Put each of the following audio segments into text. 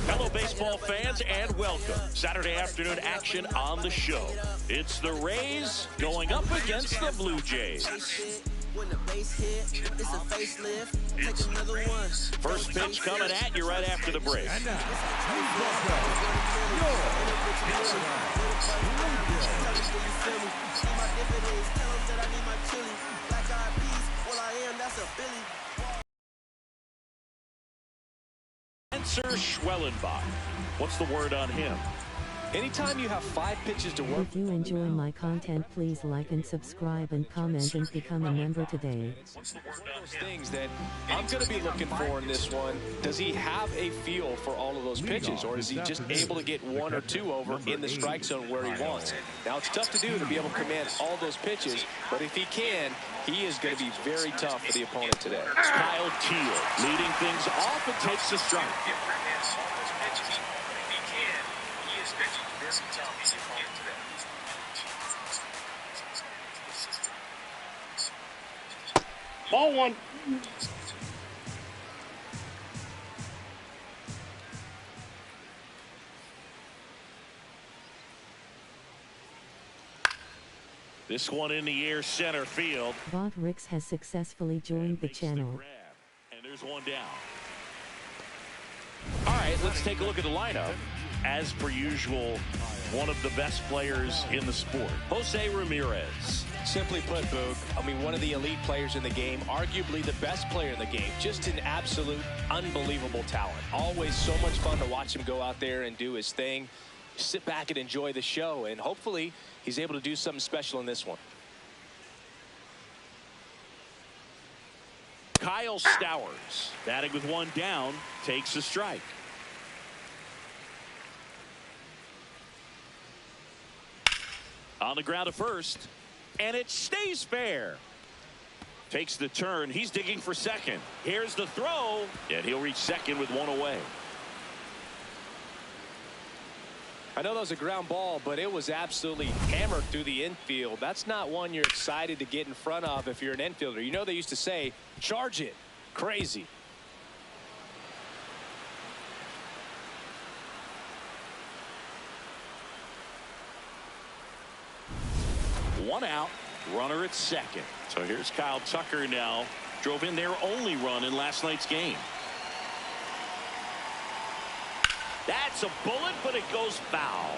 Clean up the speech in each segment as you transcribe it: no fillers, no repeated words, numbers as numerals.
Hello, baseball fans, and welcome. Saturday afternoon action on the show. It's the Rays going up against the Blue Jays. First pitch coming at you right after the break. And now, please welcome your Spencer Schwellenbach. What's the word on him? Anytime you have 5 pitches to work. If you enjoy my content, please like and subscribe and comment and become a member today. Those things that I'm going to be looking for in this one. Does he have a feel for all of those pitches, or is he just able to get 1 or 2 over in the strike zone where he wants? Now, it's tough to do to be able to command all those pitches, but if he can, he is going to be very tough for the opponent today. Kyle Teel leading things off and takes the strike. Ball 1. This one in the air, center field. Bot Ricks has successfully joined the channel. And there's one down. All right, let's take a look at the lineup. As per usual, one of the best players in the sport, Jose Ramirez. Simply put, Boog, I mean, one of the elite players in the game, arguably the best player in the game, just an absolute unbelievable talent. Always so much fun to watch him go out there and do his thing. Sit back and enjoy the show, and hopefully he's able to do something special in this one. Kyle Stowers, batting with one down, takes a strike. On the ground to first, and it stays fair. Takes the turn. He's digging for second. Here's the throw, and he'll reach second with one away. I know that was a ground ball, but it was absolutely hammered through the infield. That's not one you're excited to get in front of if you're an infielder. You know they used to say, charge it. Crazy. One out, runner at second. So here's Kyle Tucker now. Drove in their only run in last night's game. That's a bullet, but it goes foul.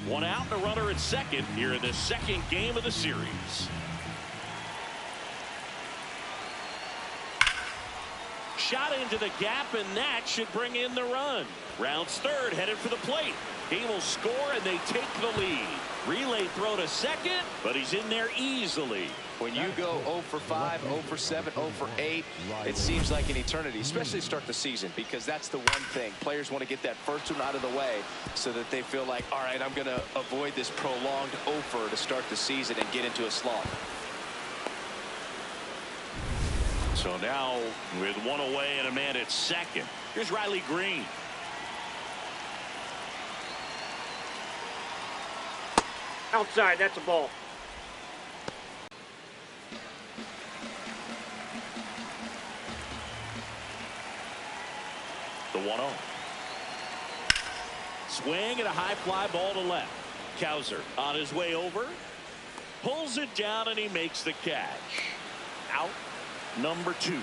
One out and a runner at second here in the second game of the series. Shot into the gap, and that should bring in the run. Rounds third, headed for the plate. He will score, and they take the lead. Relay throw to second, but he's in there easily. When you go 0 for 5, 0 for 7, 0 for 8, it seems like an eternity, especially to start the season, because that's the one thing. Players want to get that first one out of the way so that they feel like, all right, I'm going to avoid this prolonged 0 for to start the season and get into a slump. So now with one away and a man at second, here's Riley Green. Outside, that's a ball. The 1-0. Swing and a high fly ball to left. Cowser on his way over. Pulls it down and he makes the catch. Out number 2.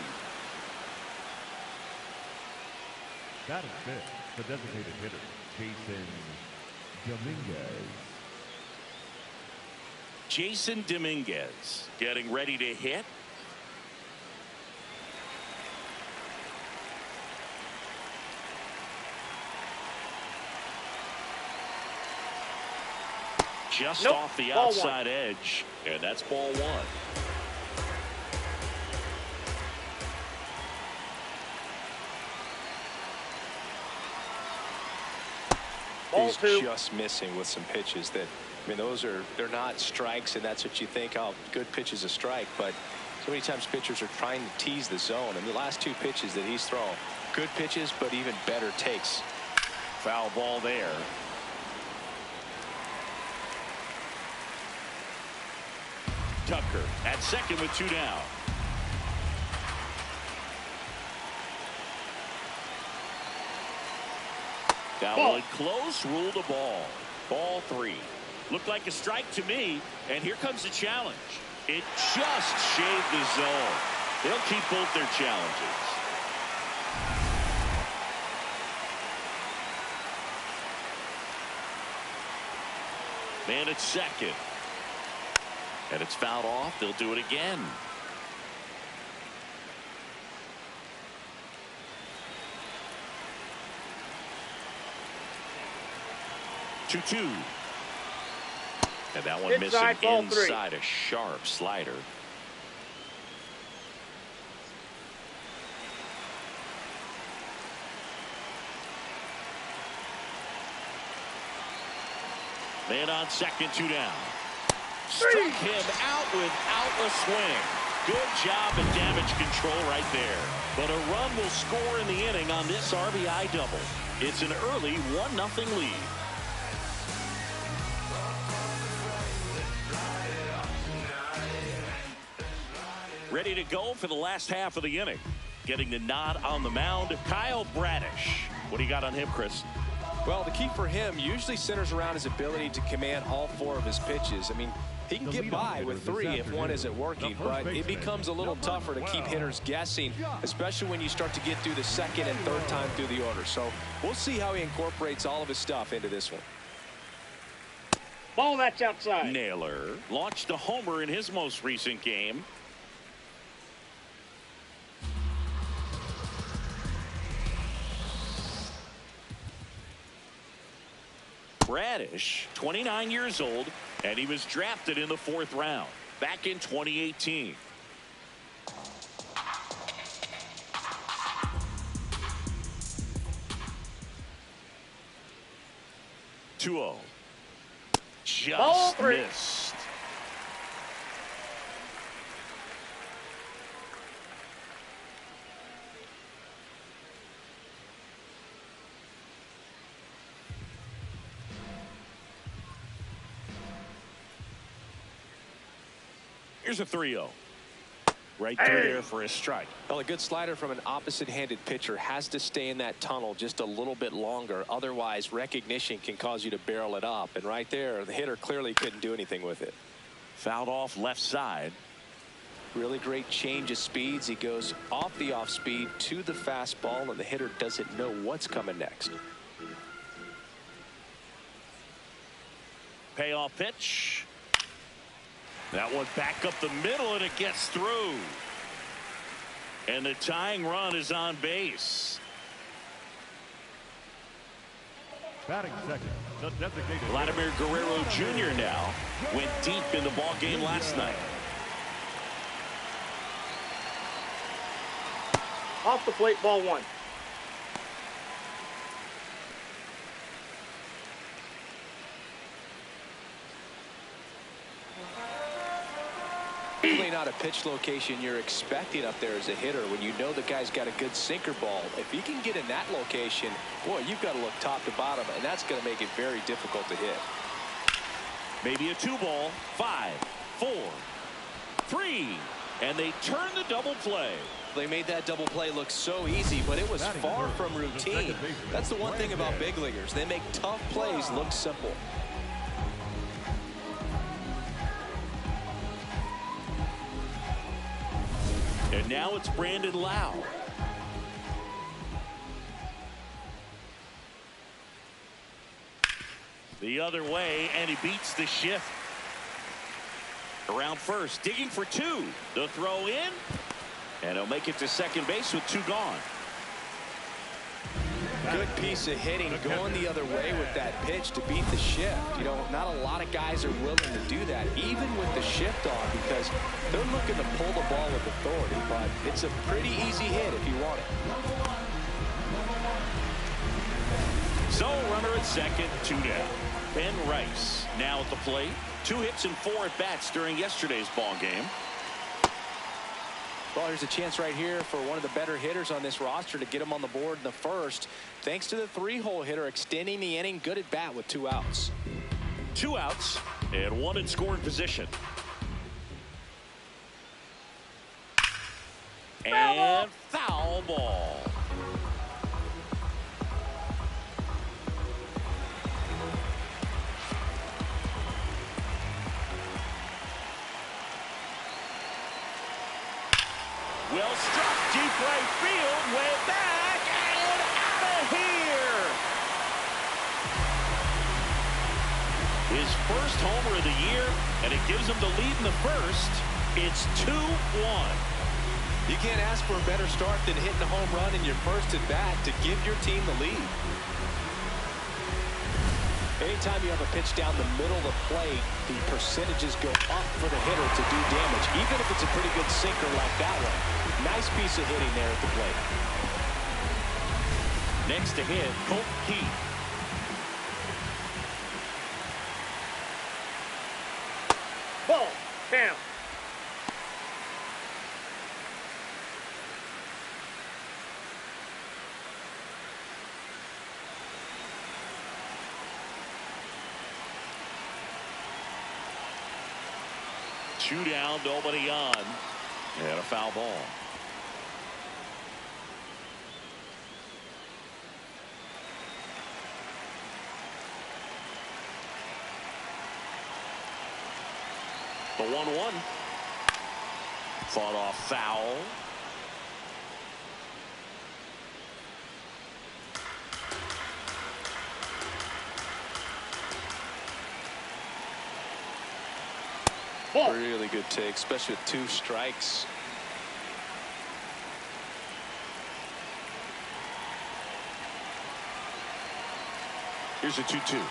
That is fifth, the designated hitter, Jason Dominguez. Jason Dominguez getting ready to hit. Just off the outside edge, and that's ball 1. He's just missing with some pitches that, I mean, they're not strikes, and that's what you think, oh, good pitch is a strike, but so many times pitchers are trying to tease the zone, and the last 2 pitches that he's thrown, good pitches, but even better takes. Foul ball there. Tucker at second with 2 down. That one close, ruled a ball. Ball 3. Looked like a strike to me, and here comes the challenge. It just shaved the zone. They'll keep both their challenges. Man at second. And it's fouled off. They'll do it again. 2-2. And that one inside, missing inside, a sharp slider. Man on second, 2 down. Struck him out without a swing. Good job and damage control right there. But a run will score in the inning on this RBI double. It's an early 1-0 lead. Ready to go for the last half of the inning. Getting the nod on the mound, Kyle Bradish. What do you got on him, Chris? Well, the key for him usually centers around his ability to command all 4 of his pitches. I mean, he can get by with 3 if one isn't working, but it becomes a little tougher to keep hitters guessing, especially when you start to get through the second and third time through the order. So we'll see how he incorporates all of his stuff into this one. Ball that's outside. Naylor launched a homer in his most recent game. Bradish, 29 years old, and he was drafted in the 4th round back in 2018. Just missed. Here's a 3-0. Right through there for a strike. Well, a good slider from an opposite-handed pitcher has to stay in that tunnel just a little bit longer. Otherwise, recognition can cause you to barrel it up. And right there, the hitter clearly couldn't do anything with it. Fouled off left side. Really great change of speeds. He goes off the off-speed to the fastball, and the hitter doesn't know what's coming next. Payoff pitch. That one back up the middle, and it gets through. And the tying run is on base. Batting second, the designated Vladimir Guerrero Jr. now went deep in the ball game last night. Off the plate, ball 1. Really not a pitch location you're expecting up there as a hitter when you know the guy's got a good sinker ball. If he can get in that location, boy, you've got to look top to bottom, and that's going to make it very difficult to hit. Maybe a 2-ball. 5, 4, 3, and they turn the double play. They made that double play look so easy, but it was far from routine. That's the one thing about big leaguers. They make tough plays look simple. And now it's Brandon Lowe. The other way, and he beats the shift. Around first, digging for 2. The throw in, and he'll make it to second base with 2 gone. Good piece of hitting, going the other way with that pitch to beat the shift. You know, not a lot of guys are willing to do that, even with the shift on, because they're looking to pull the ball with authority, but it's a pretty easy hit if you want it. So, runner at second, 2 down. Ben Rice now at the plate. 2 hits and 4 at-bats during yesterday's ball game. Well, there's a chance right here for one of the better hitters on this roster to get him on the board in the first, thanks to the 3-hole hitter extending the inning. Good at bat with 2 outs. 2 outs and 1 in scoring position. And foul ball. Well struck, deep right field, way back, and out of here. His first homer of the year, and it gives him the lead in the first. It's 2-1. You can't ask for a better start than hitting a home run in your first at bat to give your team the lead. Anytime you have a pitch down the middle of the plate, the percentages go up for the hitter to do damage, even if it's a pretty good sinker like that one. Nice piece of hitting there at the plate. Next to hit, Colt Keith. Ball. Down. Two down, nobody on. And a foul ball. The 1-1. Fought off foul. Ball. Really good take, especially with 2 strikes. Here's a 2-2.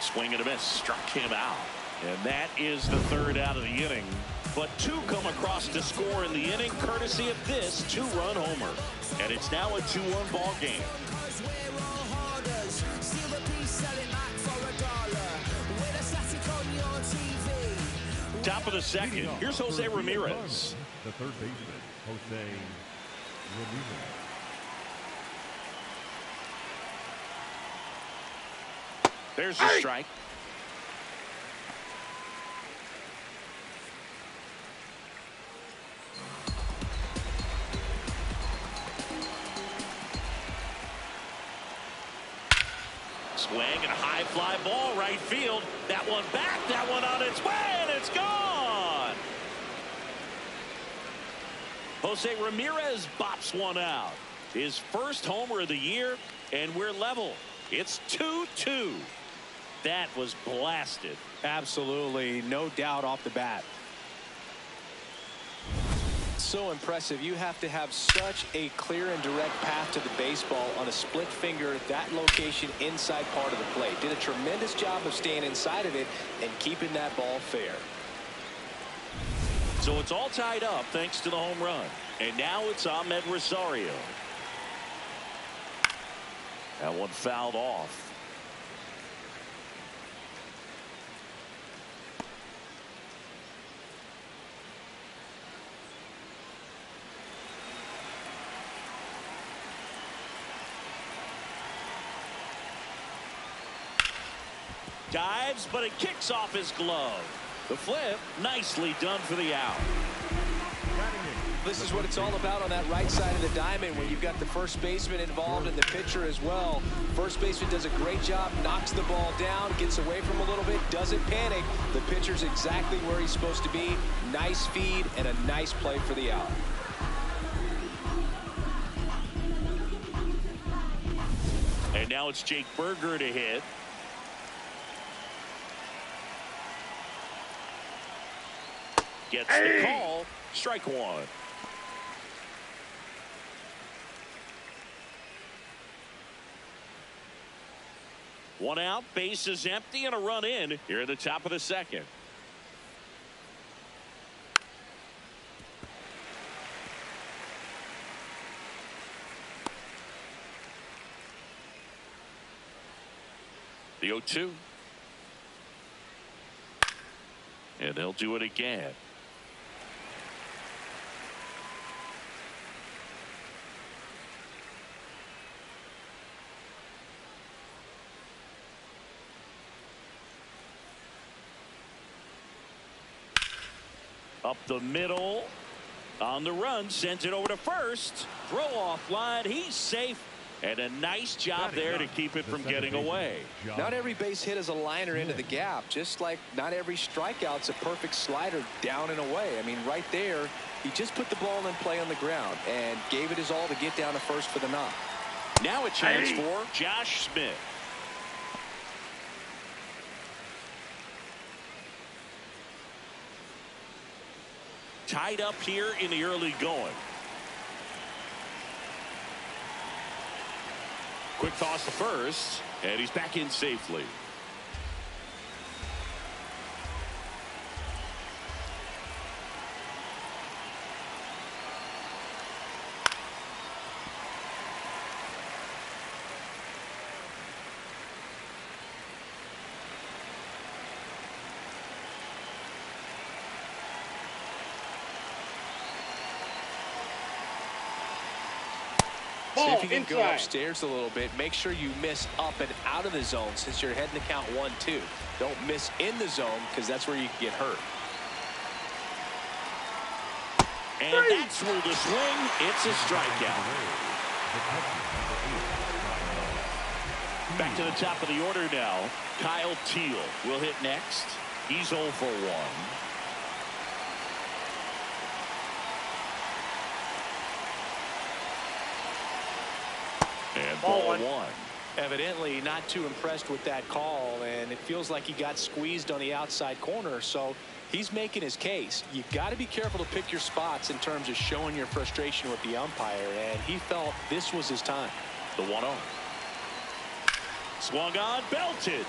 Swing and a miss. Struck him out. And that is the third out of the inning. But 2 come across to score in the inning, courtesy of this 2-run homer. And it's now a 2-1 ball game. Top of the second. Here's Jose Ramirez. The third baseman, Jose Ramirez. There's the strike. Swing and a high fly ball right field. That one back, that one on its way, and it's gone. Jose Ramirez bops one out. His first homer of the year, and we're level. It's 2-2. That was blasted. Absolutely, no doubt off the bat. So impressive. You have to have such a clear and direct path to the baseball on a split finger, that location inside part of the plate. Did a tremendous job of staying inside of it and keeping that ball fair. So it's all tied up thanks to the home run. And now it's Ahmed Rosario. That one fouled off. Dives, but it kicks off his glove. The flip, nicely done for the out. This is what it's all about on that right side of the diamond when you've got the first baseman involved and the pitcher as well. First baseman does a great job, knocks the ball down, gets away from a little bit, doesn't panic. The pitcher's exactly where he's supposed to be. Nice feed and a nice play for the out. And now it's Jake Burger to hit. Gets the call. Strike one. One out, base is empty, and a run in here at the top of the second. The 0-2. And they'll do it again. Up the middle. On the run, sends it over to first. Throw off line. He's safe. And a nice job there to keep it from getting away. Not every base hit is a liner into the gap, just like not every strikeout's a perfect slider down and away. I mean, right there, he just put the ball in play on the ground and gave it his all to get down to first for the knock. Now a chance for Josh Smith. Tied up here in the early going. Quick toss to first, and he's back in safely. See if you can go upstairs a little bit. Make sure you miss up and out of the zone since you're heading to count 1-2. Don't miss in the zone because that's where you can get hurt. And that's ruled a swing. It's a strikeout. Back to the top of the order now. Kyle Teel will hit next. He's 0 for 1. And ball one. Evidently not too impressed with that call, and it feels like he got squeezed on the outside corner, so he's making his case. You've got to be careful to pick your spots in terms of showing your frustration with the umpire, and he felt this was his time. The 1-0. Swung on, belted.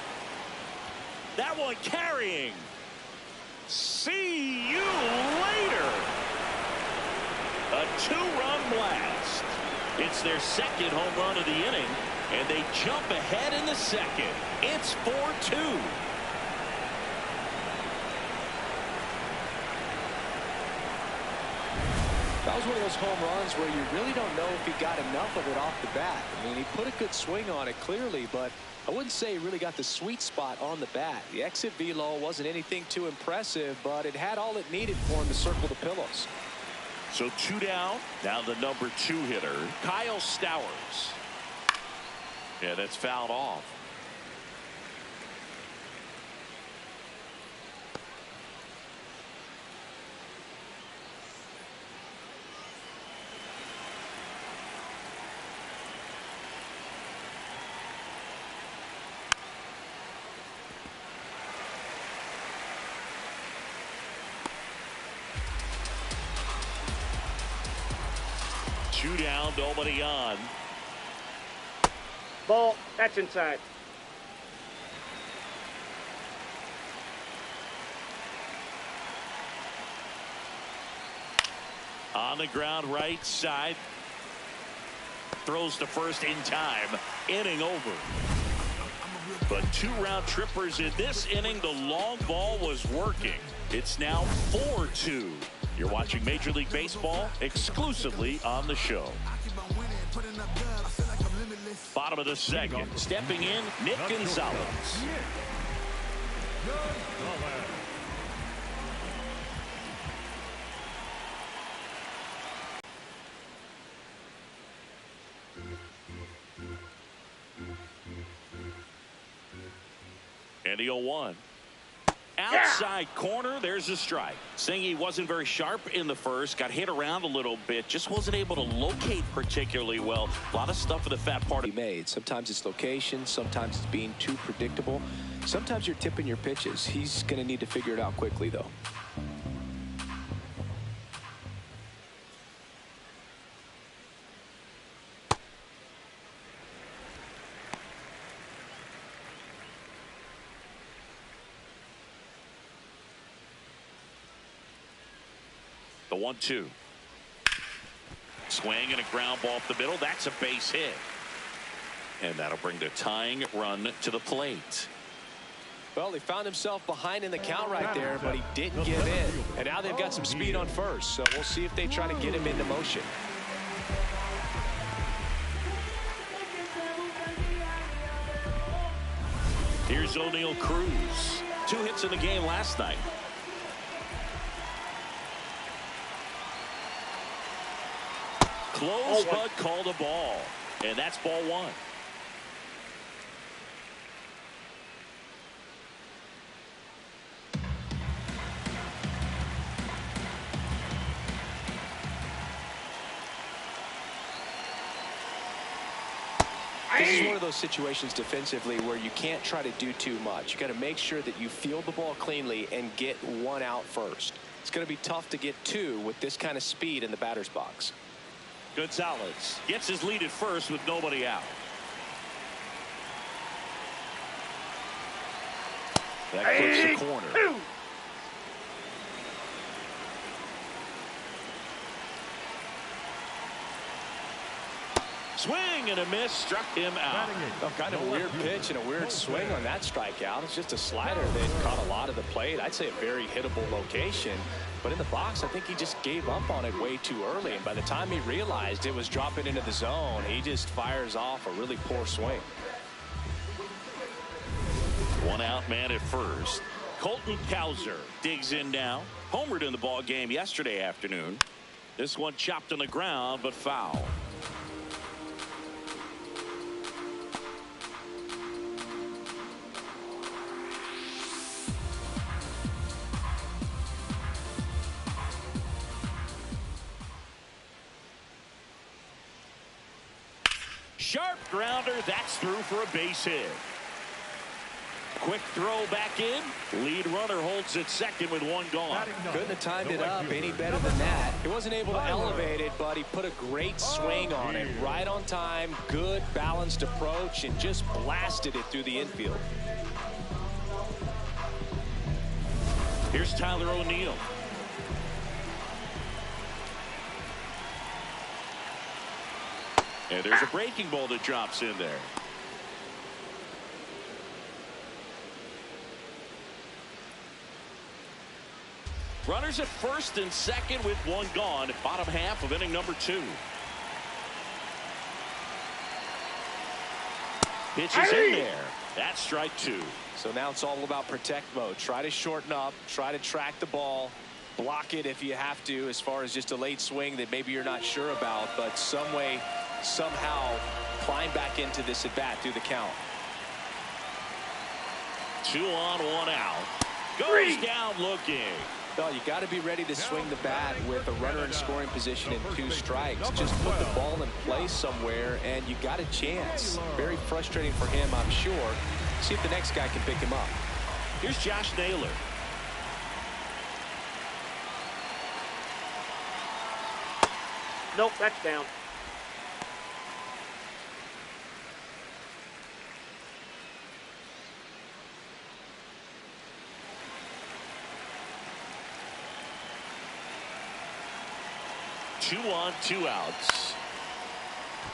That one carrying. See you later. A 2-run blast. It's their second home run of the inning, and they jump ahead in the second. It's 4-2. That was one of those home runs where you really don't know if he got enough of it off the bat. I mean, he put a good swing on it clearly, but I wouldn't say he really got the sweet spot on the bat. The exit velo wasn't anything too impressive, but it had all it needed for him to circle the pillows. So 2 down. Now the number 2 hitter, Kyle Stowers. Yeah, that's fouled off. Two down, nobody on. Ball. That's inside. On the ground, right side. Throws to first in time. Inning over. But 2 round trippers in this inning. The long ball was working. It's now 4-2. You're watching Major League Baseball exclusively on the show. Bottom of the second. Stepping in, Nick Gonzalez. And the 0-1. Outside corner, there's a strike. Saying he wasn't very sharp in the first, got hit around a little bit, just wasn't able to locate particularly well. A lot of stuff for the fat part. He made. Sometimes it's location, sometimes it's being too predictable. Sometimes you're tipping your pitches. He's going to need to figure it out quickly, though. The 1-2. Swing and a ground ball up the middle. That's a base hit. And that'll bring the tying run to the plate. Well, he found himself behind in the count right there, but he didn't give in. And now they've got some speed on first, so we'll see if they try to get him into motion. Here's O'Neal Cruz. 2 hits in the game last night. Close, but called a ball. And that's ball one. This is one of those situations defensively where you can't try to do too much. You got to make sure that you field the ball cleanly and get one out first. It's going to be tough to get two with this kind of speed in the batter's box. Gonzalez gets his lead at first with nobody out. That clips the corner. Swing and a miss, struck him out. Oh, kind of a weird pitch and a weird swing on that strikeout. It's just a slider that caught a lot of the plate. I'd say a very hittable location. But in the box, I think he just gave up on it way too early. And by the time he realized it was dropping into the zone, he just fires off a really poor swing. One out man at first. Colton Cowser digs in now. Homered in the ball game yesterday afternoon. This one chopped on the ground, but foul. Sharp grounder. That's through for a base hit. Quick throw back in. Lead runner holds at second with one gone. Couldn't have timed it up any better than that. He wasn't able to elevate it, but he put a great swing on it. Right on time. Good balanced approach and just blasted it through the infield. Here's Tyler O'Neill. And there's a breaking ball that drops in there. Runners at first and second with one gone. Bottom half of inning number 2. Pitches in there. That's strike 2. So now it's all about protect mode. Try to shorten up. Try to track the ball. Block it if you have to, as far as just a late swing that maybe you're not sure about. But some way, somehow, climb back into this at bat through the count. 2 on, 1 out. Goes down looking. No, you got to be ready to swing the bat with a runner in scoring position and 2 strikes. Just put the ball in place somewhere, and you got a chance. Very frustrating for him, I'm sure. See if the next guy can pick him up. Here's Josh Naylor. Nope, that's down. Two on, 2 outs.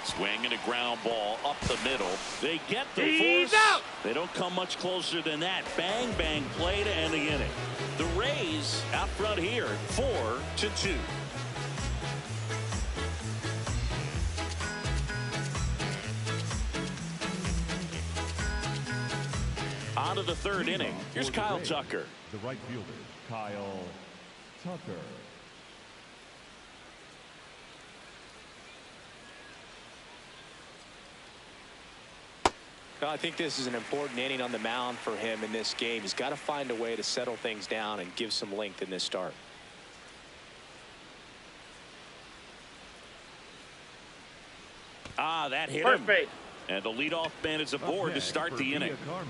Swing and a ground ball up the middle. They get the He's force. out. They don't come much closer than that. Bang, bang play to end the inning. The Rays out front here, 4-2. On to the third inning. Here's Kyle Tucker. The right fielder, Kyle Tucker. I think this is an important inning on the mound for him in this game. He's got to find a way to settle things down and give some length in this start. That hit First him. base. And the leadoff man is aboard to start the inning. Carmen,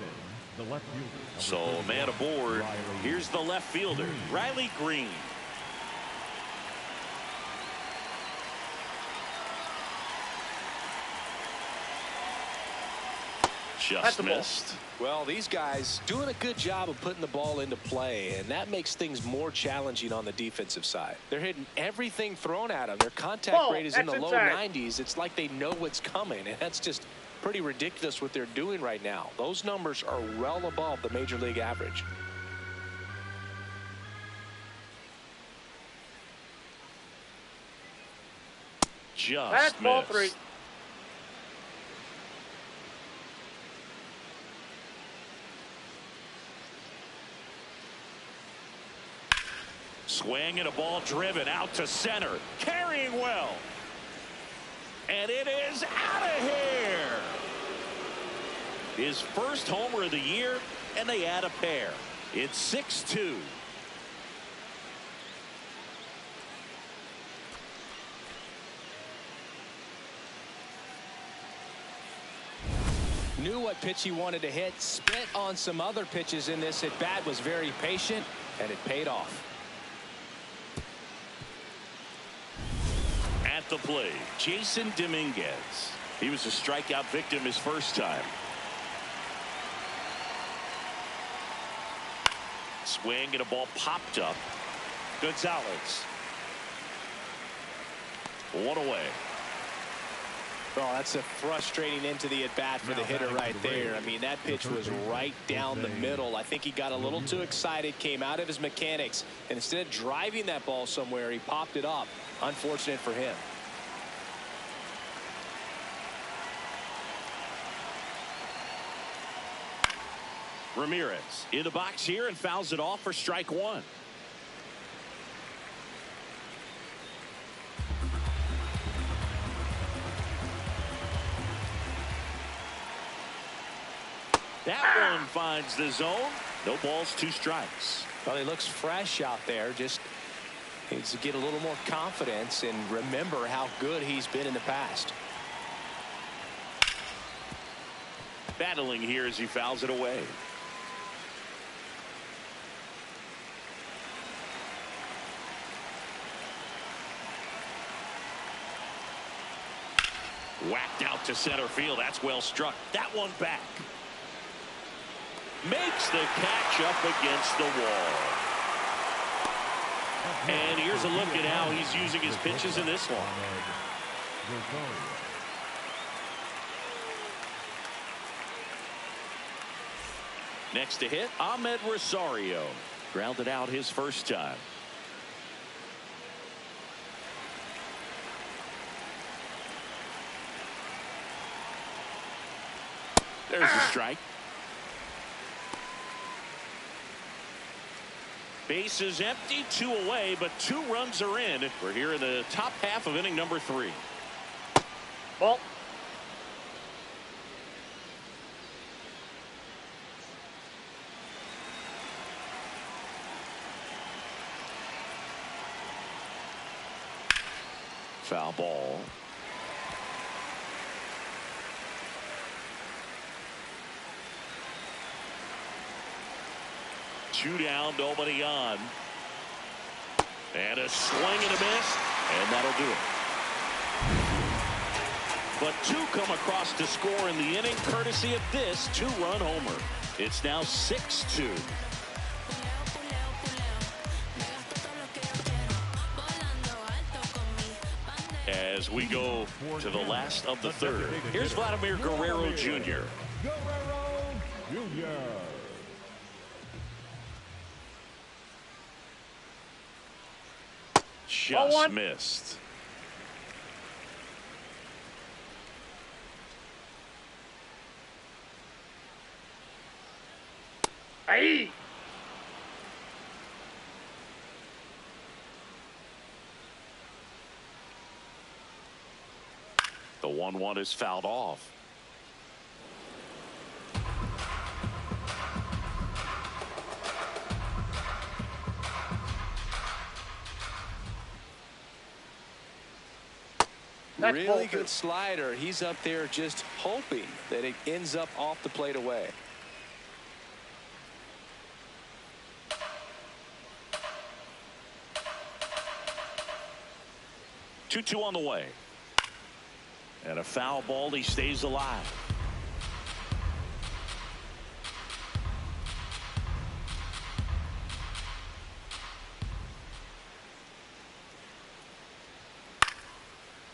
the left fielder. So man aboard. Here's the left fielder, Riley Green. Just missed. Well, these guys doing a good job of putting the ball into play, and that makes things more challenging on the defensive side. They're hitting everything thrown at them. Their contact rate is in the low 90s. It's like they know what's coming, and that's just pretty ridiculous what they're doing right now. Those numbers are well above the major league average. Just That's ball missed. 3. Swing and a ball driven out to center. Carrying well. And it is out of here. His first homer of the year, and they add a pair. It's 6-2. Knew what pitch he wanted to hit, spent on some other pitches in this at bat, was very patient, and it paid off. At the plate, Jason Dominguez. He was a strikeout victim his first time. Swing and a ball popped up. Gonzalez. One away. Oh, that's a frustrating end to the at-bat for the hitter right there. I mean, that pitch was right down the middle. I think he got a little too excited, came out of his mechanics, and instead of driving that ball somewhere, he popped it up. Unfortunate for him. Ramirez in the box here and fouls it off for strike one. That one finds the zone. No balls, 2 strikes. Well, he looks fresh out there. Just needs to get a little more confidence and remember how good he's been in the past. Battling here as he fouls it away. Whacked out to center field. That's well struck. That one back. Makes the catch up against the wall. And here's a look at how he's using his pitches in this one. Next to hit, Ahmed Rosario. Grounded out his first time. There's a strike. Base is empty, 2 away, but 2 runs are in. We're here in the top half of inning number 3. Ball. Foul ball. Two down, nobody on. And a swing and a miss, and that'll do it. But 2 come across to score in the inning, courtesy of this 2-run homer. It's now 6-2. As we go to the last of the 3rd. Here's Vladimir Guerrero Jr. Guerrero Jr. Just missed. Aye. The 1-1 is fouled off. Really good slider. He's up there just hoping that it ends up off the plate away. Two on the way. And a foul ball. He stays alive.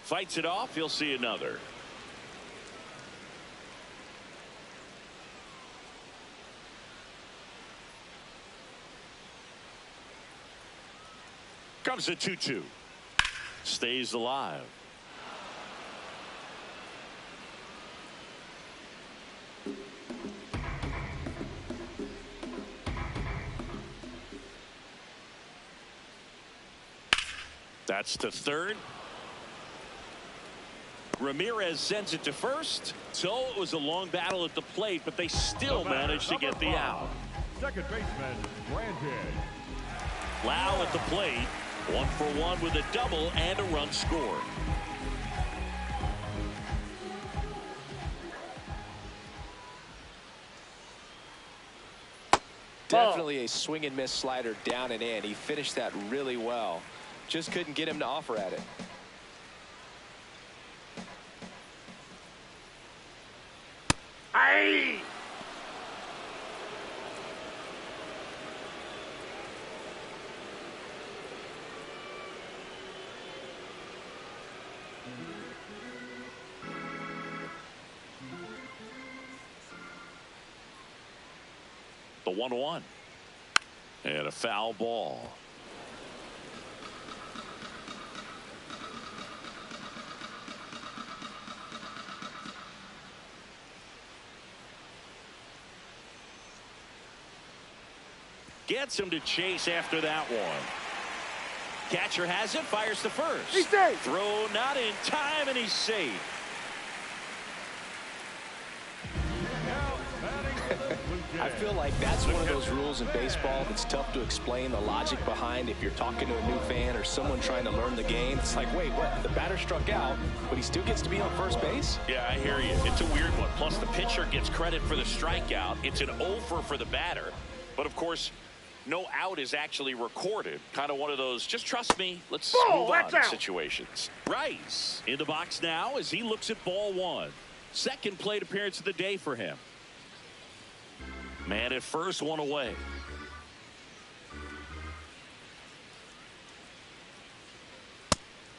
Fights it off. You'll see another. Comes a 2-2. Stays alive. That's to third. Ramirez sends it to first. So it was a long battle at the plate, but they still managed to get the out. Second baseman, Brandon. Lau at the plate. 1 for 1 with a double and a run scored. Definitely a swing and miss slider down and in. He finished that really well. Just couldn't get him to offer at it. Aye. The 1-1. And a foul ball. Gets him to chase after that one. Catcher has it, fires to first. He's safe. Throw not in time, and he's safe. I feel like that's one of those rules in baseball that's tough to explain the logic behind. If you're talking to a new fan or someone trying to learn the game, it's like, wait, what? The batter struck out, but he still gets to be on first base? Yeah, I hear you. It's a weird one. Plus, the pitcher gets credit for the strikeout. It's an over for the batter. But, of course, no out is actually recorded. Kind of one of those, just trust me, let's move on situations. Rice in the box now as he looks at ball 1. Second plate appearance of the day for him. Man at first, 1 away.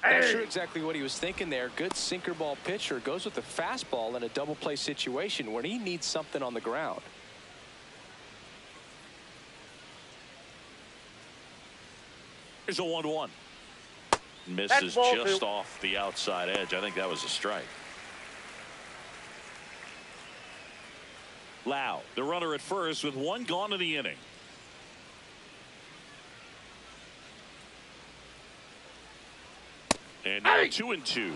Not sure exactly what he was thinking there. Good sinker ball pitcher goes with the fastball in a double play situation when he needs something on the ground. Here's a 1-1. Misses just off the outside edge. I think that was a strike. Lau, the runner at first with 1 gone in the inning. And now 2-2.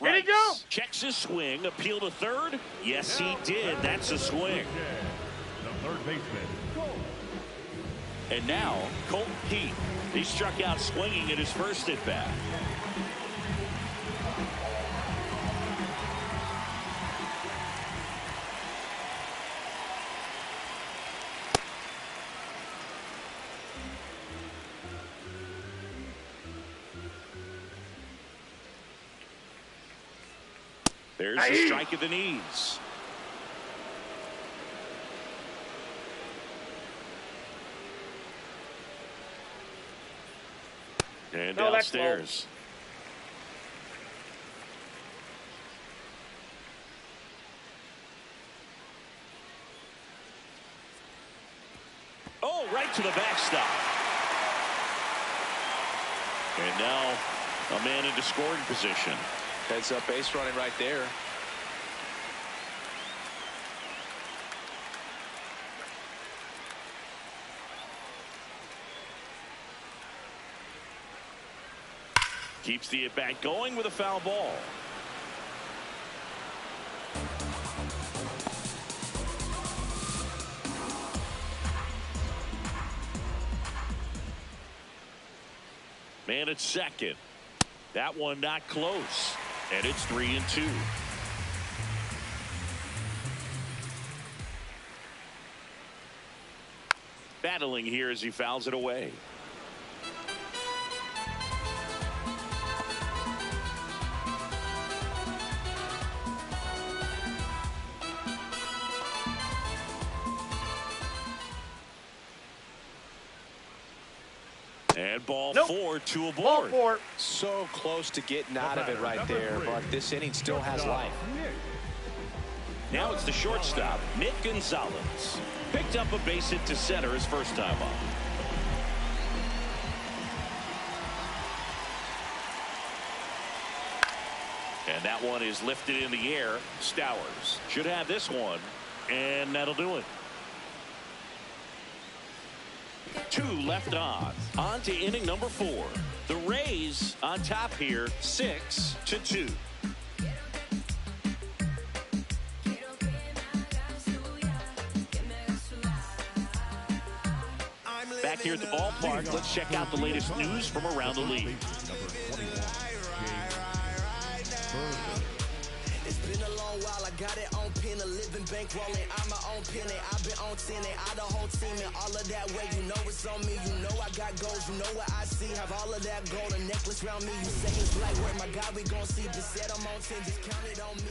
Did he go? Checks his swing, appeal to third. Yes, he did. That's a swing. The third baseman, Cole. And now, Colton Keith. He struck out swinging at his first at-bat. There's the strike at the knees. And downstairs. Oh, right to the backstop. And now a man into scoring position. Heads up base running right there. Keeps the at-bat going with a foul ball. Man at second. That one not close. And it's 3-2. Battling here as he fouls it away. And ball 4, 2 aboard. Ball 4. So close to getting out of it right there, but this inning still has life. Now it's the shortstop, Nick Gonzalez. Picked up a base hit to center his first time up. And that one is lifted in the air. Stowers should have this one, and that'll do it. 2 left on. On to inning number 4. The Rays on top here, 6-2. Back here at the ballpark, let's check out the latest news from around the league. It's been a long while. I got it on pin, a living bankrolling. I'm my own penny. I've been on 10 and I the whole team and all of that way. You know it's on me. You know I got goals. You know what I see. Have all of that gold, a necklace around me. You say it's black work, my God, we gon' see. Just said I'm on 10, just count it on me.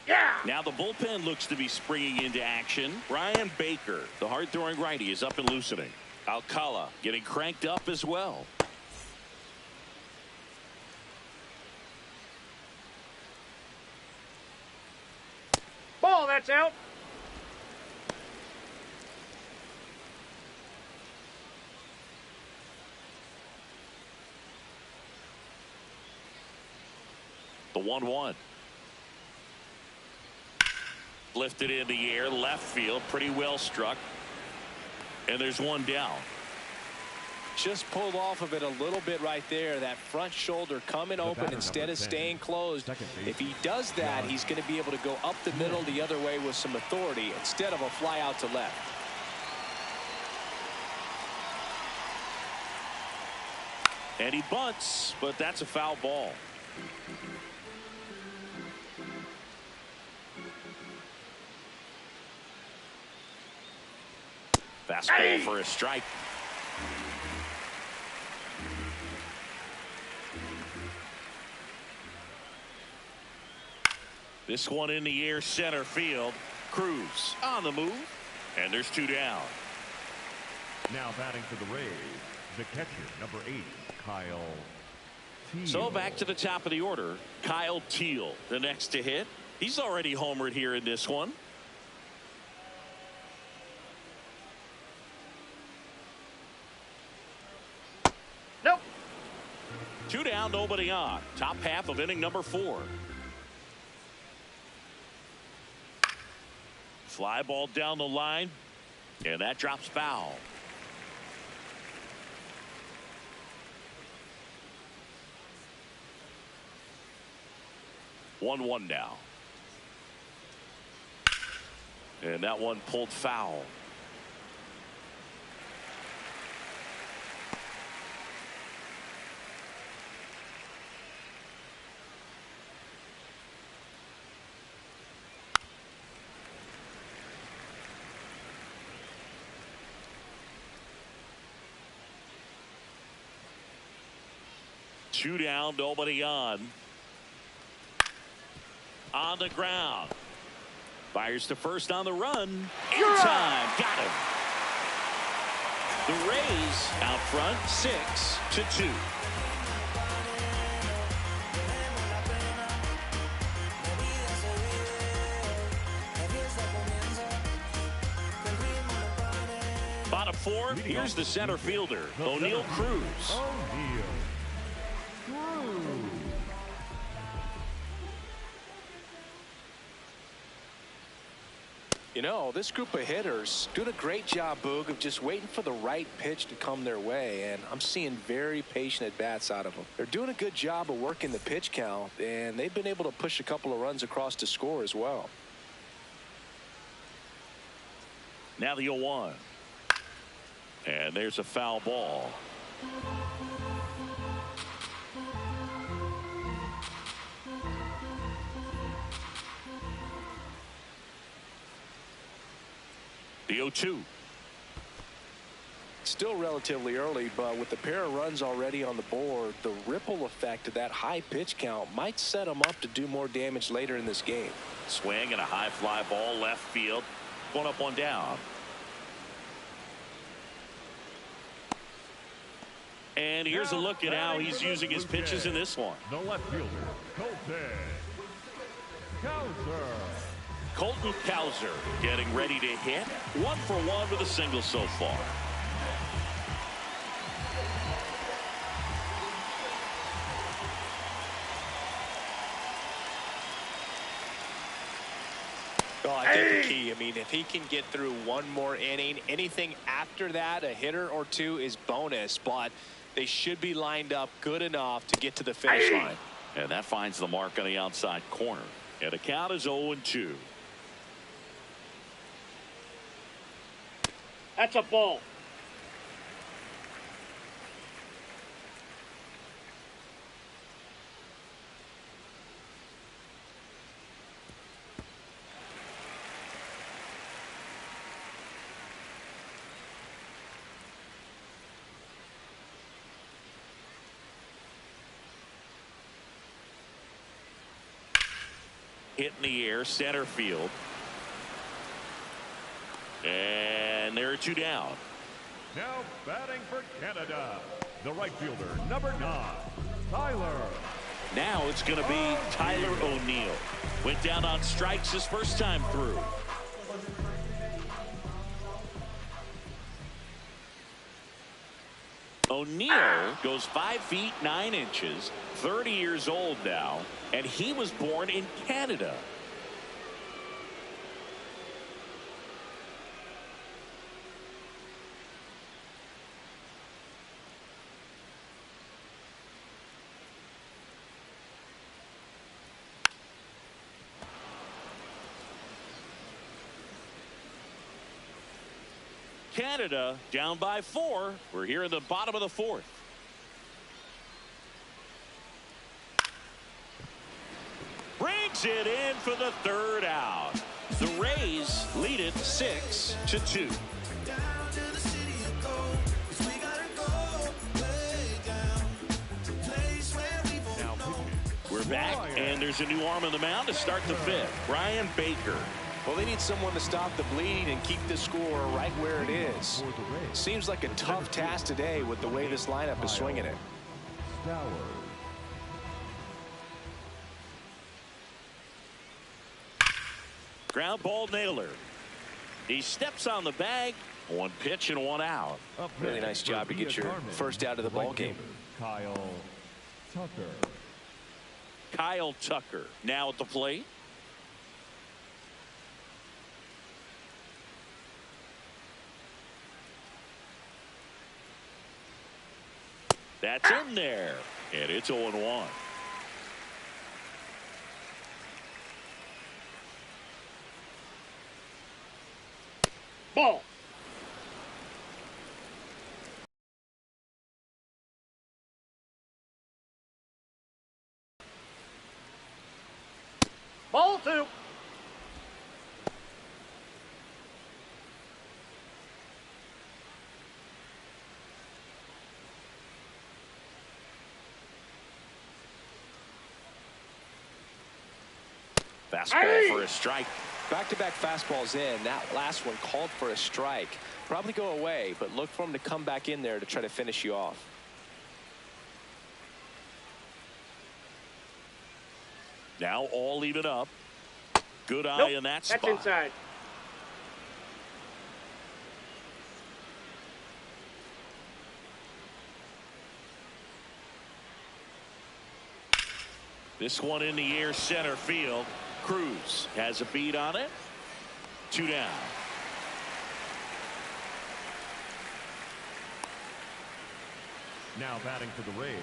Yeah. Now the bullpen looks to be springing into action. Brian Baker, the hard-throwing righty, is up and loosening. Alcala getting cranked up as well. Ball, that's out. The 1-1. Lifted in the air, left field, pretty well struck. And there's one down. Just pulled off of it a little bit right there. That front shoulder coming open instead of staying closed. If he does that, he's going to be able to go up the middle the other way with some authority instead of a fly out to left. And he bunts, but that's a foul ball. Fastball for a strike. This one in the air, center field. Cruz on the move, and there's 2 down. Now batting for the Rays, the catcher, number 8, Kyle Teel. So back to the top of the order, Kyle Teel, the next to hit. He's already homered here in this one. Nope. 2 down, nobody on. Top half of inning number 4. Fly ball down the line, and that drops foul. One now. And that one pulled foul. Two down, nobody on. On the ground. Fires to first on the run. In time. Got him. The Rays out front 6-2. Bottom 4. Here's the center fielder, O'Neal Cruz. O'Neal Cruz. You know, this group of hitters doing a great job, Boog, of just waiting for the right pitch to come their way, and I'm seeing very patient at-bats out of them. They're doing a good job of working the pitch count, and they've been able to push a couple of runs across to score as well. Now the 0-1. And there's a foul ball. The 0-2. Still relatively early, but with the pair of runs already on the board, the ripple effect of that high pitch count might set them up to do more damage later in this game. Swing and a high fly ball left field. One up, one down. And here's a look at how he's using his pitches in this one. The left fielder, Colton Cowser. Colton Cowser getting ready to hit. 1 for 1 with a single so far. Well, I think the key, I mean, if he can get through one more inning, anything after that, a hitter or two is bonus, but they should be lined up good enough to get to the finish line. And that finds the mark on the outside corner. And the count is 0-2. That's a ball. Hit in the air, center field. And there are 2 down. Now batting for Canada, the right fielder, number 9, Tyler. Now it's going to be Tyler O'Neill. Went down on strikes his first time through. O'Neill goes 5 feet 9 inches, 30 years old now, and he was born in Canada. Canada down by 4. We're here in the bottom of the 4th. Brings it in for the 3rd out. The Rays lead it 6-2. We're back, and there's a new arm on the mound to start the 5th. Brian Baker. Well, they need someone to stop the bleeding and keep the score right where it is. Seems like a tough task today with the way this lineup is swinging it. Ground ball nailer. He steps on the bag. 1 pitch and 1 out. Really nice job to get your first out of the ball game. Kyle Tucker. Kyle Tucker now at the plate. That's in there, and it's 0-1. Ball. Ball 2. Fastball for a strike. Back-to-back fastballs in. That last one called for a strike. Probably go away, but look for him to come back in there to try to finish you off. Now all even up. Good eye in that spot. That's inside. This one in the air, center field. Cruz has a beat on it. 2 down. Now batting for the Rays,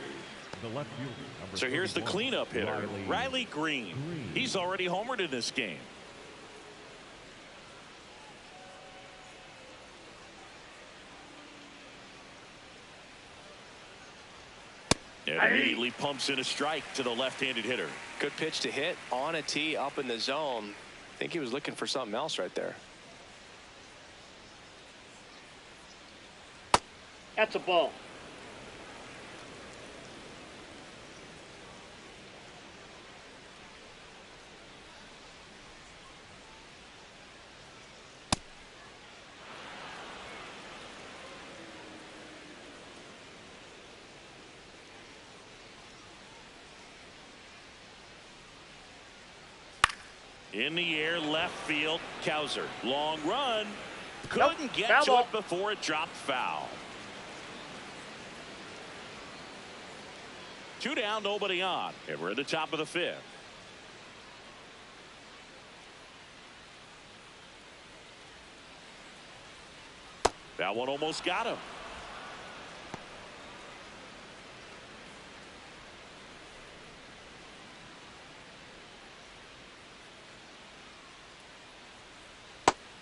the left fielder. So here's the cleanup hitter, Riley Green. He's already homered in this game. And immediately pumps in a strike to the left-handed hitter. Good pitch to hit on a tee up in the zone. I think he was looking for something else right there. That's a ball. In the air, left field, Cowser. Long run. Couldn't get Foul to ball. it before it dropped foul. 2 down, nobody on. And we're at the top of the 5th. That one almost got him.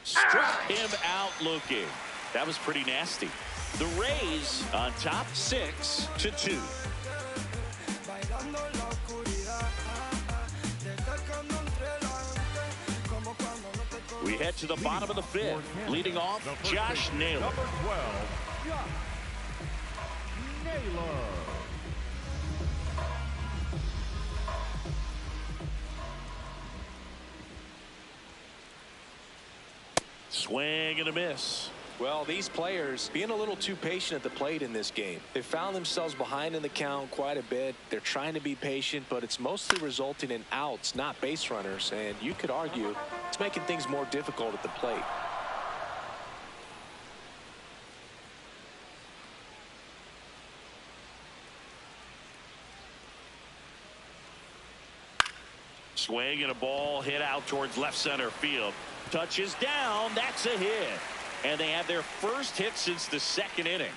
Struck him out looking. That was pretty nasty. The Rays on top 6-2. We head to the bottom of the fifth. Leading off, Josh Naylor. Number 12, Josh Naylor. Swing and a miss. Well, these players being a little too patient at the plate in this game. They found themselves behind in the count quite a bit. They're trying to be patient, but it's mostly resulting in outs, not base runners. And you could argue it's making things more difficult at the plate. Swing and a ball hit out towards left center field. Touches down. That's a hit. And they have their first hit since the second inning.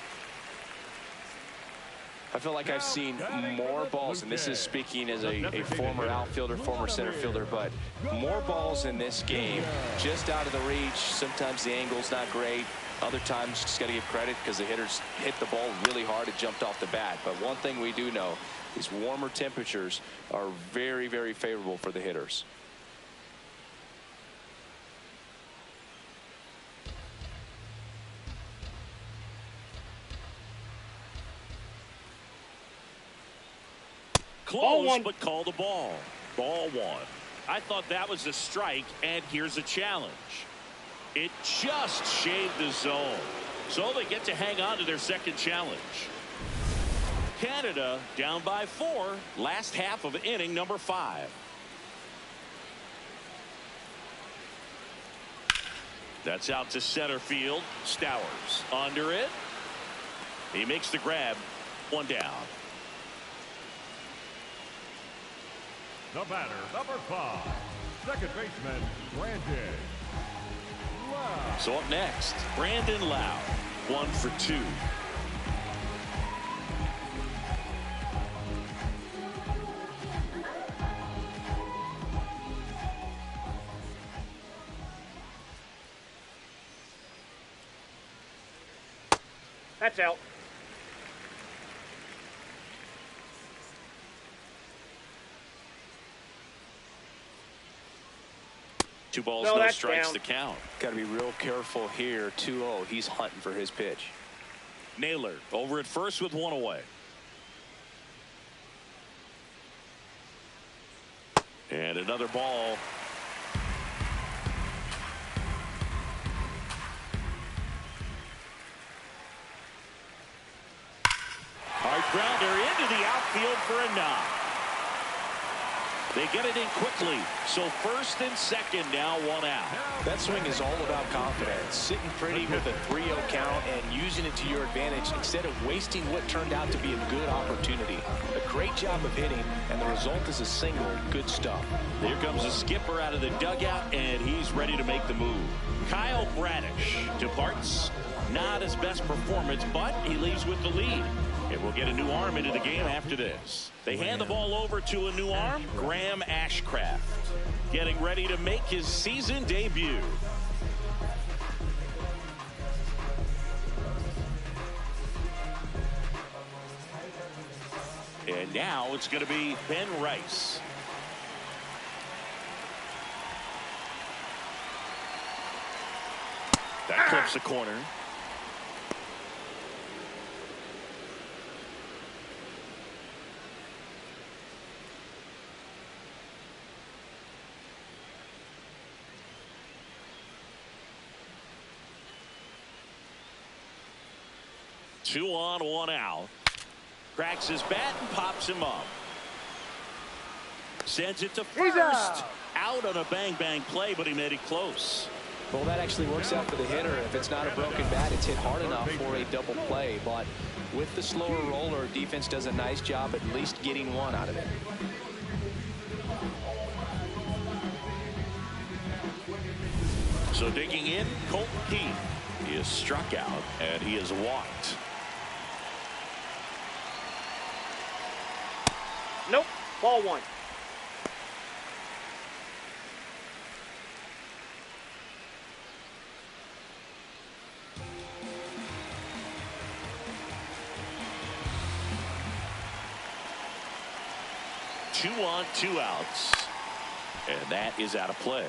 I feel like I've seen more balls, and this is speaking as a former outfielder, former center fielder, but more balls in this game just out of the reach. Sometimes the angle's not great. Other times just got to give credit because the hitters hit the ball really hard and jumped off the bat. But one thing we do know is warmer temperatures are very, very favorable for the hitters. Close, but call the ball. Ball one. I thought that was a strike, and here's a challenge. It just shaved the zone. So they get to hang on to their second challenge. Canada down by 4. Last half of inning number 5. That's out to center field. Stowers under it. He makes the grab. One down. The batter, number 5, second baseman, Brandon Lowe. So up next, Brandon Lowe, 1 for 2. That's out. Two balls, No, no that's strikes down. to count. Got to be real careful here. 2-0. He's hunting for his pitch. Naylor over at first with one away. And another ball. Hard grounder into the outfield for a knock. They get it in quickly. So first and second now, 1 out. That swing is all about confidence. Sitting pretty with a 3-0 count and using it to your advantage instead of wasting what turned out to be a good opportunity. A great job of hitting, and the result is a single. Good stuff. Here comes the skipper out of the dugout, and he's ready to make the move. Kyle Bradish departs. Not his best performance, but he leaves with the lead. And we'll get a new arm into the game after this. They hand the ball over to a new arm, Graham Ashcraft, getting ready to make his season debut. And now it's going to be Ben Rice. That clips the corner. Two on, 1 out. Cracks his bat and pops him up. Sends it to first. Out on a bang-bang play, but he made it close. Well, that actually works out for the hitter. If it's not a broken bat, it's hit hard enough for a double play. But with the slower roller, defense does a nice job at least getting one out of it. So digging in, Colton Keith. He is struck out, and he is walked. Nope. Ball one. Two on, two outs. And that is out of play.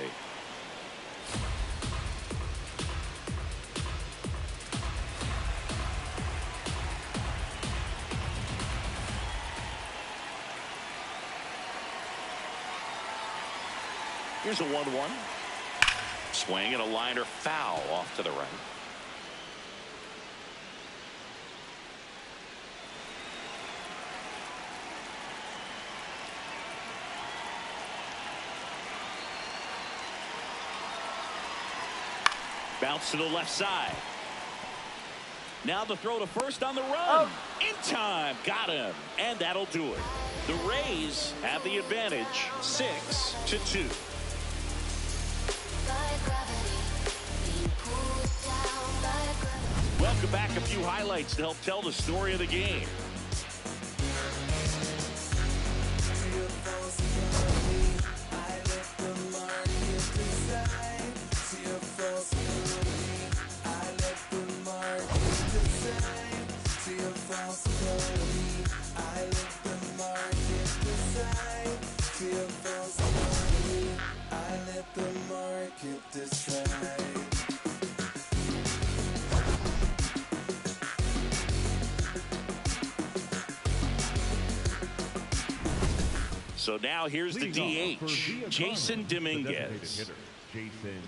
Here's a 1-1. Swing and a liner foul off to the right. Bounce to the left side. Now the throw to first on the run. In time. Got him. And that'll do it. The Rays have the advantage. 6-2. Welcome back. A few highlights to help tell the story of the game. So now here's the DH, Jason Dominguez. Jason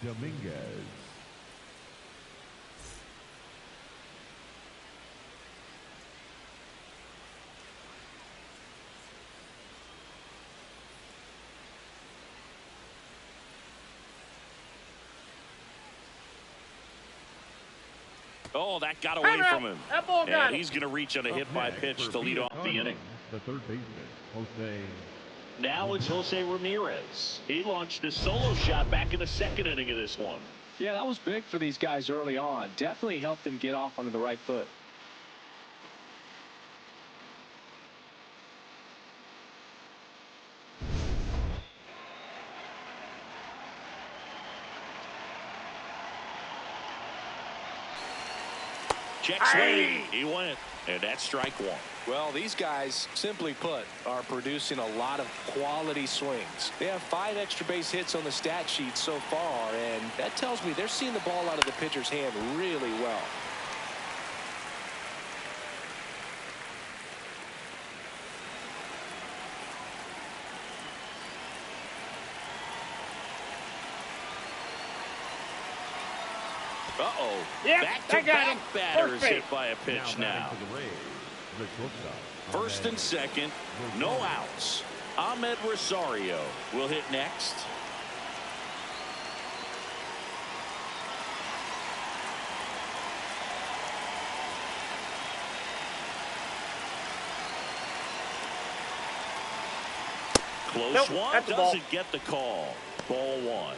Dominguez. Oh, that got away from him. That ball got and he's going to reach on a hit by pitch to lead off the inning. The third baseman, Jose. Now it's Jose Ramirez. He launched a solo shot back in the second inning of this one. Yeah, that was big for these guys early on. Definitely helped them get off onto the right foot. Check swing. He went. And that's strike one. Well, these guys, simply put, are producing a lot of quality swings. They have 5 extra base hits on the stat sheet so far, and that tells me they're seeing the ball out of the pitcher's hand really well. Uh-oh. Yep, Back-to-back batters hit by a pitch now. The shortstop, First and second, no outs. Ahmed Rosario will hit next. Close one, doesn't get the call. Ball one.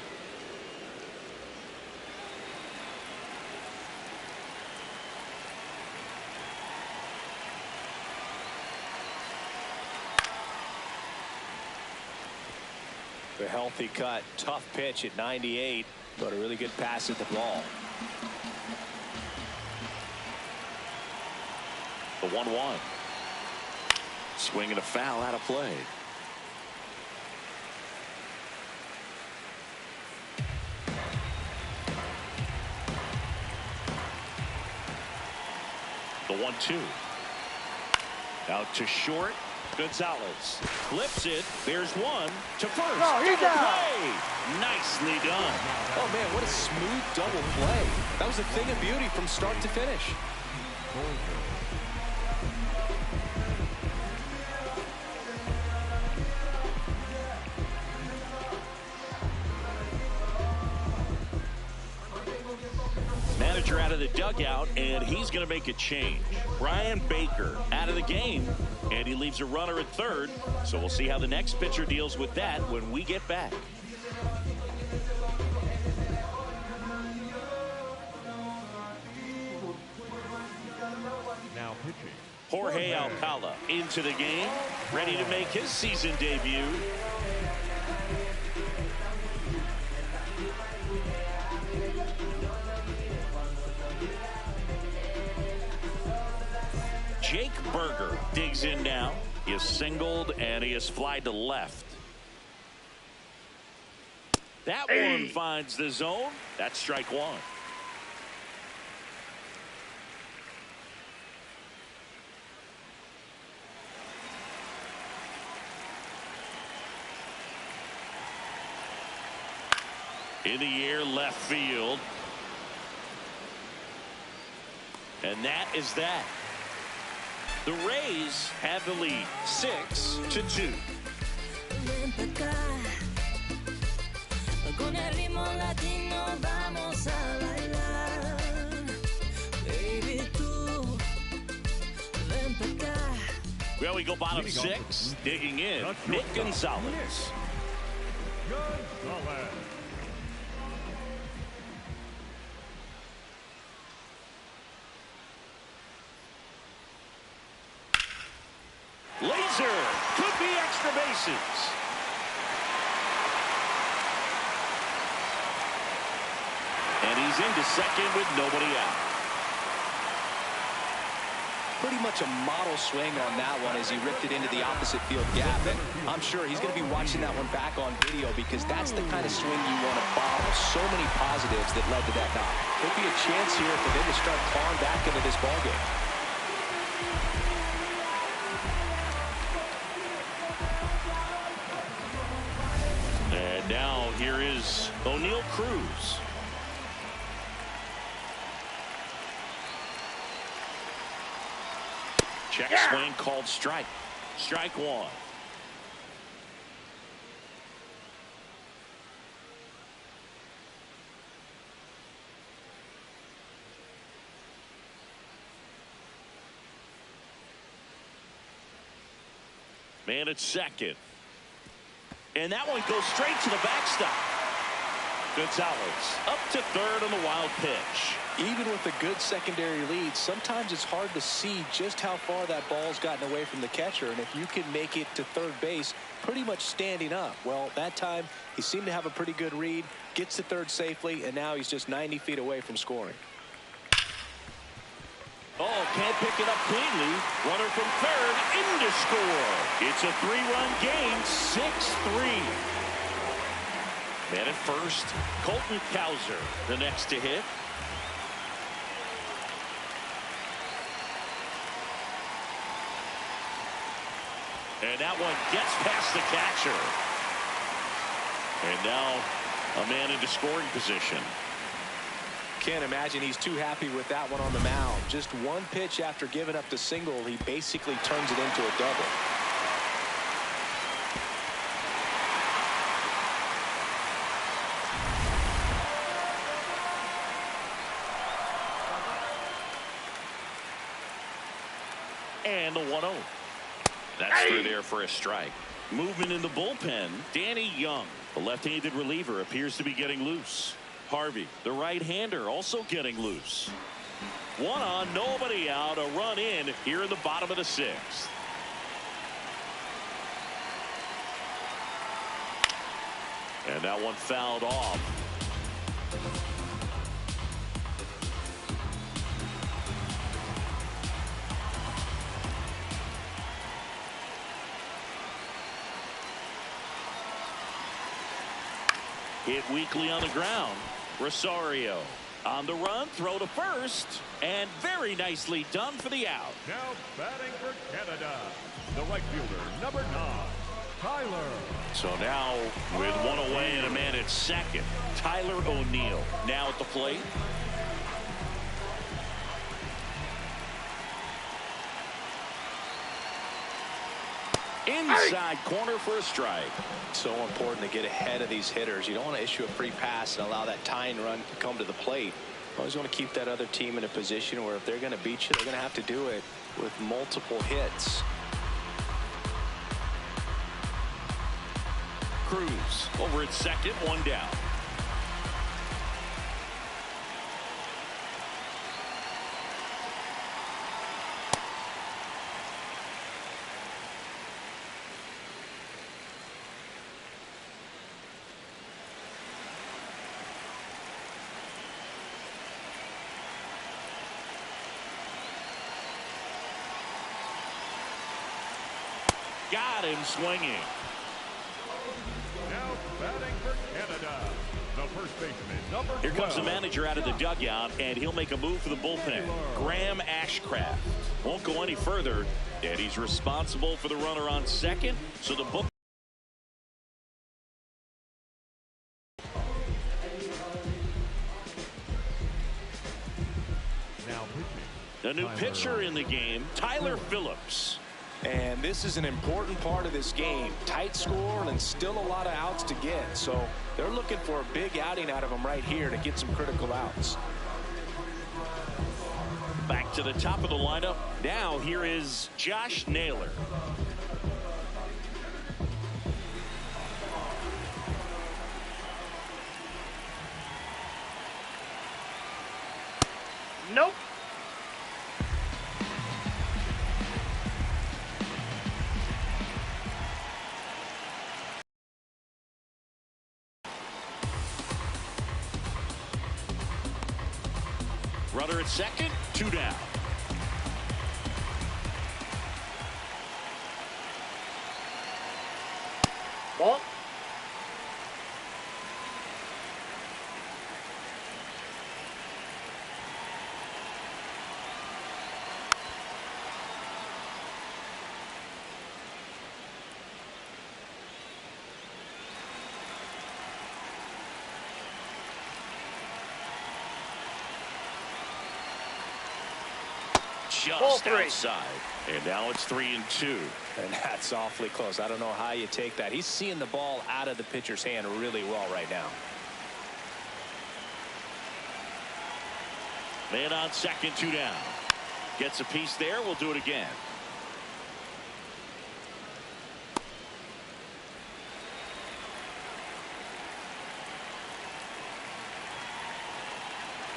A healthy cut, tough pitch at 98, but a really good pass at the ball. The 1-1. Swing and a foul out of play. The 1-2. Out to short. Gonzalez flips it. There's one to first. No, he's Double out. play. Nicely done. Oh, man, what a smooth double play. That was a thing of beauty from start to finish. Manager out of the dugout, and he's going to make a change. Brian Baker out of the game, and he leaves a runner at third. So we'll see how the next pitcher deals with that when we get back. Jorge Alcala into the game, ready to make his season debut. Jake Burger digs in now. He is singled and he is flied to left. That one finds the zone. That's strike one. In the air, left field. And that is that. The Rays have the lead, 6-2. Well, we go bottom six. Digging in, Nick Gonzalez. Laser could be extra bases. And he's into second with nobody out. Pretty much a model swing on that one as he ripped it into the opposite field gap. And I'm sure he's going to be watching that one back on video because that's the kind of swing you want to bottle. So many positives that led to that knock. Could be a chance here for them to start clawing back into this ballgame. And now here is O'Neill Cruz. Check swing called strike. Strike one. Man at second. And that one goes straight to the backstop. Gonzalez up to third on the wild pitch. Even with a good secondary lead, sometimes it's hard to see just how far that ball's gotten away from the catcher. And if you can make it to third base pretty much standing up, well, that time he seemed to have a pretty good read, gets to third safely, and now he's just 90 feet away from scoring. Oh, can't pick it up cleanly. Runner from third in to score. It's a three-run game, 6-3. Man at first, Colton Cowser, the next to hit. And that one gets past the catcher. And now a man into scoring position. Can't imagine he's too happy with that one on the mound. Just one pitch after giving up the single, he basically turns it into a double. And the 1-0. That's through there for a strike. Movement in the bullpen. Danny Young, the left-handed reliever, appears to be getting loose. Harvey, the right-hander, also getting loose. One on, nobody out. A run in here in the bottom of the sixth. And that one fouled off. Hit weakly on the ground. Rosario on the run, throw to first, and very nicely done for the out. Now batting for Canada, the right fielder, number 9, Tyler. So now with one away and a man at second, Tyler O'Neill now at the plate. Inside corner for a strike. So important to get ahead of these hitters. You don't want to issue a free pass and allow that tying run to come to the plate. You always want to keep that other team in a position where if they're going to beat you, they're going to have to do it with multiple hits. Cruz over at second, one down. got him swinging. Now batting for Canada, the first baseman, number 12. Here comes the manager out of the dugout, and he'll make a move for the bullpen. Graham Ashcraft won't go any further, and he's responsible for the runner on second. So the book. Now pitching. The new pitcher in the game, Tyler Phillips. And this is an important part of this game. Tight score and still a lot of outs to get. So they're looking for a big outing out of him right here to get some critical outs. Back to the top of the lineup. Now here is Josh Naylor. Nope. Runner at second, 2 down. Ball. Just outside. And now it's 3-2. And that's awfully close. I don't know how you take that. He's seeing the ball out of the pitcher's hand really well right now. Man on second, 2 down. Gets a piece there. We'll do it again.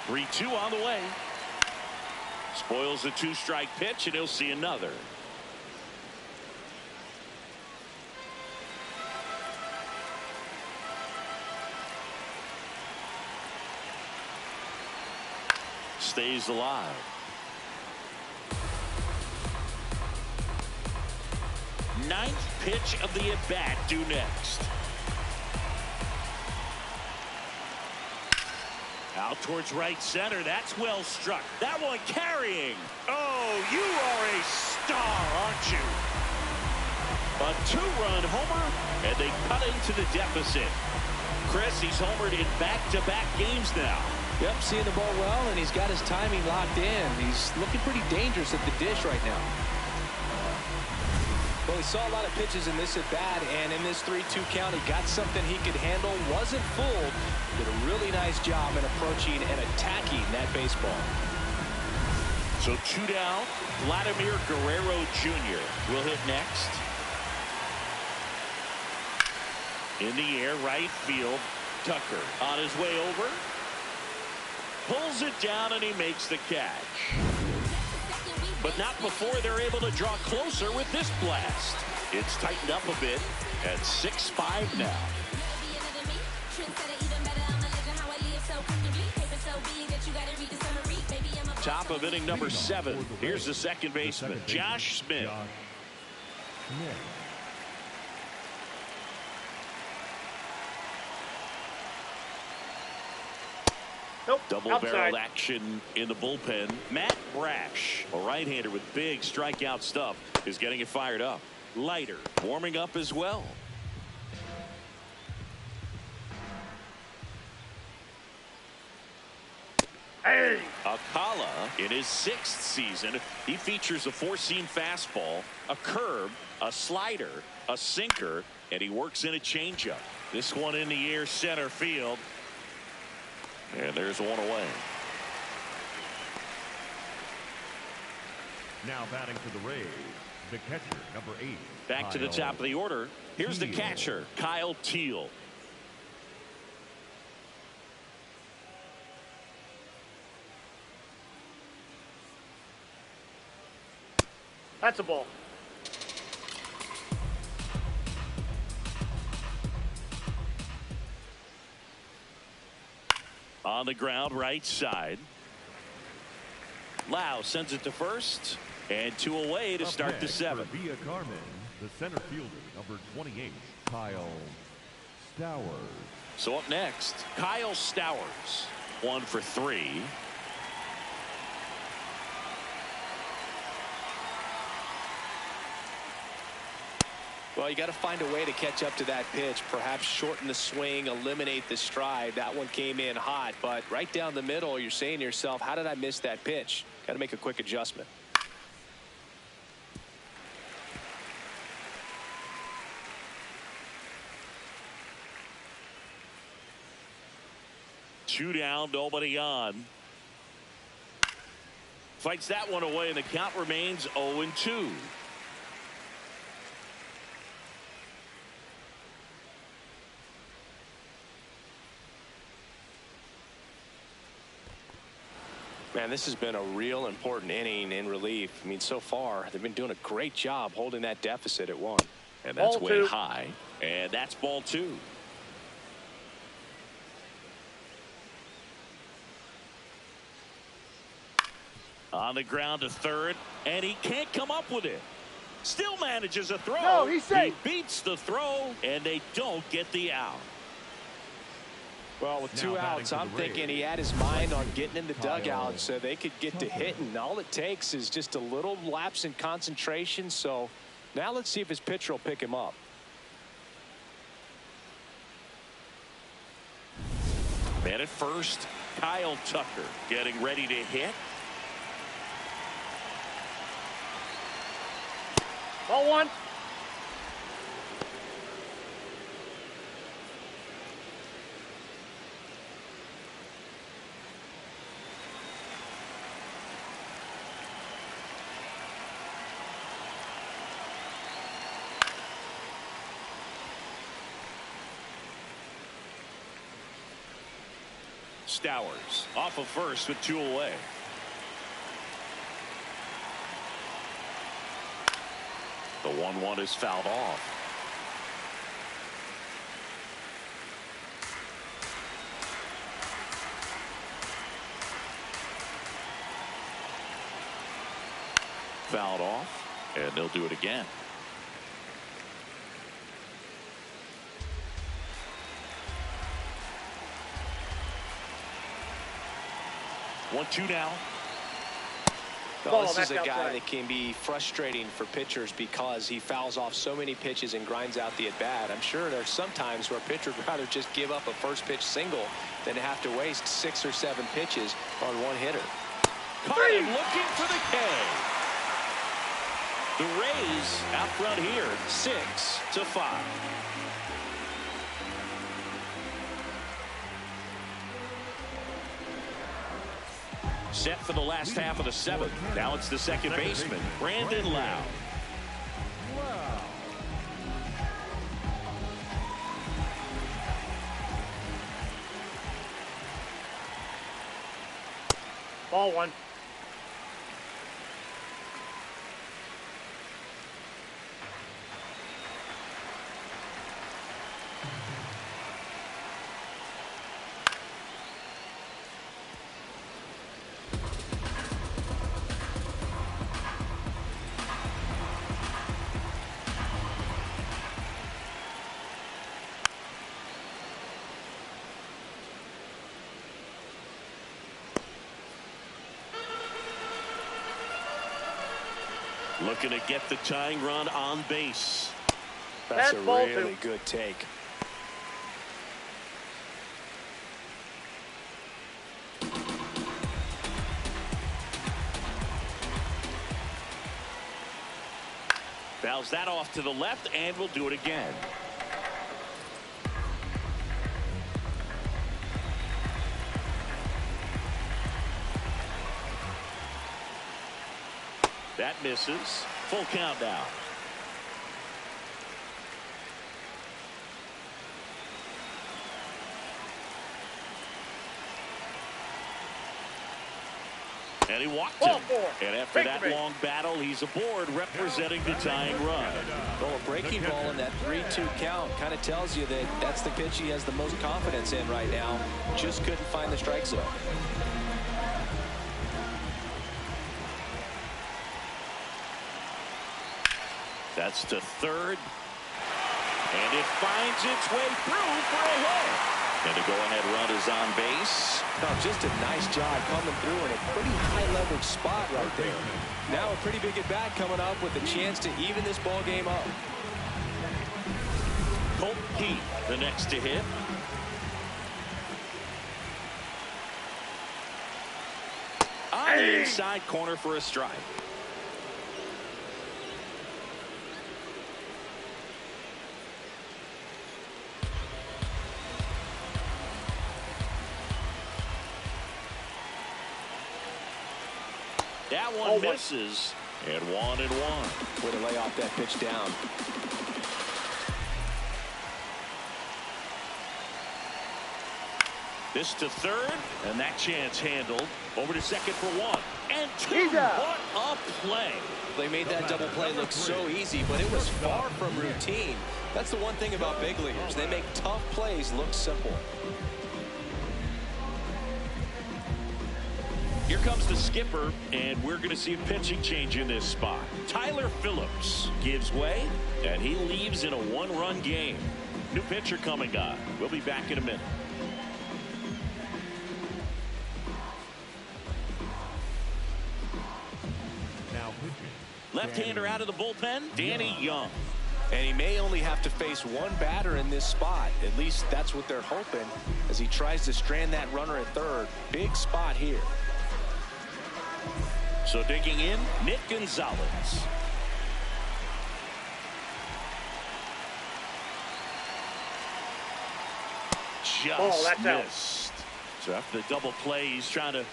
Three-two on the way. Spoils the 2-strike pitch, and he'll see another. Stays alive. Ninth pitch of the at-bat due next. Out towards right center. That's well struck. That one carrying. Oh, you are a star, aren't you? A 2-run homer, and they cut into the deficit. Chris, he's homered in back-to-back games now. Yep, seeing the ball well, and he's got his timing locked in. He's looking pretty dangerous at the dish right now. Well, he saw a lot of pitches in this at-bat, and in this 3-2 count, he got something he could handle, wasn't fooled, did a really nice job in approaching and attacking that baseball. So 2 down, Vladimir Guerrero Jr. will hit next. In the air, right field, Tucker on his way over. Pulls it down, and he makes the catch. But not before they're able to draw closer with this blast. It's tightened up a bit at 6-5 now. Top of inning number 7. Here's the second baseman, Josh Smith. Nope. Double-barreled action in the bullpen. Matt Brash, a right-hander with big strikeout stuff, is getting it fired up. Leiter warming up as well. Hey. Alcala, in his 6th season, he features a 4-seam fastball, a curve, a slider, a sinker, and he works in a changeup. This one in the air, center field. And there's one away. Now batting for the Rays, the catcher, number 8. Back to the top of the order. Here's the catcher, Kyle Teel. That's a ball. On the ground, right side. Lau sends it to first, and 2 away to start the 7th. Via Carmen, the center fielder, number 28, Kyle Stowers. So up next, Kyle Stowers, 1 for 3. Well, you got to find a way to catch up to that pitch, perhaps shorten the swing, eliminate the stride. That one came in hot, but right down the middle, you're saying to yourself, how did I miss that pitch? Got to make a quick adjustment. Two down, nobody on. Fights that one away, and the count remains 0-2. Man, this has been a real important inning in relief. I mean, so far, they've been doing a great job holding that deficit at 1. And that's Ball way 2. high. And that's ball 2. On the ground to third, and he can't come up with it. Still manages a throw. No, he's safe. He beats the throw, and they don't get the out. Well, with 2 Now outs, batting I'm for the thinking Rays, he had his mind on getting in the Kyle dugout so they could get to hitting. All it takes is just a little lapse in concentration. So now let's see if his pitcher will pick him up. Man at first, Kyle Tucker getting ready to hit. Ball 1. Stowers off of first with 2 away. The 1-1 is fouled off. Fouled off, and they'll do it again. One, 2 now. Well, this Ball is a back guy outside. that can be frustrating for pitchers because he fouls off so many pitches and grinds out the at-bat. I'm sure there's some times where a pitcher would rather just give up a first pitch single than have to waste 6 or 7 pitches on one hitter. Caught him looking for the K. The Rays out front here, 6-5. Set for the last half of the 7th. Now it's the second baseman, Brandon Lowe. Ball 1. Looking to get the tying run on base. That's a ball really 2. good take. Fouls that off to the left, and we'll do it again. That misses. Full count now. And he walked Ball him. 4. And after Take that the bait. long battle, he's aboard representing the tying run. Well, a breaking ball in that 3-2 count kind of tells you that that's the pitch he has the most confidence in right now. Just couldn't find the strike zone. That's to third. And it finds its way through for a hit. And the go-ahead run is on base. Now, just a nice job coming through in a pretty high-leverage spot right there. Now a pretty big at-bat coming up with a chance to even this ball game up. Colt Heath, the next to hit. On the inside corner for a strike. That one misses. And 1-1. Way to lay off that pitch down. This to third, and that chance handled. Over to second for 1 and 2. What a play. They made that double play look so easy, but it was far from routine. That's the one thing about big leaguers. They make tough plays look simple. Here comes the skipper, and we're going to see a pitching change in this spot. Tyler Phillips gives way, and he leaves in a 1-run game. New pitcher coming on. We'll be back in a minute. Left-hander out of the bullpen, Danny Young. And he may only have to face one batter in this spot. At least that's what they're hoping as he tries to strand that runner at third. Big spot here. So digging in, Nick Gonzalez. Just missed. So after the double play, he's trying to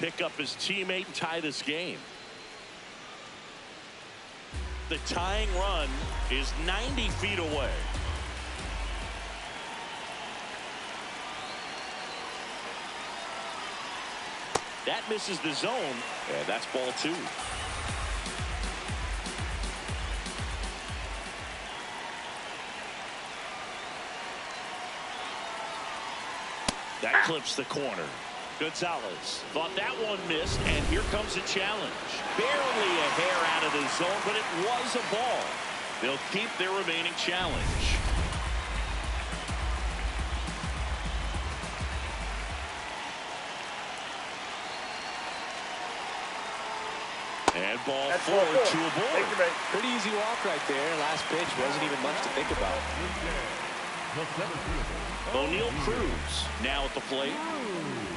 pick up his teammate and tie this game. The tying run is 90 feet away. That misses the zone, and that's ball 2. That clips the corner. Gonzalez thought that one missed, and here comes a challenge. Barely a hair out of the zone, but it was a ball. They'll keep their remaining challenge. And ball 4 to a ball. Pretty easy walk right there. Last pitch wasn't even much to think about. O'Neal Cruz now at the plate.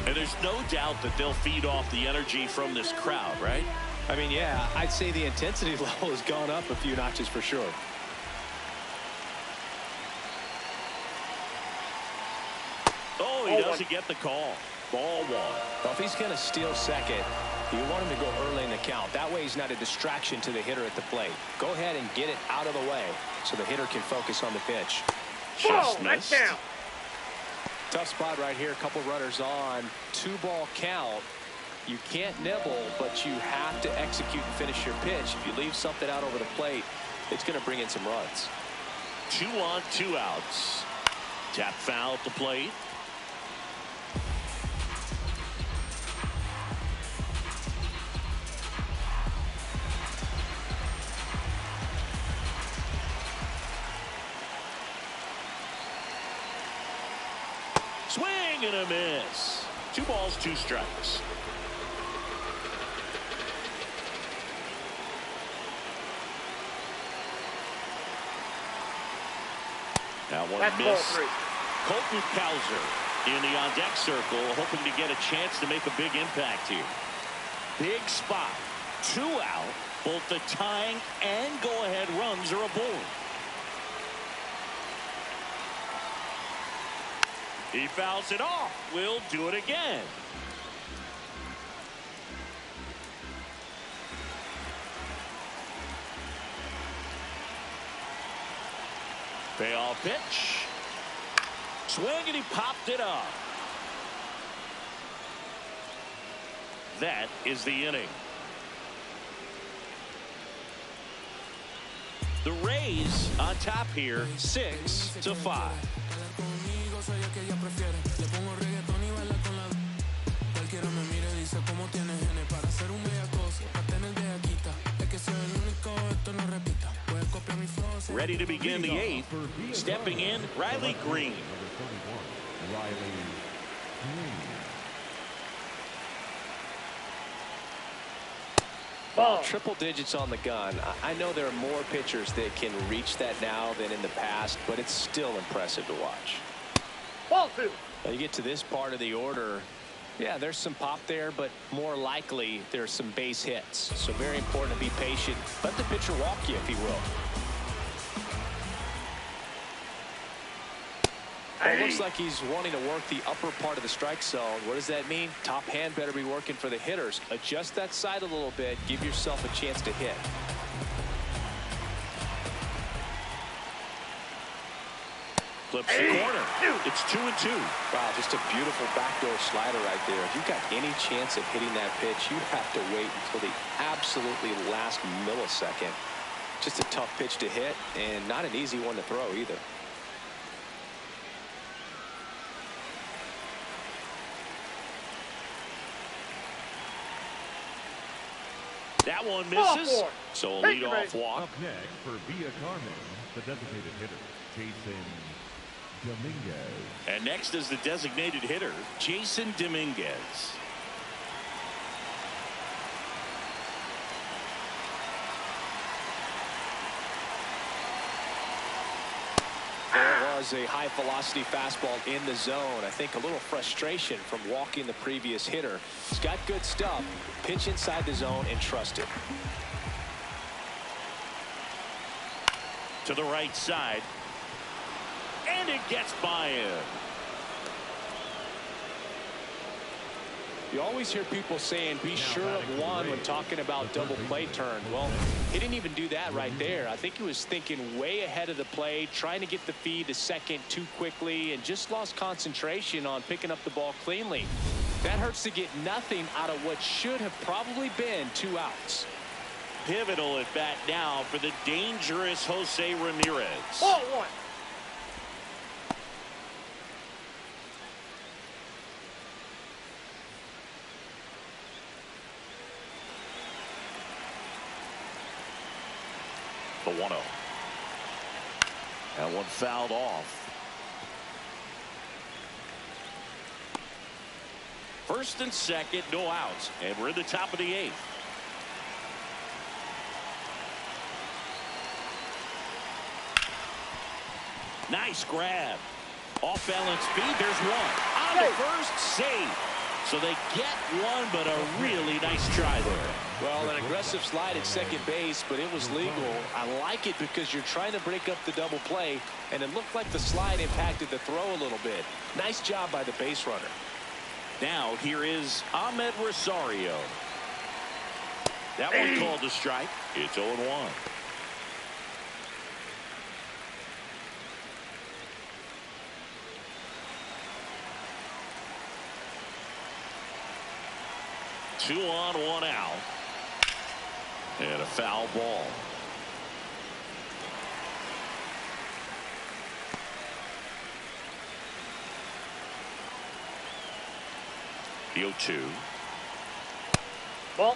And there's no doubt that they'll feed off the energy from this crowd, right? I mean, yeah, I'd say the intensity level has gone up a few notches for sure. Oh, he doesn't get the call. Ball 1. Well, if he's going to steal second, you want him to go early in the count. That way he's not a distraction to the hitter at the plate. Go ahead and get it out of the way so the hitter can focus on the pitch. Just missed. Tough spot right here. A couple runners on. 2-ball count. You can't nibble, but you have to execute and finish your pitch. If you leave something out over the plate, it's going to bring in some runs. 2 on, 2 outs. Tap foul at the plate. Swing and a miss. 2 balls, 2 strikes. Now one miss. Colton Cowser in the on-deck circle, hoping to get a chance to make a big impact here. Big spot. 2 out. Both the tying and go-ahead runs are aboard. He fouls it off. We'll do it again. Payoff pitch. Swing, and he popped it up. That is the inning. The Rays on top here, 6-5. Soy el que ella prefiere. Le pongo reggaetón y baila con la. Cualquiera me mire, dice cómo tiene genes para hacer un bella cosa, para tener bellaquita. Es que soy el único, esto no repita. Puedes Ready to begin the eighth. Stepping in, Riley Green. Riley Green. Ball. Triple digits on the gun. I know there are more pitchers that can reach that now than in the past, but it's still impressive to watch. Ball 2. Now you get to this part of the order. Yeah, there's some pop there, but more likely there's some base hits. So very important to be patient. Let the pitcher walk you, if he will. It looks like he's wanting to work the upper part of the strike zone. What does that mean? Top hand better be working for the hitters. Adjust that side a little bit. Give yourself a chance to hit. Flips the corner. It's 2-2. Wow, just a beautiful backdoor slider right there. If you've got any chance of hitting that pitch, you have to wait until the absolutely last millisecond. Just a tough pitch to hit, and not an easy one to throw either. That one misses. So a leadoff walk. Up next for Villa Carmen, the designated hitter, Jason Dominguez. And next is the designated hitter, Jason Dominguez. There was a high velocity fastball in the zone. I think a little frustration from walking the previous hitter. He's got good stuff. Pitch inside the zone and trust it. To the right side. And it gets by him. You always hear people saying be sure of one when talking about double play turn. Well, he didn't even do that right there. I think he was thinking way ahead of the play, trying to get the feed to second too quickly, and just lost concentration on picking up the ball cleanly. That hurts to get nothing out of what should have probably been 2 outs. Pivotal at bat now for the dangerous Jose Ramirez. Ball 1. The 1-0. That one fouled off. First and second, no outs, and we're in the top of the 8th. Nice grab. Off balance feed. There's one. On the first, save. So they get one, but a really nice try there. Well, an aggressive slide at second base, but it was legal. I like it because you're trying to break up the double play, and it looked like the slide impacted the throw a little bit. Nice job by the base runner. Now here is Ahmed Rosario. That one called a strike. It's 0-1. Two on, 1 out. And a foul ball. The 0-2. Ball.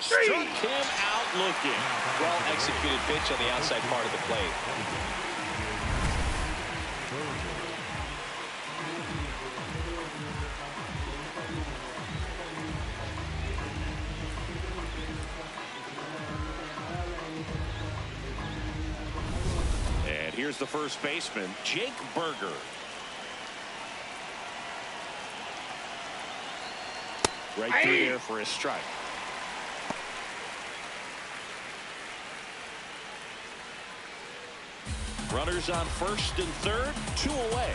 Struck him out looking. Well executed pitch on the outside part of the plate. And here's the first baseman, Jake Burger. Right through there for a strike. Runners on first and third, 2 away.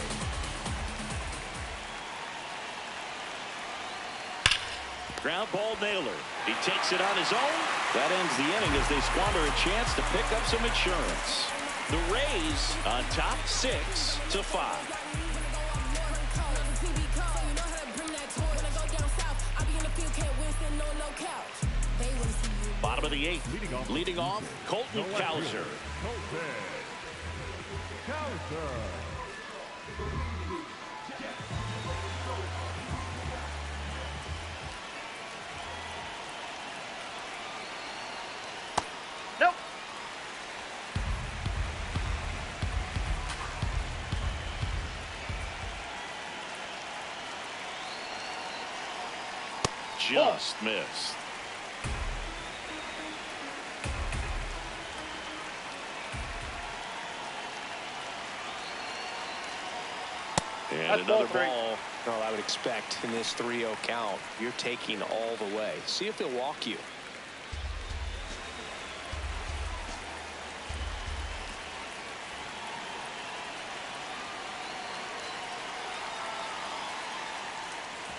Ground ball Naylor. He takes it on his own. That ends the inning as they squander a chance to pick up some insurance. The Rays on top 6-5. Bottom of the 8th. Leading off, Colton Cowser. just missed. And another ball. Well, I would expect in this 3-0 count, you're taking all the way. See if they'll walk you.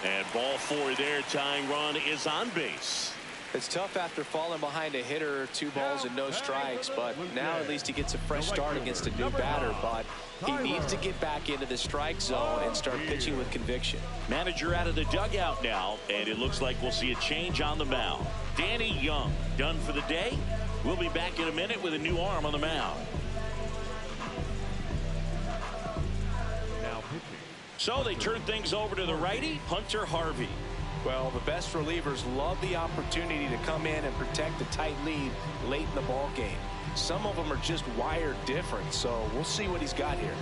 And ball 4 there. Tying run is on base. It's tough after falling behind a hitter, 2 balls and no strikes, but now at least he gets a fresh start against a new batter. But he needs to get back into the strike zone and start pitching with conviction. Manager out of the dugout now, and it looks like we'll see a change on the mound. Danny Young done for the day. We'll be back in a minute with a new arm on the mound. Now pitching. So they turn things over to the righty, Hunter Harvey. Well, the best relievers love the opportunity to come in and protect a tight lead late in the ball game. Some of them are just wired different, so we'll see what he's got here.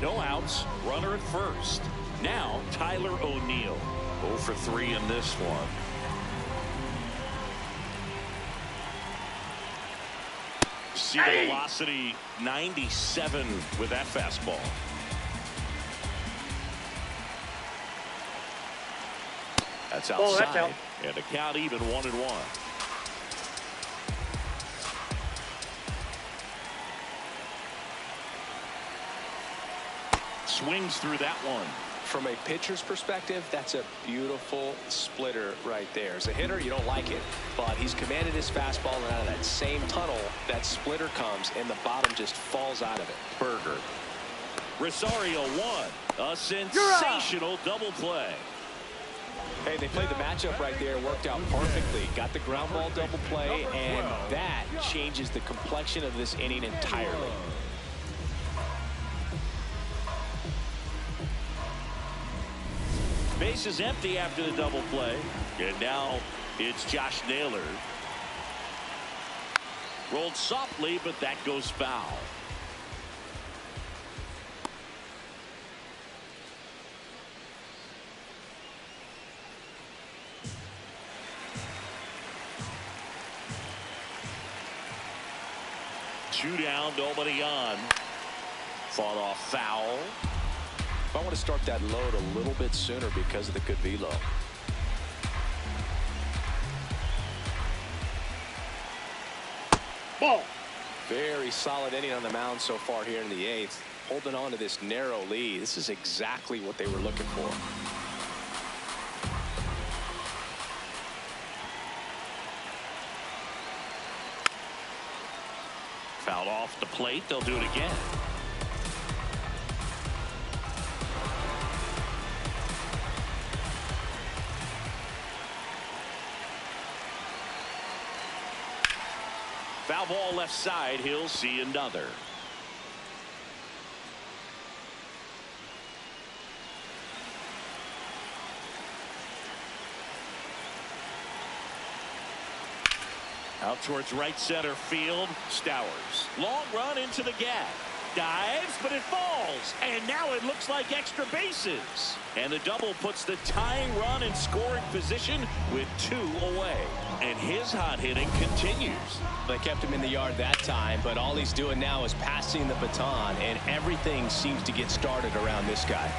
No outs, runner at first. Now Tyler O'Neill, 0 for 3 in this one. See the velocity, 97 with that fastball. That's outside. That's out. And the count even 1-1. Swings through that one. From a pitcher's perspective, that's a beautiful splitter right there. As a hitter, you don't like it, but he's commanded his fastball, and out of that same tunnel, that splitter comes, and the bottom just falls out of it. Berger. Rosario 1. A sensational double play. Hey, they played the matchup right there, worked out perfectly. Got the ground ball double play, and that changes the complexion of this inning entirely. Base is empty after the double play. And now it's Josh Naylor. Rolled softly, but that goes foul. Two down, nobody on. Fought off foul. I want to start that load a little bit sooner because of the good velo. Ball. Very solid inning on the mound so far here in the 8th. Holding on to this narrow lead. This is exactly what they were looking for. Fouled off the plate. They'll do it again. Foul ball left side. He'll see another. Out towards right center field. Stowers. Long run into the gap. Dives, but it falls. And now it looks like extra bases. And the double puts the tying run in scoring position with 2 away. And his hot hitting continues. They kept him in the yard that time, but all he's doing now is passing the baton, and everything seems to get started around this guy.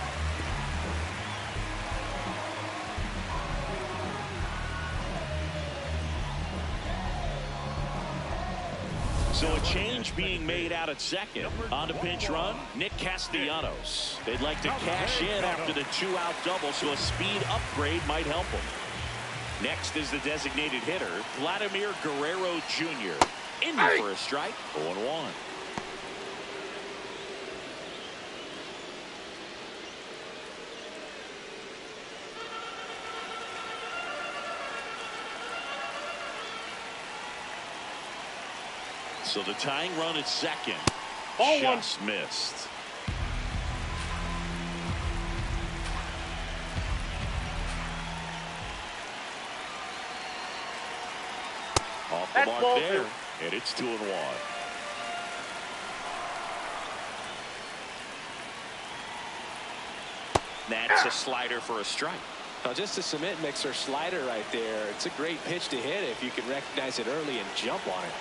So a change being made out at second. On to pinch run, Nick Castellanos. They'd like to cash in after the 2-out double, so a speed upgrade might help them. Next is the designated hitter, Vladimir Guerrero Jr. In for a strike, 0-1. So the tying run at second just missed. Off the mark there, and it's 2-1. That's a slider for a strike. Now, just a cement mixer slider right there. It's a great pitch to hit if you can recognize it early and jump on it.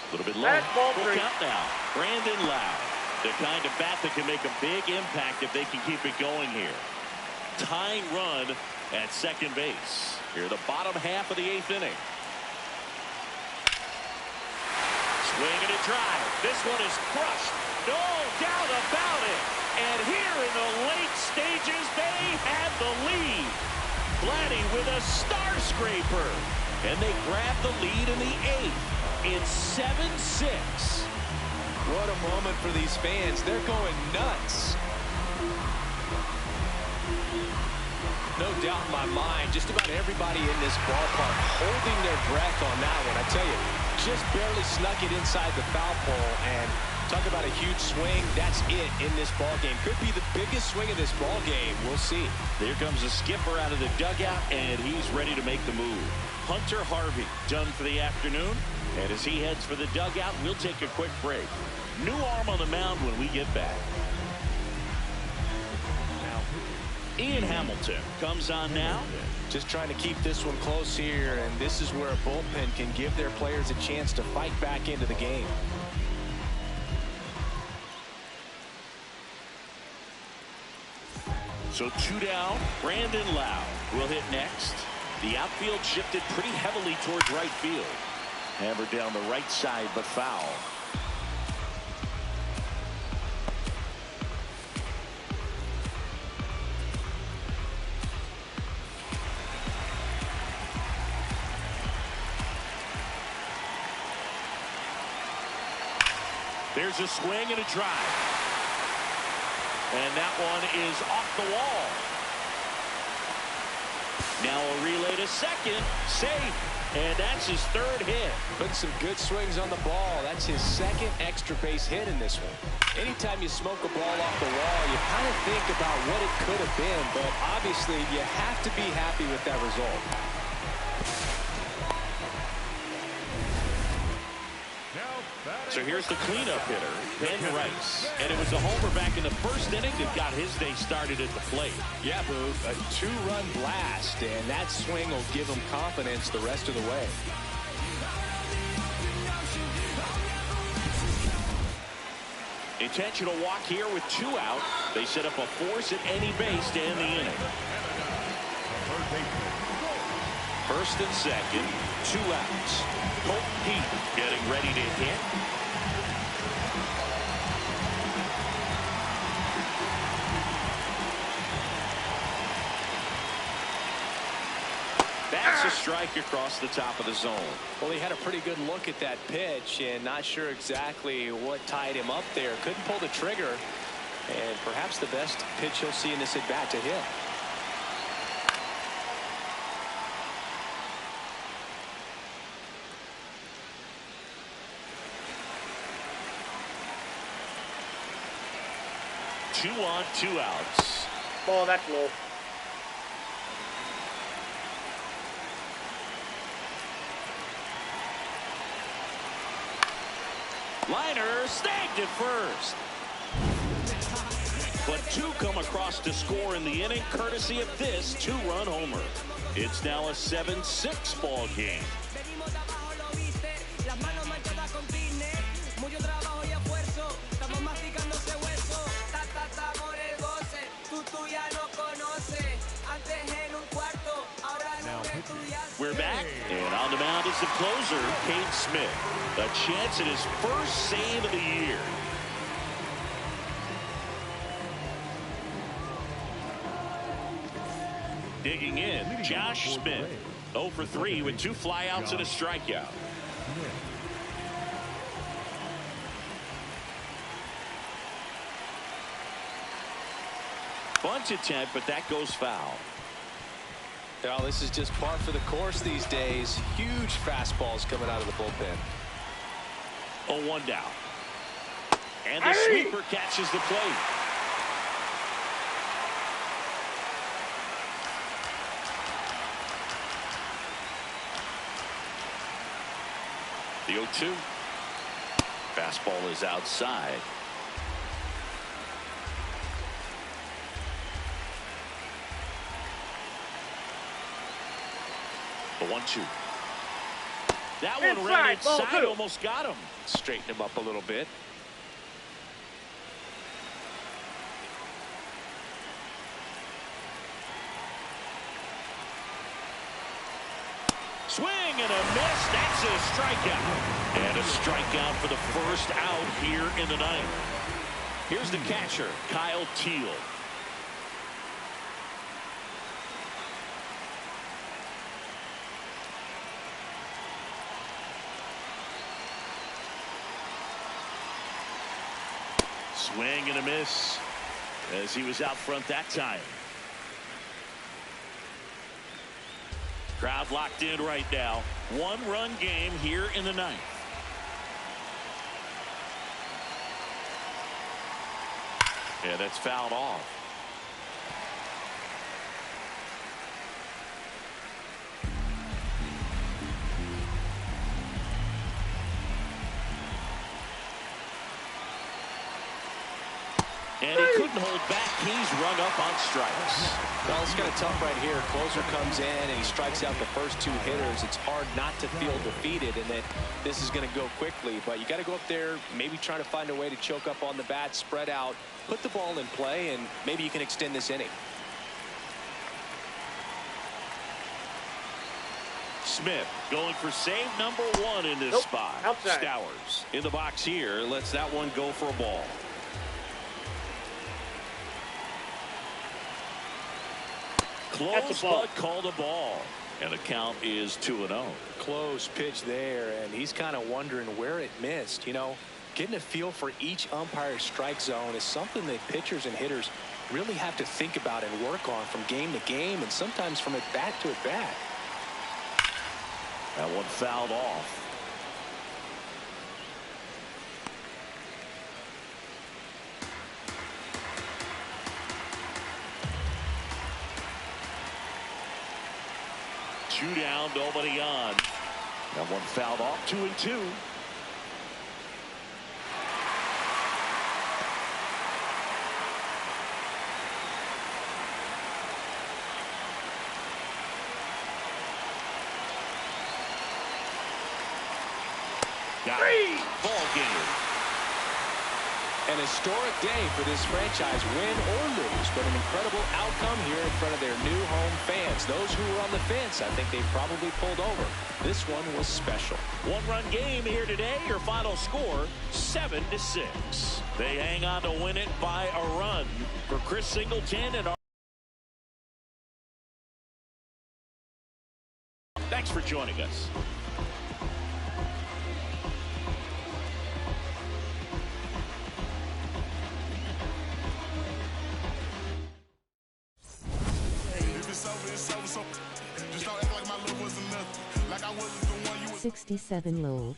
A little bit low. Full count now. Brandon Lowe. The kind of bat that can make a big impact if they can keep it going here. Tying run at second base. Here the bottom half of the 8th inning. Swing and a drive. This one is crushed. No doubt about it. And here in the late stages, they have the lead. Vladdy with a star scraper. And they grab the lead in the 8th. It's 7-6. What a moment for these fans. They're going nuts. No doubt in my mind, just about everybody in this ballpark holding their breath on that one. I tell you, just barely snuck it inside the foul pole, and talk about a huge swing. That's it in this ball game. Could be the biggest swing of this ball game. We'll see. There comes the skipper out of the dugout, and he's ready to make the move. Hunter Harvey done for the afternoon, and as he heads for the dugout, we'll take a quick break. New arm on the mound when we get back. Ian Hamilton comes on now. Just trying to keep this one close here, and this is where a bullpen can give their players a chance to fight back into the game. So 2 down. Brandon Lowe will hit next. The outfield shifted pretty heavily towards right field. Hammered down the right side, but foul. There's a swing and a drive. And that one is off the wall. Now a relay to second. Safe. And that's his 3rd hit. Putting some good swings on the ball. That's his 2nd extra base hit in this one. Anytime you smoke a ball off the wall, you kind of think about what it could have been. But obviously, you have to be happy with that result. So here's the cleanup hitter, Ben Rice. And it was a homer back in the 1st inning that got his day started at the plate. Yeah, Boo, a 2-run blast, and that swing will give him confidence the rest of the way. Intentional walk here with 2 out. They set up a force at any base to end the inning. 1st and 2nd, 2 outs. Hope Pete getting ready to hit. That's a strike across the top of the zone. Well, he had a pretty good look at that pitch and not sure exactly what tied him up there. Couldn't pull the trigger, and perhaps the best pitch he'll see in this at bat to hit. Two on, 2 outs. Ball, that's low. Liner snagged at first. But 2 come across to score in the inning, courtesy of this 2-run homer. It's now a 7-6 ball game. We're back, and on the mound is the closer, Cade Smith. A chance at his first save of the year. Digging in, Josh Smith. 0 for 3 with 2 flyouts and a strikeout. Bunt attempt, but that goes foul. Well, this is just par for the course these days. Huge fastballs coming out of the bullpen. 0-1 down. And the sweeper catches the plate. The 0-2. Fastball is outside. The 1-2. That one Inside, ran ball inside, two. almost got him. Straighten him up a little bit. Swing and a miss. That's a strikeout. And a strikeout for the first out here in the ninth. Here's the catcher, Kyle Teel. Swing and a miss as he was out front that time. Crowd locked in right now. 1-run game here in the ninth. Yeah, that's fouled off. And he couldn't hold back. He's rung up on strikes. Well, it's kind of tough right here. Closer comes in and he strikes out the first 2 hitters. It's hard not to feel defeated and that this is going to go quickly. But you got to go up there, maybe try to find a way to choke up on the bat, spread out, put the ball in play, and maybe you can extend this inning. Smith going for save number 1 in this spot. Outside. Stowers in the box here. Lets that one go for a ball. Close, but called a ball. And the count is 2-0. Close pitch there, and he's kind of wondering where it missed. You know, getting a feel for each umpire's strike zone is something that pitchers and hitters really have to think about and work on from game to game and sometimes from at bat to at bat. That one fouled off. Two down, nobody on. That one fouled off. 2-2. Got it. Ball game. An historic day for this franchise, win or lose, but an incredible outcome here in front of their new home fans. Those who were on the fence, I think they probably pulled over. This one was special. 1-run game here today. Your final score, 7-6. They hang on to win it by a run. For Chris Singleton and thanks for joining us. Just don't act like my love wasn't nothing. Like I wasn't the one you was. 67 low.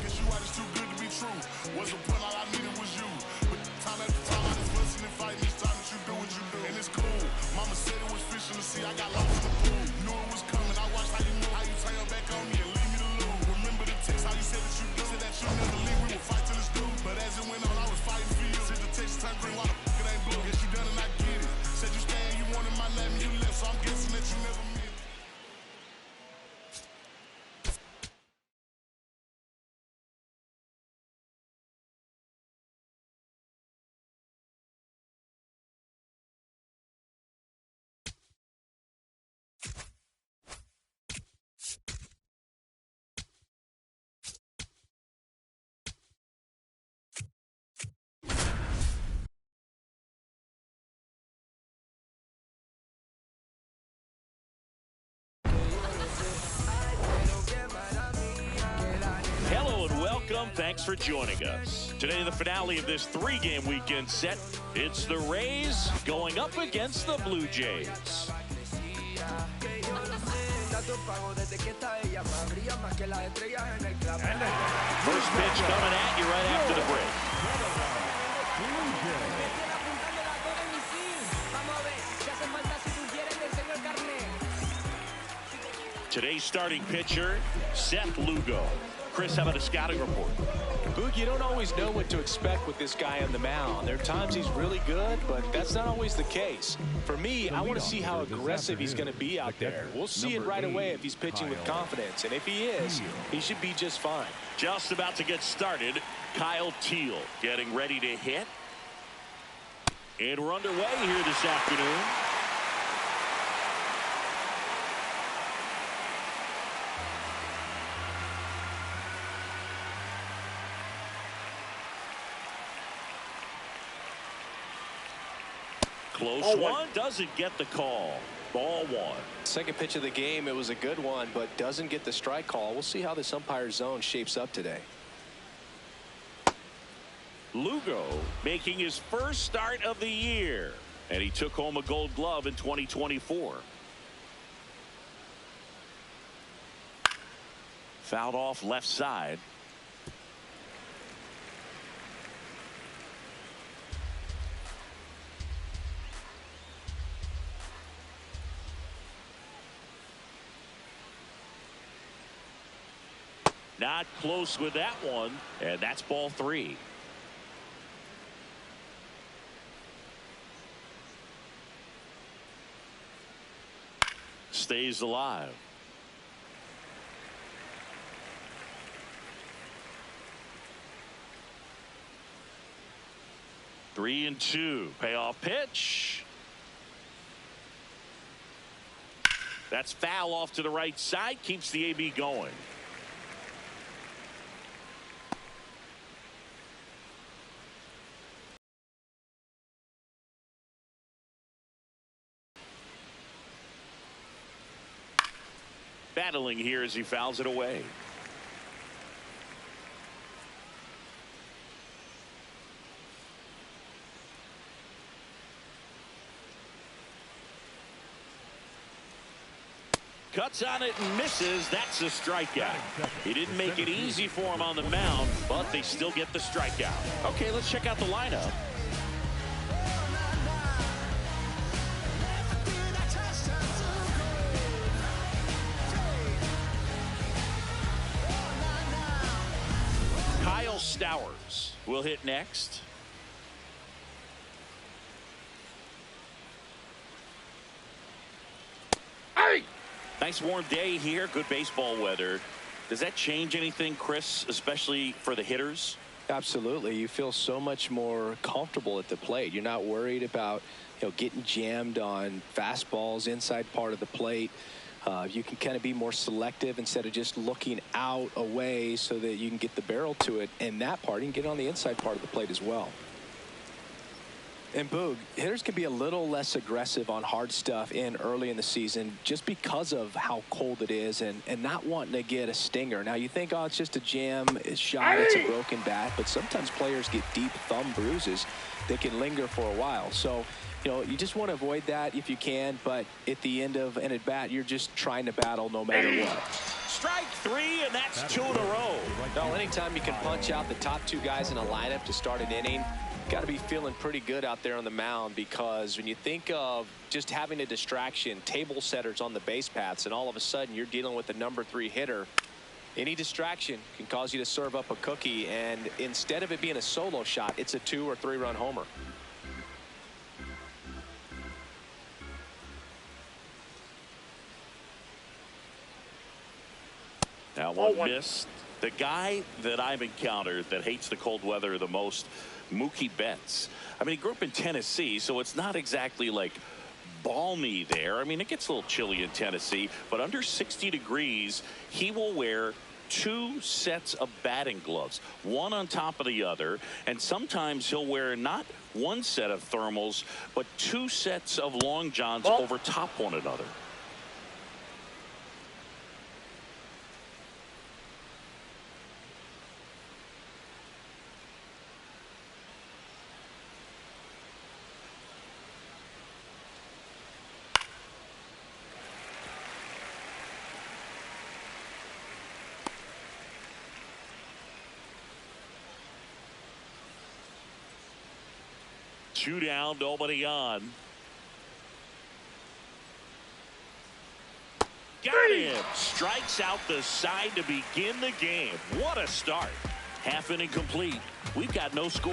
Guess you are just too good to be true. What's the point? All I needed was you. But time after time I just bustin' and fighting each time that you do what you do. And it's cool. Mama said it was fish in the sea. I got lost in the pool. Knew it was coming. I watched how you move, how you turn your back on me and leave me to lose. Remember the text, how you said that you do. Said that you never leave. We would fight till it's through. But as it went on, I was fighting for you. Said the text turned green. Why the f it ain't blue? Guess you done and I get it. Said you stay and you wanted my name and you left. So I'm guessing that you never meant it. Hello and welcome. Thanks for joining us. Today, the finale of this 3-game weekend set. It's the Rays going up against the Blue Jays. First pitch coming at you right after the break. Today's starting pitcher, Seth Lugo. Chris, how about a scouting report? Boog, you don't always know what to expect with this guy on the mound. There are times he's really good, but that's not always the case. For me, I want to see how aggressive he's going to be out there. We'll see it right away if he's pitching with confidence. And if he is, he should be just fine. Just about to get started. Kyle Teel getting ready to hit. And we're underway here this afternoon. Close one, doesn't get the call. Ball one. Second pitch of the game, it was a good one, but doesn't get the strike call. We'll see how this umpire zone shapes up today. Lugo making his first start of the year, and he took home a Gold Glove in 2024. Fouled off left side. Not close with that one, and that's ball three. Stays alive. Three and two. Payoff pitch. That's foul off to the right side. Keeps the AB going. Battling here as he fouls it away. Cuts on it and misses. That's a strikeout. He didn't make it easy for him on the mound, but they still get the strikeout. Okay, let's check out the lineup. Kyle Stowers will hit next. Nice warm day here. Good baseball weather. Does that change anything, Chris, especially for the hitters? Absolutely. You feel so much more comfortable at the plate. You're not worried about, getting jammed on fastballs inside part of the plate. You can kind of be more selective instead of just looking out away so that you can get the barrel to it. And that part, you can get on the inside part of the plate as well. And Boog, hitters can be a little less aggressive on hard stuff early in the season just because of how cold it is and not wanting to get a stinger. Now you think, oh, it's just a jam, it's shot, it's a broken bat, but sometimes players get deep thumb bruises that can linger for a while. So, you just want to avoid that if you can, but at the end of an at-bat, you're just trying to battle no matter what. Strike three, and that's two in a row. No, anytime you can punch out the top two guys in a lineup to start an inning, got to be feeling pretty good out there on the mound, because when you think of just having a distraction, table setters on the base paths, and all of a sudden you're dealing with the number 3 hitter, any distraction can cause you to serve up a cookie, and instead of it being a solo shot, it's a 2 or 3 run homer. That one missed. The guy that I've encountered that hates the cold weather the most, Mookie Betts. I mean, he grew up in Tennessee, so it's not exactly like balmy there. I mean, it gets a little chilly in Tennessee, but under 60 degrees, he will wear 2 sets of batting gloves, one on top of the other, and sometimes he'll wear not 1 set of thermals, but 2 sets of long johns over top one another. Two down, nobody on. Got him. Strikes out the side to begin the game. What a start. Half inning complete. We've got no score.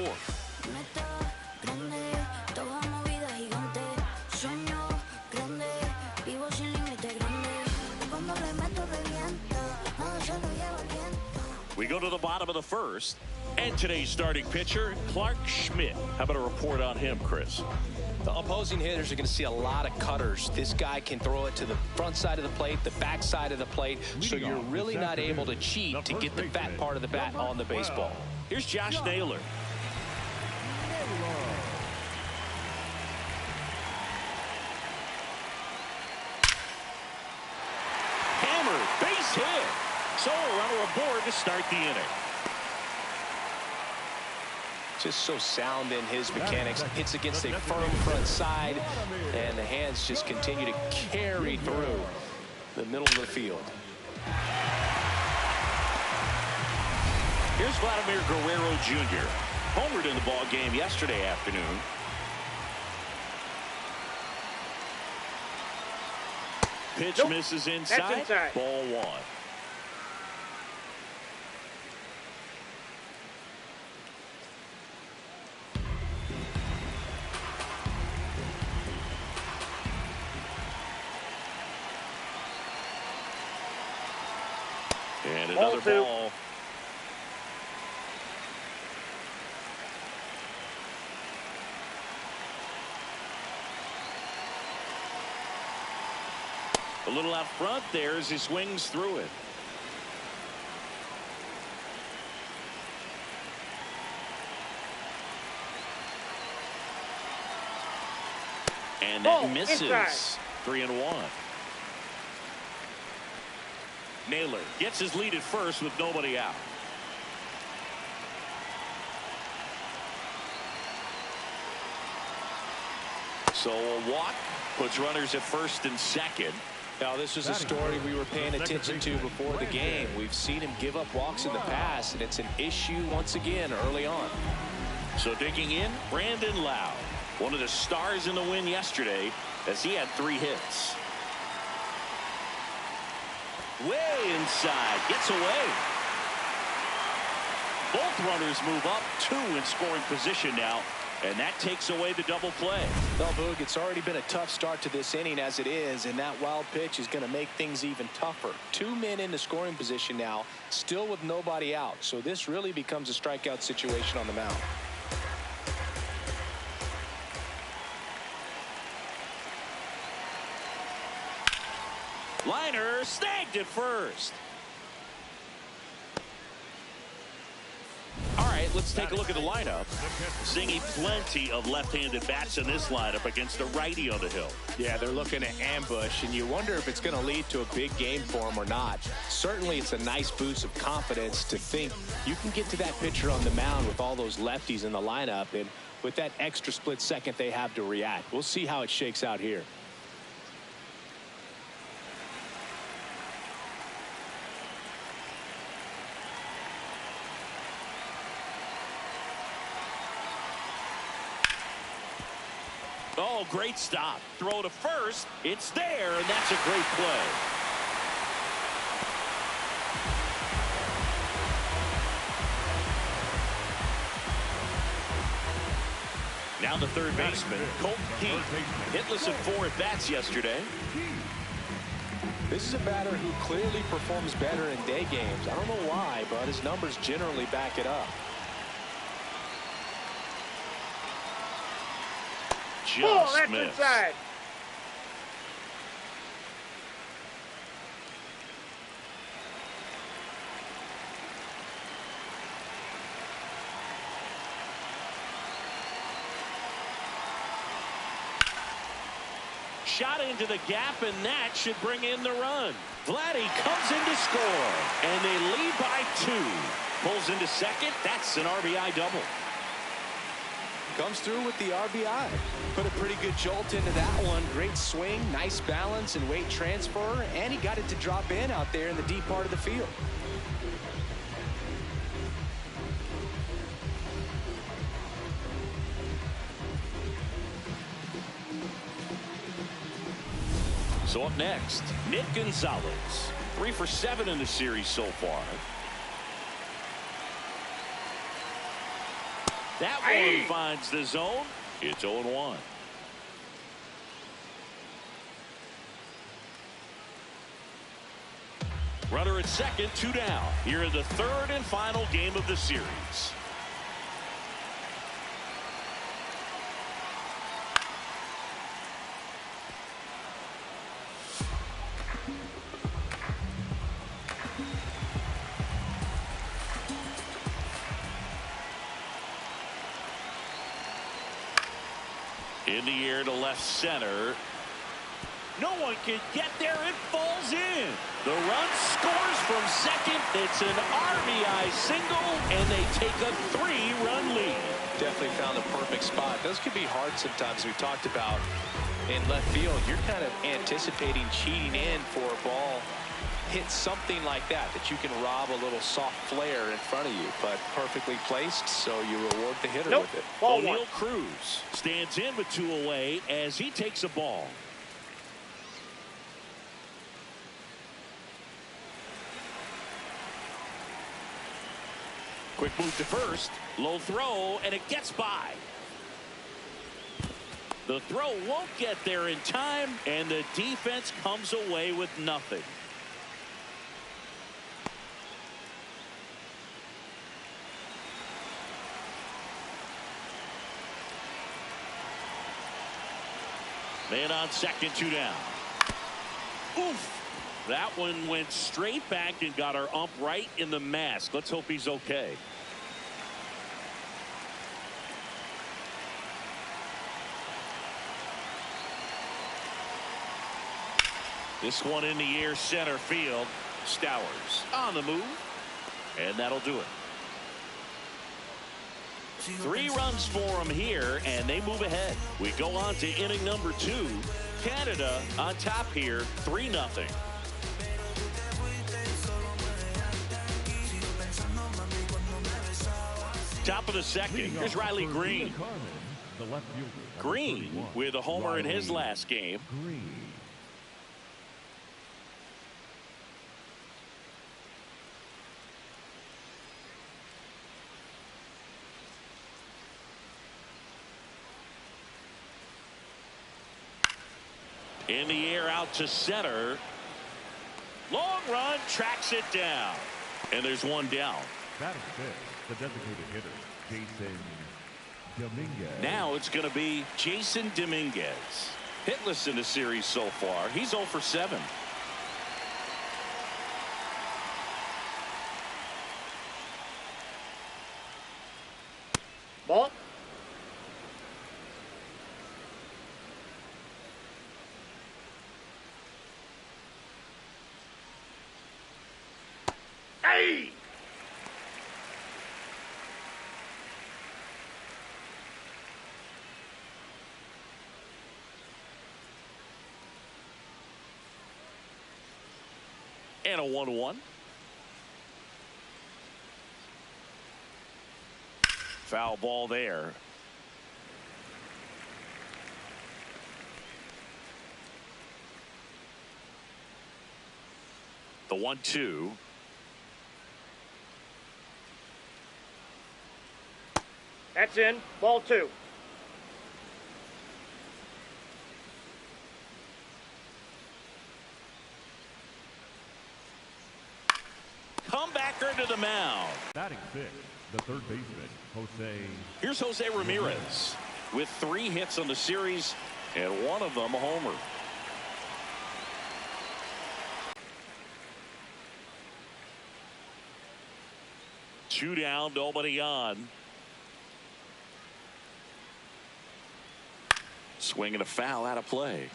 We go to the bottom of the first. And today's starting pitcher, Clarke Schmidt. How about a report on him, Chris? The opposing hitters are going to see a lot of cutters. This guy can throw it to the front side of the plate, the back side of the plate, so you're really not able to cheat to get the fat part of the bat on the baseball. Here's Josh Naylor. Hammered, base hit. So a runner aboard to start the inning. Just so sound in his mechanics. Hits against a firm front side, and the hands just continue to carry through the middle of the field. Here's Vladimir Guerrero Jr. Homered in the ball game yesterday afternoon. Pitch misses inside. That's inside. Ball one. And another ball. A little out front there as he swings through it. And that misses. Inside. 3-1. Naylor gets his lead at first with nobody out. So a walk puts runners at first and second. Now, this was a story we were paying attention to before the game. We've seen him give up walks in the past, and it's an issue once again early on. So digging in, Brandon Lowe, one of the stars in the win yesterday, as he had 3 hits. Way inside, gets away. Both runners move up, 2 in scoring position now, and that takes away the double play. Well, Boog, it's already been a tough start to this inning as it is, and that wild pitch is going to make things even tougher. 2 men in the scoring position now, still with nobody out, so this really becomes a strikeout situation on the mound. Liner snagged at first. All right, let's take a look at the lineup. Seeing plenty of left-handed bats in this lineup against a righty on the hill. Yeah, they're looking to ambush, and you wonder if it's going to lead to a big game for them or not. Certainly, it's a nice boost of confidence to think you can get to that pitcher on the mound with all those lefties in the lineup, and with that extra split second they have to react. We'll see how it shakes out here. Oh, great stop. Throw to first. It's there, and that's a great play. Now the third baseman, Colt Heath. Hitless in 4 at-bats yesterday. This is a batter who clearly performs better in day games. I don't know why, but his numbers generally back it up. Just that's missed. inside. Shot into the gap, and that should bring in the run. Vladdy comes in to score, and they lead by 2. Pulls into second. That's an RBI double. Comes through with the RBI. Put a pretty good jolt into that one. Great swing, nice balance and weight transfer, and he got it to drop in out there in the deep part of the field. So up next, Nick Gonzalez. 3 for 7 in the series so far. That one finds the zone. It's 0-1. Runner at second, 2 down. Here in the third and final game of the series. In the air to left center. No one can get there. It falls in. The run scores from second. It's an RBI single, and they take a 3-run lead. Definitely found the perfect spot. Those can be hard sometimes. We talked about in left field. You're kind of anticipating cheating in for a ball. Hit something like that you can rob a little soft flare in front of you, but perfectly placed, so you reward the hitter with it. O'Neill Cruz stands in with 2 away as he takes a ball. Quick move to first, low throw, and it gets by. The throw won't get there in time, and the defense comes away with nothing. Man on second, 2 down. Oof. That one went straight back and got our ump right in the mask. Let's hope he's okay. This one in the air, center field. Stowers on the move, and that'll do it. 3 runs for them here, and they move ahead. We go on to inning number 2. Canada on top here, 3-0. Top of the second. Here's Riley Green. Green with a homer in his last game. In the air out to center. Long run, tracks it down. And there's 1 down. That is the designated hitter, Jason Dominguez. Now it's going to be Jason Dominguez. Hitless in the series so far. He's 0 for 7. Ball. Hey! And a 1-1. Foul ball there. The 1-2. That's in. Ball 2. Comebacker to the mound. Batting 6, the third baseman, Jose. Here's Jose Ramirez with 3 hits on the series, and 1 of them a homer. Two down, nobody on. Swinging a foul out of play.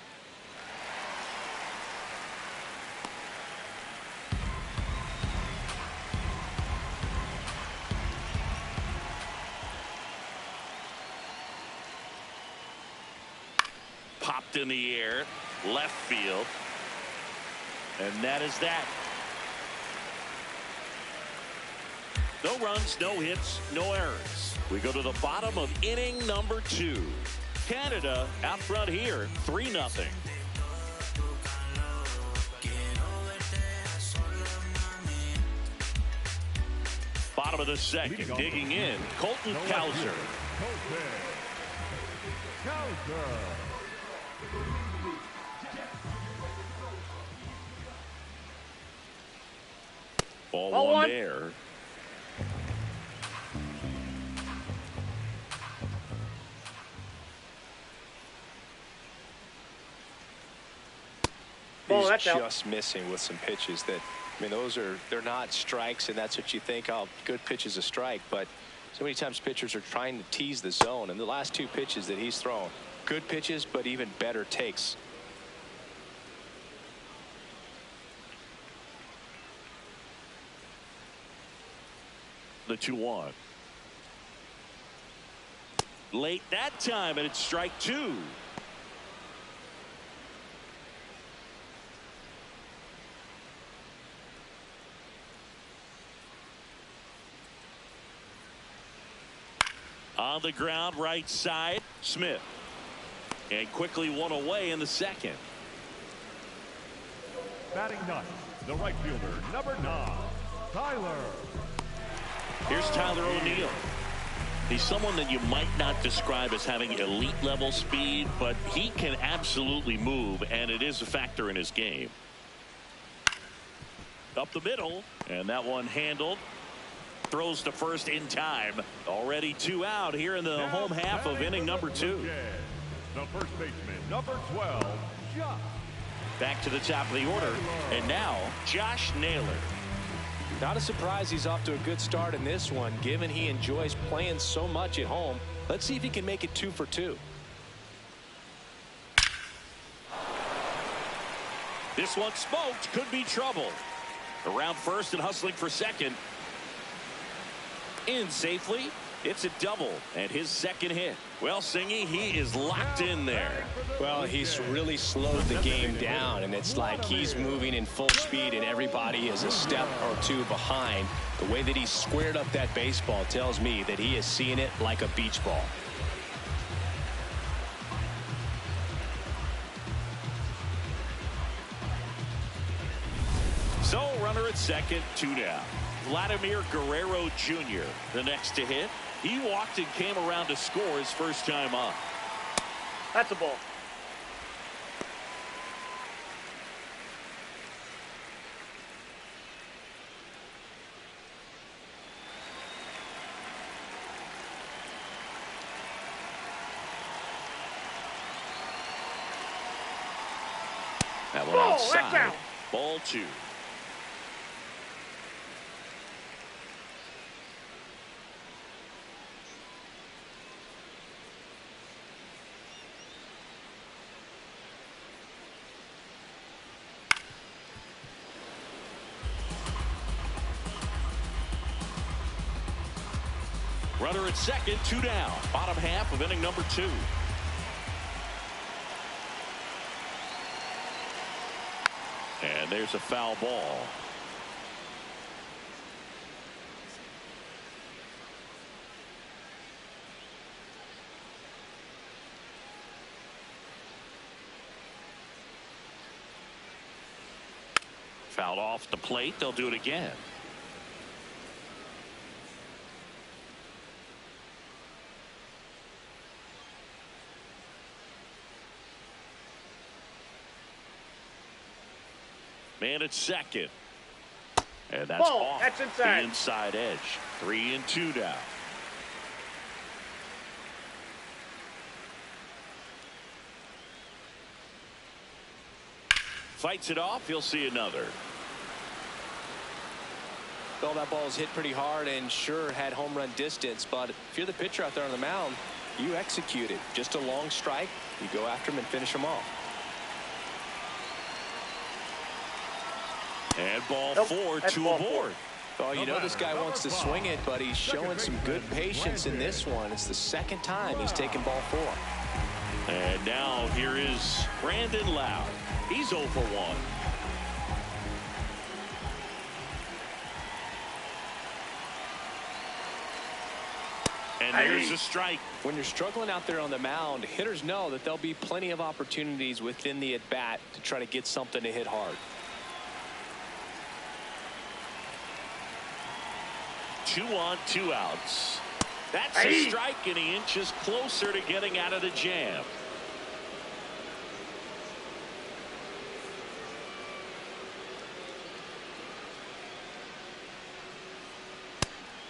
Popped in the air, left field. And that is that. No runs, no hits, no errors. We go to the bottom of inning number 2. Canada out front here, 3-0. Bottom Bottom of the second, digging in, Colton Cowser. Ball one there. He's just missing with some pitches that, I mean, they're not strikes, and that's what you think, oh, good pitch is a strike, but so many times pitchers are trying to tease the zone, and the last two pitches that he's thrown, good pitches, but even better takes. The 2-1. Late that time, and it's strike two. On the ground, right side, Smith. And quickly one away in the second. Batting ninth, the right fielder, number 9, Tyler. Here's Tyler O'Neill. He's someone that you might not describe as having elite level speed, but he can absolutely move, and it is a factor in his game. Up the middle, and that one handled. Throws to first in time. Already 2 out here in the home half of inning number 2. The first baseman, number 12, Josh. Back to the top of the order, and now Josh Naylor. Not a surprise he's off to a good start in this one, given he enjoys playing so much at home. Let's see if he can make it 2 for 2. This one smoked, could be trouble. Around first and hustling for second. In safely. It's a double and his second hit. Well, Singy, he is locked in there. Well, he's really slowed the game down, and it's like he's moving in full speed and everybody is a step or two behind. The way that he squared up that baseball tells me that he is seeing it like a beach ball. So runner at second, 2 down. Vladimir Guerrero Jr. the next to hit. He walked and came around to score his first time up. That's a ball. That one outside. Ball 2. Runner at second, 2 down. Bottom half of inning number 2. And there's a foul ball. Fouled off the plate. They'll do it again. Man at second. And that's off that's inside. the inside edge. 3-2 down. Fights it off. You'll see another. Well, that ball is hit pretty hard and sure had home run distance, but if you're the pitcher out there on the mound, you execute it. Just a long strike. You go after him and finish him off. And ball 4 to aboard. Well, you know this guy wants to swing it, but he's showing some good patience in this one. It's the second time he's taken ball 4. And now here is Brandon Lowe. He's 0 for 1. And there's a strike. When you're struggling out there on the mound, hitters know that there'll be plenty of opportunities within the at-bat to try to get something to hit hard. 2 on, 2 outs. That's a strike, and he inches closer to getting out of the jam.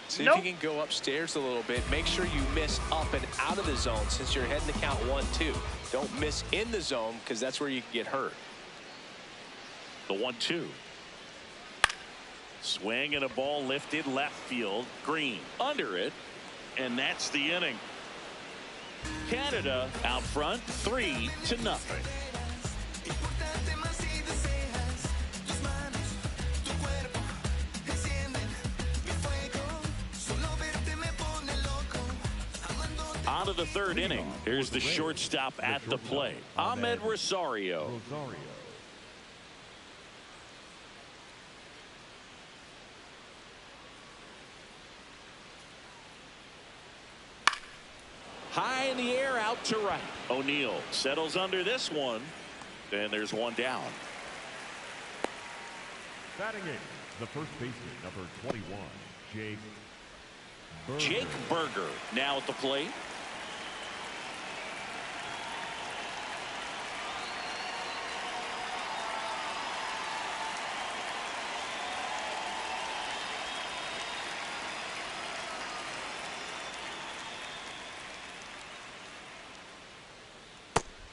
See if you can go upstairs a little bit. Make sure you miss up and out of the zone since you're heading to count 1-2. Don't miss in the zone because that's where you can get hurt. The 1-2. Swing and a ball lifted left field. Green under it. And that's the inning. Canada out front 3-0. On to the 3rd inning. Here's the shortstop at the plate, Ahmed Rosario. High in the air, out to right. O'Neill settles under this one. And there's one down. Batting in, the first baseman, number 21, Jake Burger now at the plate.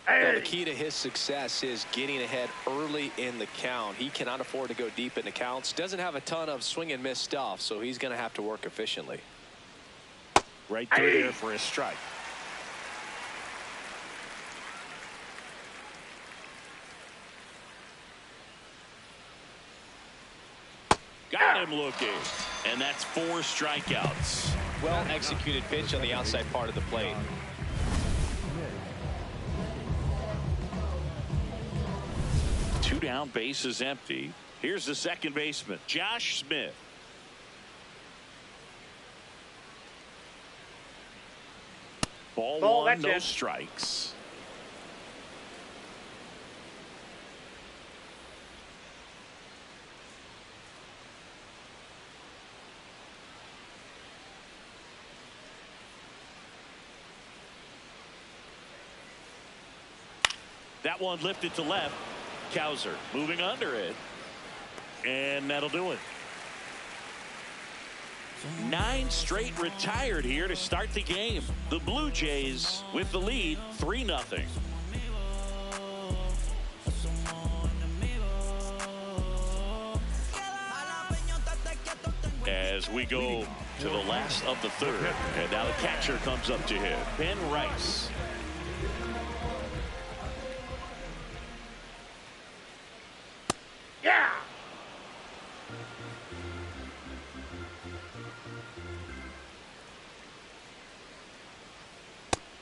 Well, the key to his success is getting ahead early in the count. He cannot afford to go deep in the counts. Doesn't have a ton of swing and miss stuff, so he's going to have to work efficiently. Right through there for a strike. Got him looking. And that's 4 strikeouts. Well executed pitch on the outside part of the plate. Two down, base is empty. Here's the second baseman, Josh Smith. Ball one, no strikes. That one lifted to left. Cowser moving under it. And that'll do it. 9 straight retired here to start the game. The Blue Jays with the lead 3-0. As we go to the last of the 3rd. And now the catcher comes up to hit. Ben Rice.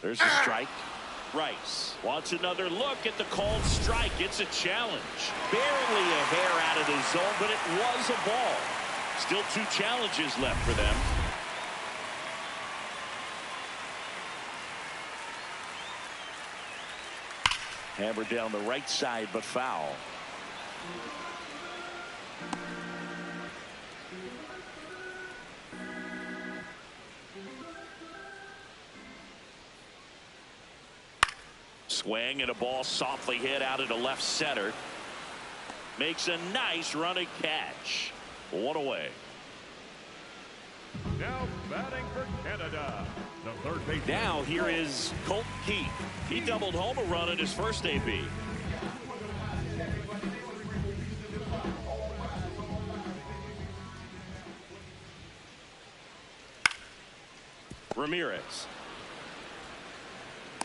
There's a strike. Rice wants another look at the called strike. It's a challenge. Barely a hair out of the zone, but it was a ball. Still 2 challenges left for them. Hammered down the right side, but foul. Swing and a ball softly hit out into left center. Makes a nice running catch. 1 away. Now batting for Canada, the 3rd baseman. Now here is Colt Keith. He doubled home a run in his first AB. Ramirez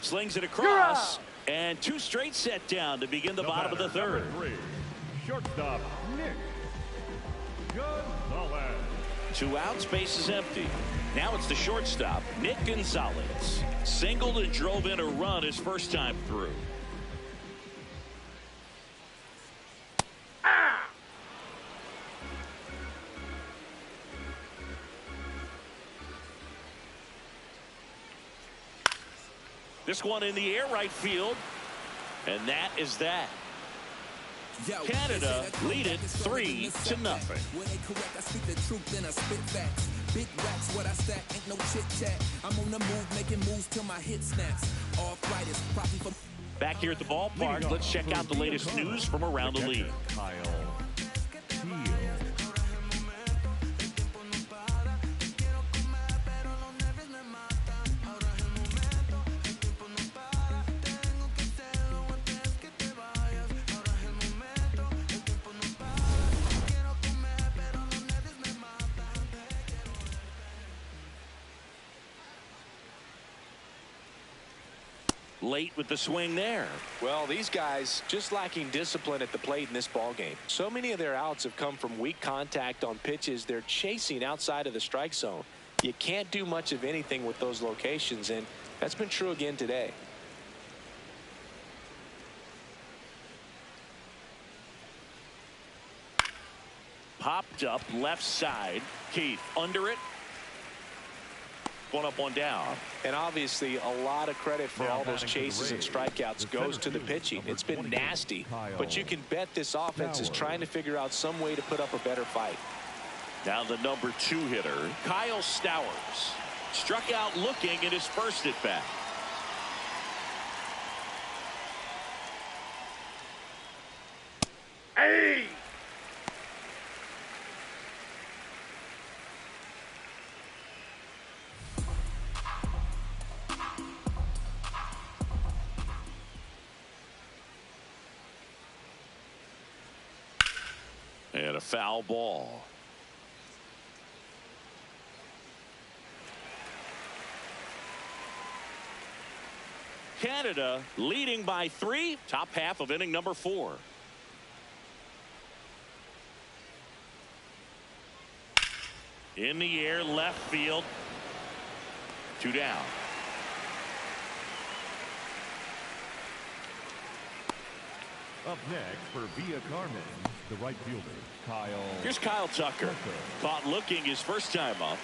slings it across, and 2 straight set down to begin the bottom of the 3rd. Shortstop Nick Gonzalez. 2 outs, base is empty. Now it's the shortstop, Nick Gonzalez. Singled and drove in a run his first time through. This one in the air, right field. And that is that. Canada lead it 3-0. Big racks, what I stack, ain't no chit chat. I'm on the move, making moves till my hit snaps. Arthritis, probably for. Back here at the ballpark, let's check out the latest news from around the league. Kyle Steele. Late with the swing there. Well, these guys just lacking discipline at the plate in this ball game. So many of their outs have come from weak contact on pitches they're chasing outside of the strike zone. You can't do much of anything with those locations, and that's been true again today. Popped up left side. Keith under it. One up, one down. And obviously a lot of credit for all those chases and strikeouts goes to the pitching. It's been nasty, but you can bet this offense is trying to figure out some way to put up a better fight. Now the number 2 hitter, Kyle Stowers, struck out looking at his first at bat. Hey! And a foul ball. Canada leading by 3, top half of inning number 4. In the air, left field. 2 down. Up next for Villa Carmen, the right fielder, Kyle. Here's Kyle Tucker. Caught looking his first time up.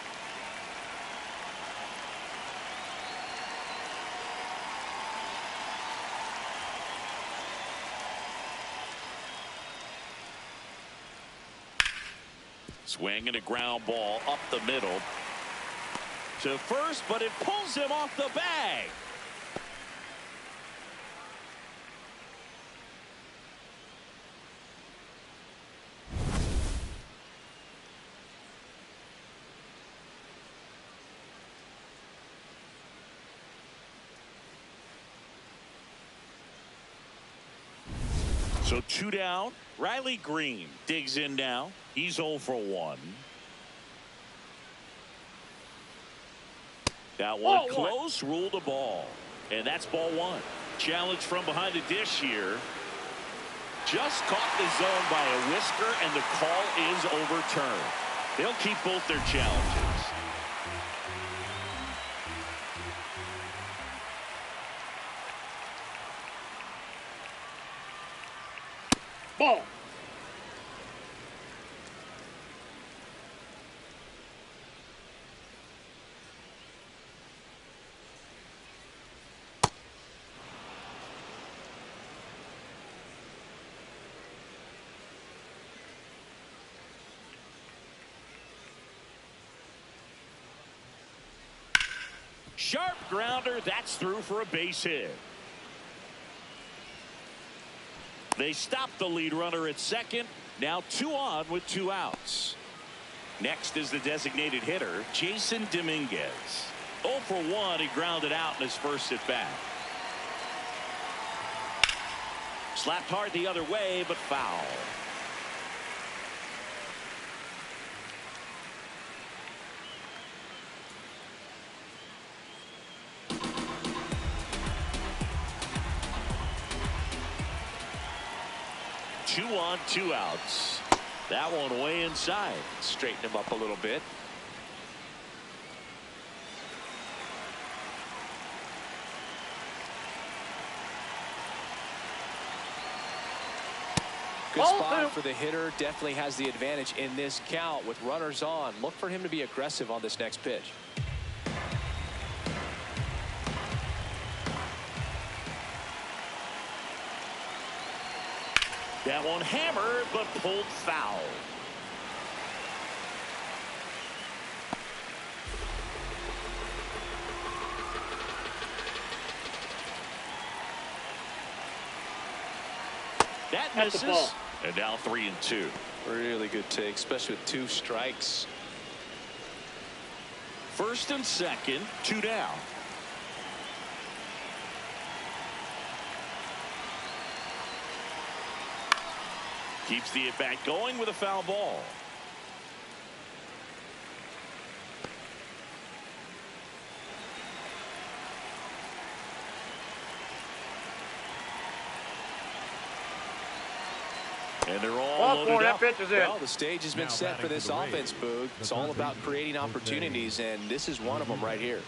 Swing and a ground ball up the middle to first, but it pulls him off the bag. So 2 down. Riley Green digs in now. He's 0 for 1. That one close, ruled a ball. And that's ball 1. Challenge from behind the dish here. Just caught the zone by a whisker, and the call is overturned. They'll keep both their challenges. Ball. Sharp grounder. That's through for a base hit. They stop the lead runner at second. Now 2 on with 2 outs. Next is the designated hitter, Jason Dominguez. 0 for 1. He grounded out in his first at bat. Slapped hard the other way, but foul. Two on, 2 outs. That one way inside. Straighten him up a little bit. Good spot for the hitter. Definitely has the advantage in this count with runners on. Look for him to be aggressive on this next pitch. That one hammered, but pulled foul. That That's the ball. misses. And now 3-2. Really good take, especially with 2 strikes. First and second, 2 down. Keeps the at-bat going with a foul ball. And they're all loaded up. That pitch is in. Well, the stage has been set for this offense, Boog. It's all about creating opportunities, and this is one of them right here.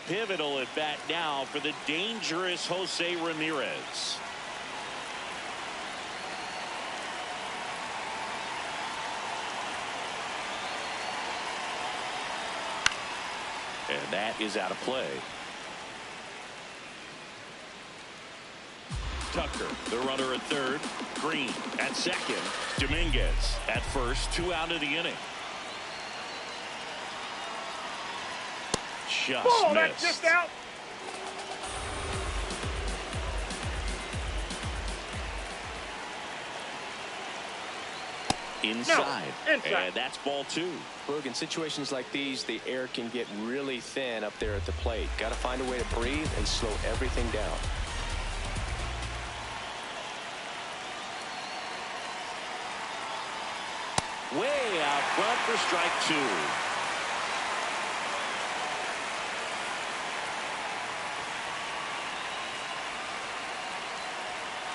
Pivotal at bat now for the dangerous Jose Ramirez. And that is out of play. Tucker, the runner at third. Green at second. Dominguez at first. 2 out of the inning. Just Ball, missed. that's just out. Inside. No, inside. And that's ball 2. Boog, in situations like these, the air can get really thin up there at the plate. Got to find a way to breathe and slow everything down. Way out front for strike 2.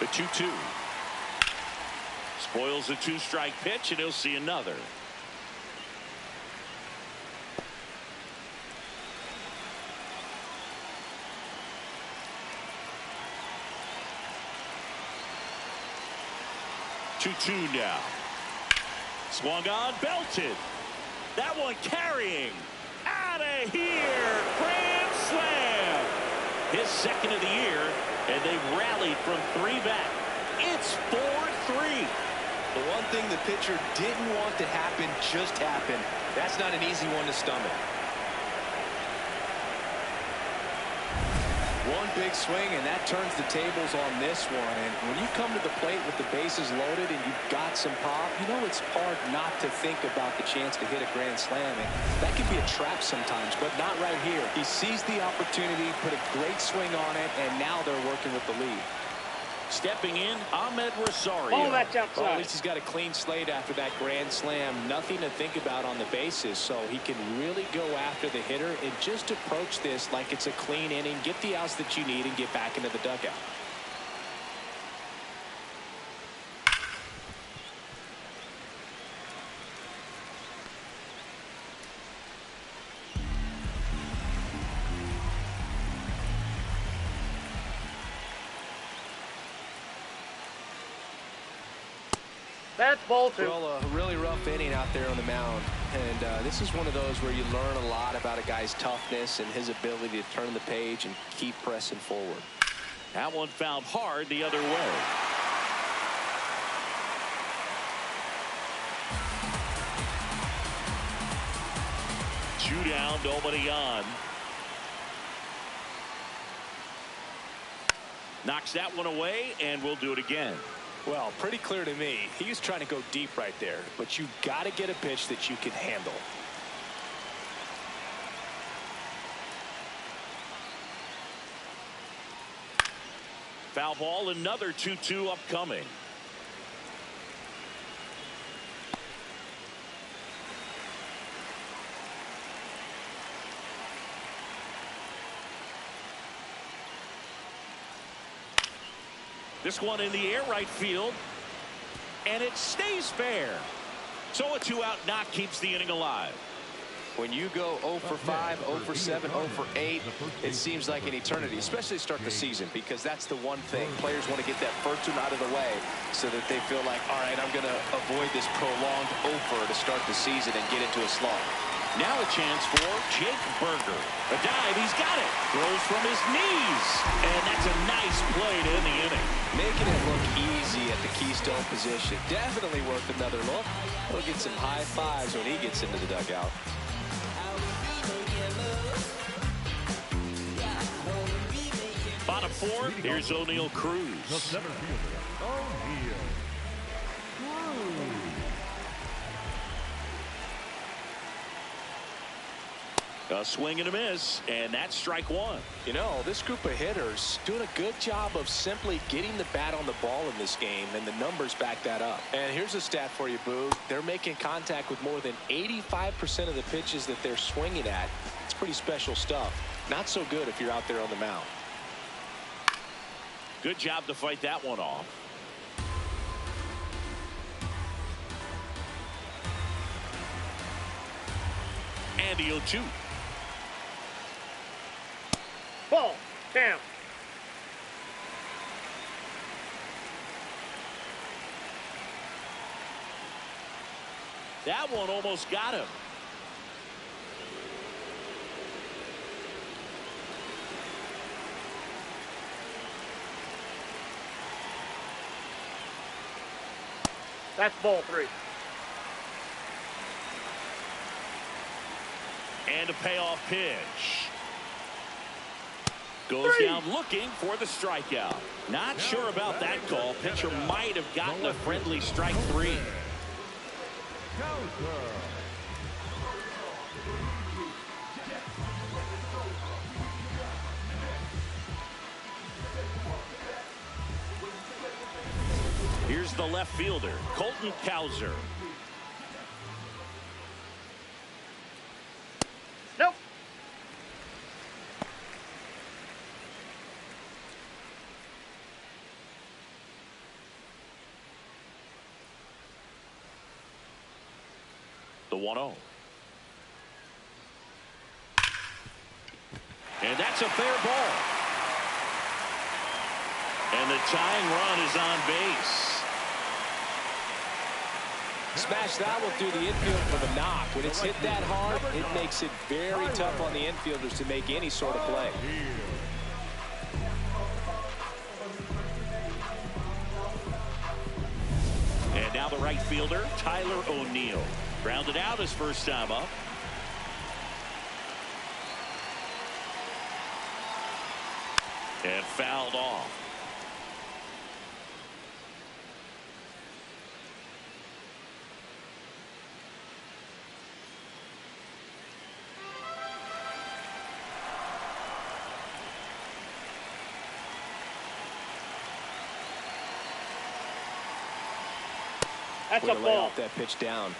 The 2-2. Spoils the 2-strike pitch, and he'll see another. Two now. Swung on, belted. That one carrying. Out of here. Grand slam. His second of the year, and they've rallied from 3 back. It's 4-3. The one thing the pitcher didn't want to happen just happened. That's not an easy one to stomach. One big swing, and that turns the tables on this one. And when you come to the plate with the bases loaded and you've got some pop, you know it's hard not to think about the chance to hit a grand slam. And that can be a trap sometimes, but not right here. He seized the opportunity, put a great swing on it, and now they're working with the lead. Stepping in, Ahmed Rosario. Oh, that's outside. Well, at least he's got a clean slate after that grand slam. Nothing to think about on the bases, so he can really go after the hitter and just approach this like it's a clean inning, get the outs that you need, and get back into the dugout. That's ball 2. Well, a really rough inning out there on the mound. And this is one of those where you learn a lot about a guy's toughness and his ability to turn the page and keep pressing forward. That one fouled hard the other way. Two down, nobody on. Knocks that one away, and we'll do it again. Well, pretty clear to me. He was trying to go deep right there, but you got to get a pitch that you can handle. Foul ball, another 2-2 upcoming. This one in the air right field, and it stays fair. So a 2-out knock keeps the inning alive. When you go 0 for 5, 0 for 7, 0 for 8, it seems like an eternity, especially to start the season, because that's the one thing. Players want to get that first one out of the way so that they feel like, all right, I'm going to avoid this prolonged 0 for to start the season and get into a slump. Now a chance for Jake Burger. A dive, he's got it. Throws from his knees. And that's a nice play to end the inning. Making it look easy at the Keystone position. Definitely worth another look. He'll get some high fives when he gets into the dugout. Bottom four, here's O'Neal Cruz. The center fielder, O'Neal Cruz. A swing and a miss, and that's strike one. You know, this group of hitters doing a good job of simply getting the bat on the ball in this game, and the numbers back that up. And here's a stat for you, Boo. They're making contact with more than 85% of the pitches that they're swinging at. It's pretty special stuff. Not so good if you're out there on the mound. Good job to fight that one off. And the 0-2. Ball. Count. That one almost got him. That's ball 3. And a payoff pitch. Goes down looking for the strikeout. Not sure about that call. Pitcher might have gotten a friendly strike 3. Here's the left fielder, Colton Cowser. Nope. The 1-0. And that's a fair ball. And the tying run is on base. Smash that one through the infield for the knock. When it's hit that hard, it makes it very tough on the infielders to make any sort of play. And now the right fielder, Tyler O'Neill. Grounded out his first time up. And fouled off. That's a Way to lay ball. off that pitch down.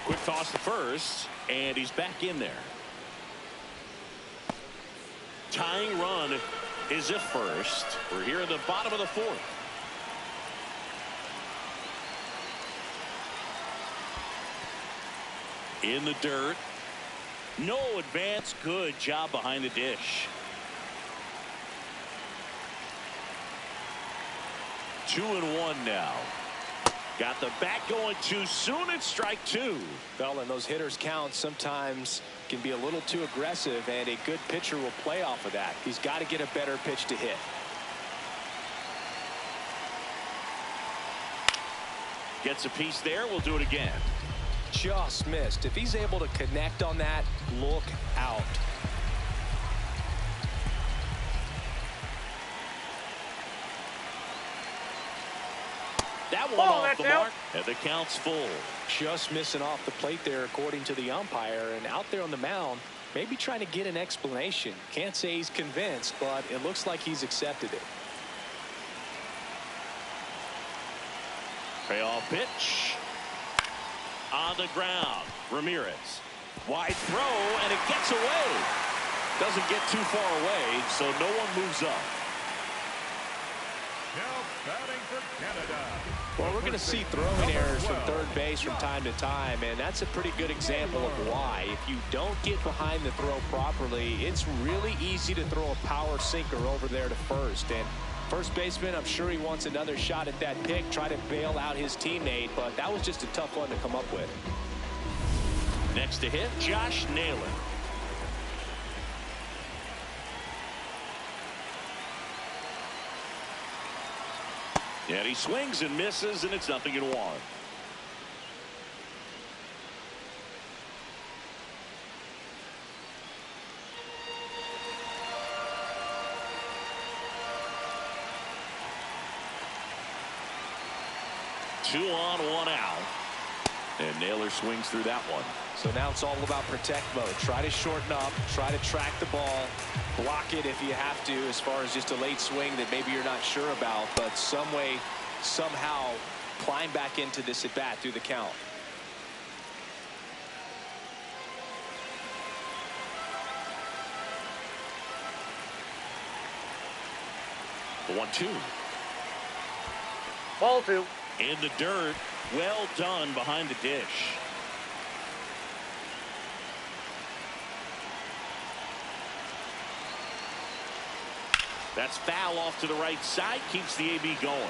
Quick toss to first, and he's back in there. Tying run is at first. We're here in the bottom of the fourth. In the dirt. No advance. Good job behind the dish. 2-1 now. Got the bat going too soon. It's strike 2. Well, and those hitters' counts sometimes can be a little too aggressive, and a good pitcher will play off of that. He's got to get a better pitch to hit. Gets a piece there. We'll do it again. Just missed. If he's able to connect on that, look out. That one Ball, off that's the out. mark, and the count's full. Just missing off the plate there, according to the umpire, and out there on the mound, maybe trying to get an explanation. Can't say he's convinced, but it looks like he's accepted it. Payoff pitch. On the ground. Ramirez. Wide throw, and it gets away. Doesn't get too far away, so no one moves up. Now batting for Canada. Well, we're going to see throwing errors from third base from time to time, and that's a pretty good example of why. If you don't get behind the throw properly, it's really easy to throw a power sinker over there to first. And first baseman, I'm sure he wants another shot at that pick, try to bail out his teammate, but that was just a tough one to come up with. Next to hit, Josh Naylor. And he swings and misses, and it's 0-1. 2 on, 1 out. And Naylor swings through that one. So now it's all about protect mode. Try to shorten up, try to track the ball, block it if you have to, as far as just a late swing that maybe you're not sure about, but some way, somehow climb back into this at bat through the count. The 1-2. Ball 2. In the dirt. Well done behind the dish. That's foul off to the right side. Keeps the AB going.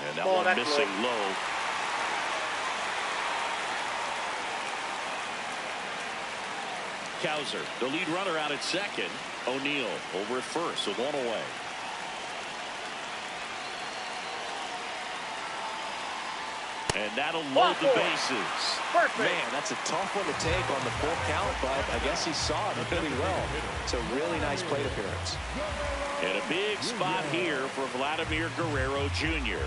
And that one missing low. Cowser, the lead runner out at second. O'Neill over at first with 1 away. And that'll load the bases. Man, that's a tough one to take on the full count, but I guess he saw it really well. It's a really nice plate appearance. And a big spot here for Vladimir Guerrero Jr.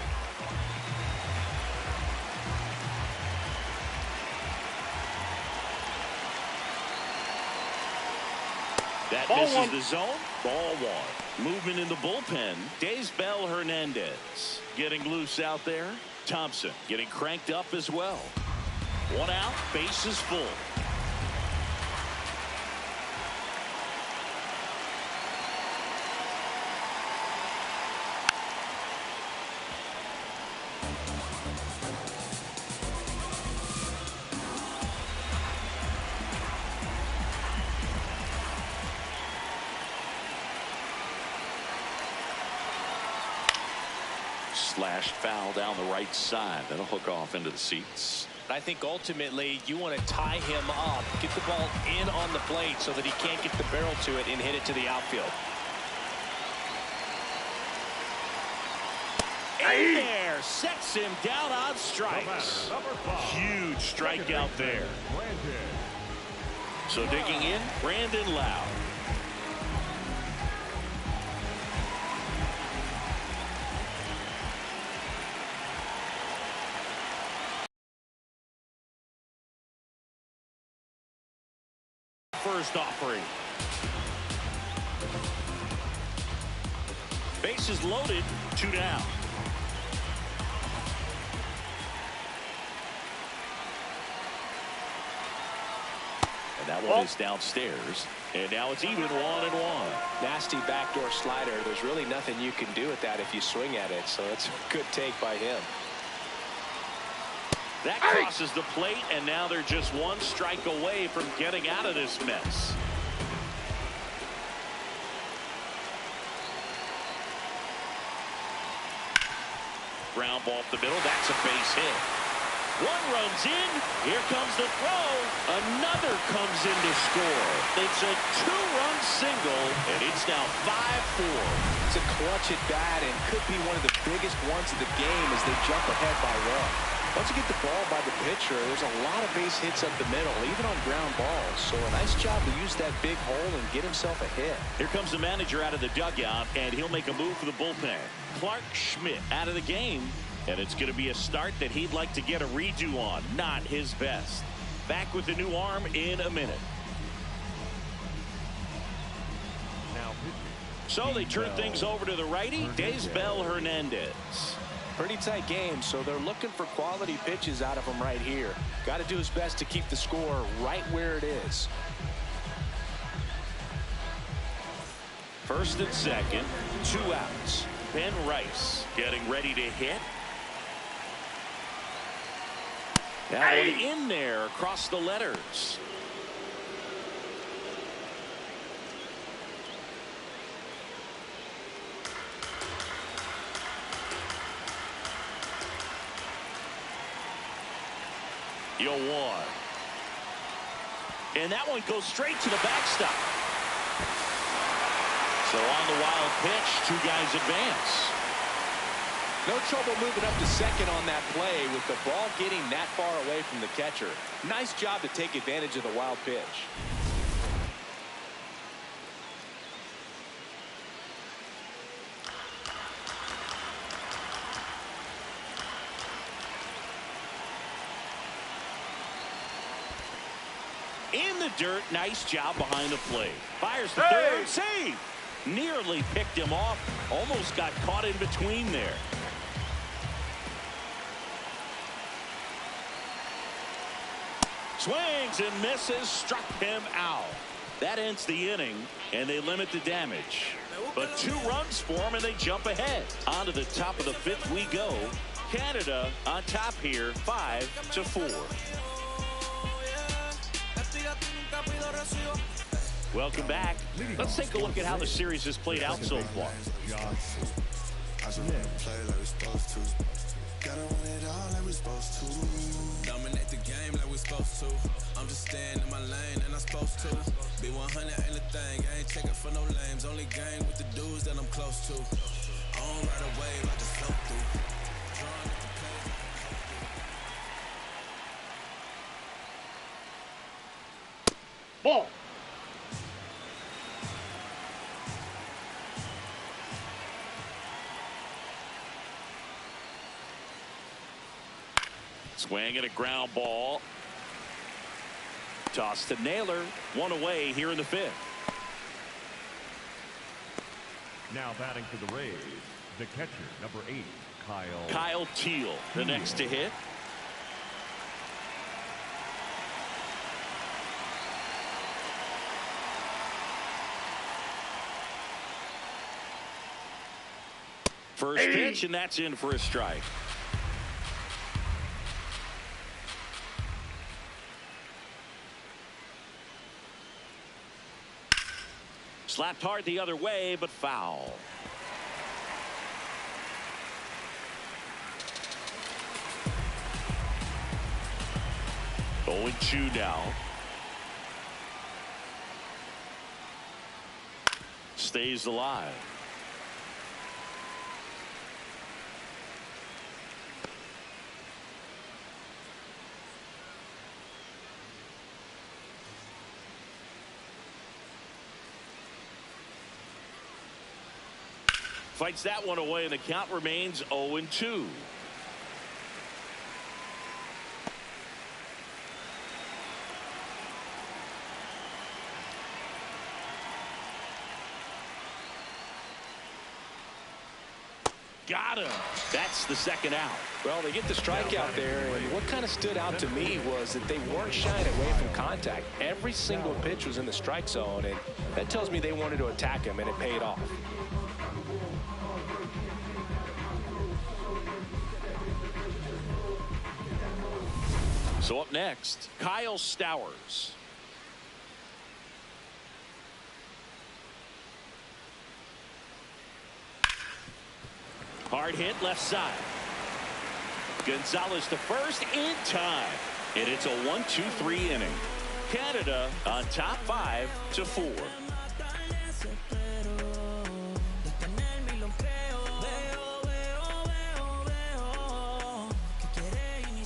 That misses the zone. Ball 1. Movement in the bullpen. Daysbel Hernandez getting loose out there. Thompson getting cranked up as well. 1 out. Bases full. Slashed foul down the right side. That'll hook off into the seats. I think ultimately you want to tie him up, get the ball in on the plate so that he can't get the barrel to it and hit it to the outfield. In there, sets him down on strikes. Huge strikeout there. So digging in, Brandon Lowe. First offering. Bases loaded, 2 down. And that one is downstairs. And now it's even 1-1. Nasty backdoor slider. There's really nothing you can do with that if you swing at it. So it's a good take by him. That crosses the plate, and now they're just 1 strike away from getting out of this mess. Ground ball up the middle. That's a base hit. 1 runs in. Here comes the throw. Another comes in to score. It's a 2-run single, and it's now 5-4. It's a clutch at bat and could be one of the biggest ones of the game as they jump ahead by 1. Once you get the ball by the pitcher, there's a lot of base hits up the middle, even on ground balls. So a nice job to use that big hole and get himself a hit. Here comes the manager out of the dugout, and he'll make a move for the bullpen. Clark Schmidt out of the game, and it's going to be a start that he'd like to get a redo on. Not his best. Back with the new arm in a minute. So they turn things over to the righty, Daysbel Hernandez. Pretty tight game, so they're looking for quality pitches out of him right here. Got to do his best to keep the score right where it is. First and second, 2 outs. Ben Rice getting ready to hit. That one in there across the letters. Yo, 1. And that one goes straight to the backstop. So on the wild pitch, 2 guys advance. No trouble moving up to second on that play with the ball getting that far away from the catcher. Nice job to take advantage of the wild pitch. In the dirt, nice job behind the plate. Fires the third, save. Nearly picked him off, almost got caught in between there. Swings and misses, struck him out. That ends the inning, and they limit the damage. But 2 runs for him, and they jump ahead. On to the top of the 5th we go. Canada on top here, 5-4. Welcome back. Let's take a look at how the series has played out so far. Dominate the game like we're supposed to. I'm just staying in my lane and I'm supposed to. Be 100 ain't a thing. I ain't checking for no lames. Only gang with the dudes that I'm close to. I don't ride a wave, I just float through. Ball. Swing and a ground ball. Toss to Naylor. 1 away here in the 5th. Now batting for the Rays, the catcher, number 8, Kyle Teel, the next to hit. First pitch, and that's in for a strike. Slapped hard the other way, but foul. Oh, 0-2 now. Stays alive. Fights that one away, and the count remains 0-2. Got him. That's the second out. Well, they get the strikeout there, and what kind of stood out to me was that they weren't shying away from contact. Every single pitch was in the strike zone, and that tells me they wanted to attack him, and it paid off. So up next, Kyle Stowers. Hard hit left side. Gonzalez to first in time. And it's a 1-2-3 inning. Canada on top 5-4.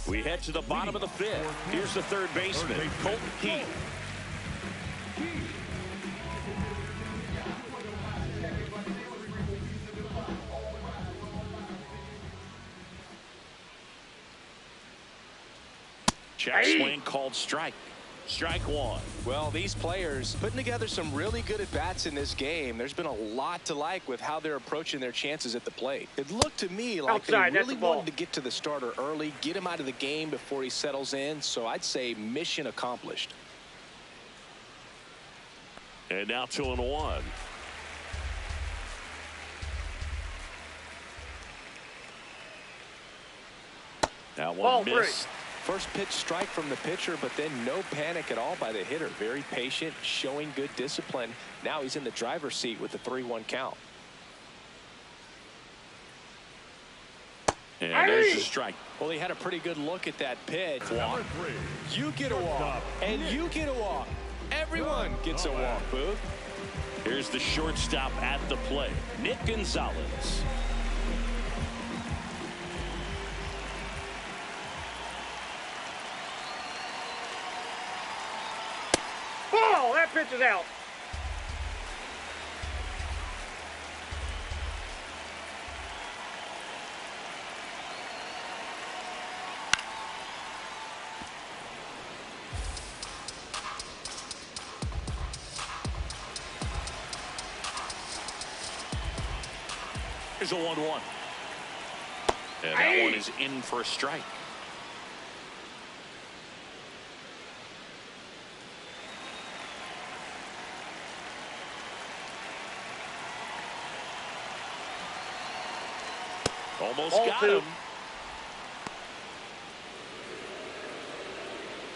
We head to the bottom of the 5th. Here's the third baseman, Colton Keith. Check swing called strike. Strike 1. Well, these players putting together some really good at-bats in this game. There's been a lot to like with how they're approaching their chances at the plate. It looked to me like Outside, they really wanted to get to the starter early, get him out of the game before he settles in. So I'd say mission accomplished. And now 2-1. That one missed. First pitch strike from the pitcher, but then no panic at all by the hitter. Very patient, showing good discipline. Now he's in the driver's seat with the 3-1 count. And there's the strike. Well, he had a pretty good look at that pitch. Walk. You get a walk, and you get a walk. Everyone gets a walk, Booth. Here's the shortstop at the plate, Nick Gonzalez. That pitch is out. Here's a 1-1. And that one is in for a strike. Almost got him.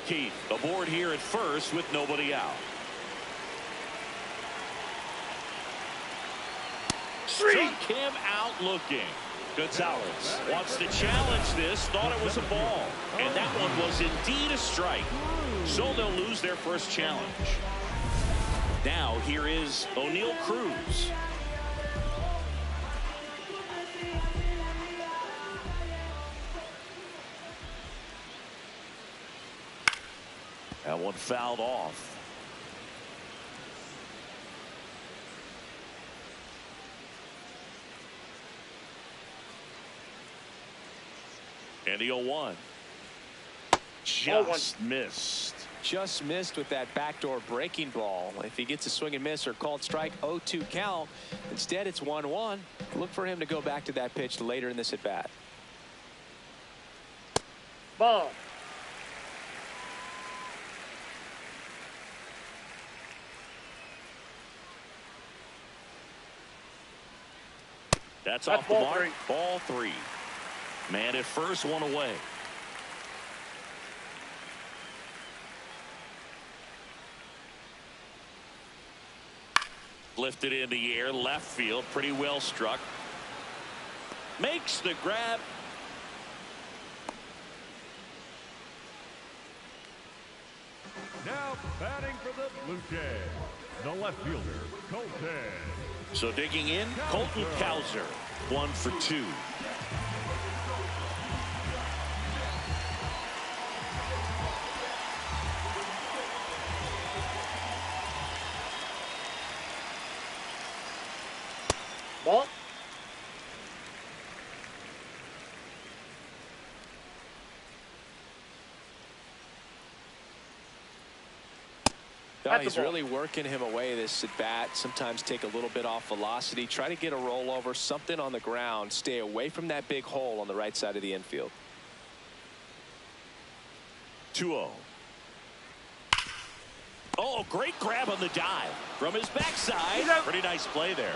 Keith aboard here at first with nobody out. Struck him out looking. Gonzalez wants to challenge this, thought it was a ball. And that one was indeed a strike. So they'll lose their first challenge. Now here is O'Neal Cruz. That one fouled off. And the 0-1. Just missed. Just missed with that backdoor breaking ball. If he gets a swing and miss or called strike, 0-2 count. Instead, it's 1-1. Look for him to go back to that pitch later in this at bat. Ball. That's off the mark. Ball 3. Man at first, one away. Lifted in the air, left field, pretty well struck. Makes the grab. Now batting for the Blue Jays, the left fielder, Colton. So digging in, Colton Cowser, 1 for 2. Ball. No, he's really working him away this at bat. Sometimes take a little bit off velocity. Try to get a rollover, something on the ground. Stay away from that big hole on the right side of the infield. 2-0. Oh, great grab on the dive from his backside. Pretty nice play there.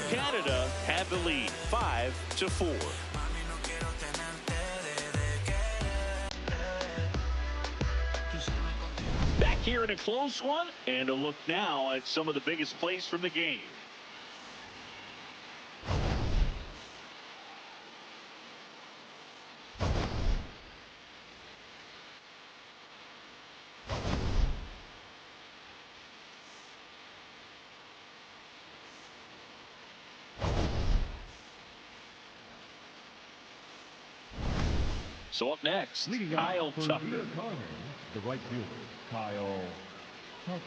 Canada had the lead 5-4. Back here in a close one, and a look now at some of the biggest plays from the game. So up next, Leading Kyle for Tucker. the Cardinals, the right fielder, Kyle Tucker.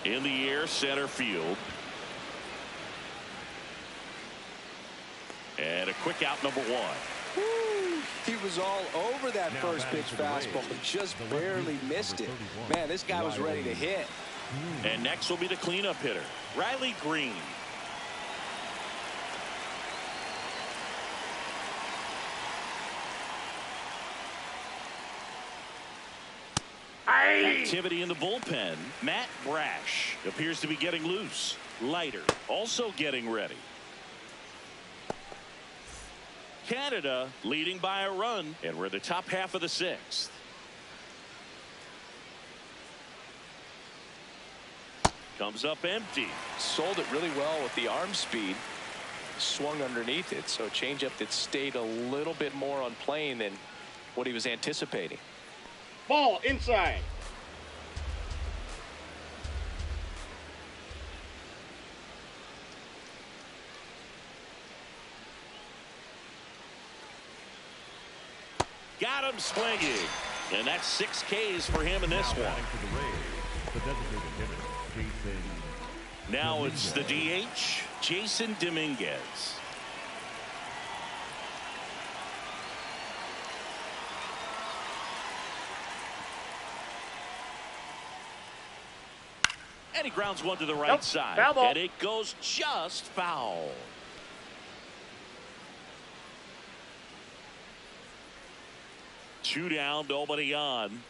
In the air, center field. And a quick out, number 1. Woo, he was all over that first pitch fastball, just barely missed it. Man, this guy was ready to hit. And next will be the cleanup hitter, Riley Green. Activity in the bullpen. Matt Brash appears to be getting loose. Leiter also getting ready. Canada leading by a run, and we're the top half of the 6th. Comes up empty. Sold it really well with the arm speed. Swung underneath it. So a changeup that stayed a little bit more on plane than what he was anticipating. Ball inside. Got him swinging. And that's 6 Ks for him in this one. For the Rays, the designated hitter, Jason Now it's the DH, Jason Dominguez. And he grounds one to the right side. Foul ball. And it goes just foul. Two down, nobody on.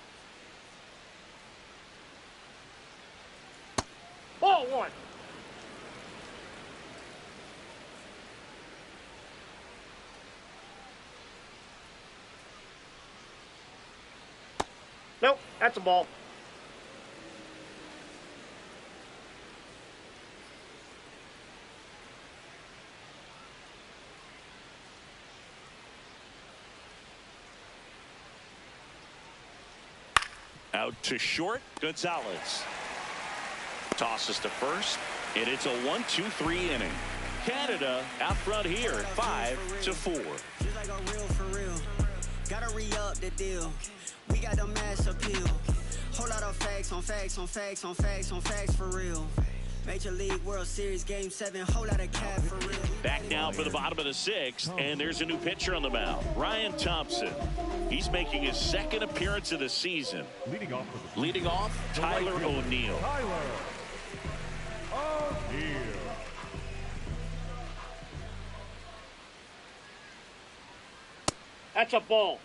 Ball one. Nope, that's a ball. Out to short, Gonzalez. Tosses to first, and it's a 1-2-3 inning. Canada out front here at 5-4. Just like a real for real. Gotta re-up the deal. We got the mass appeal. Whole lot of facts on facts on facts on facts on facts for real. Major League World Series Game 7, whole lot of cap for real. Back now for the bottom of the 6th, and there's a new pitcher on the mound, Ryan Thompson. He's making his 2nd appearance of the season. Leading off, Tyler O'Neill. That's a ball.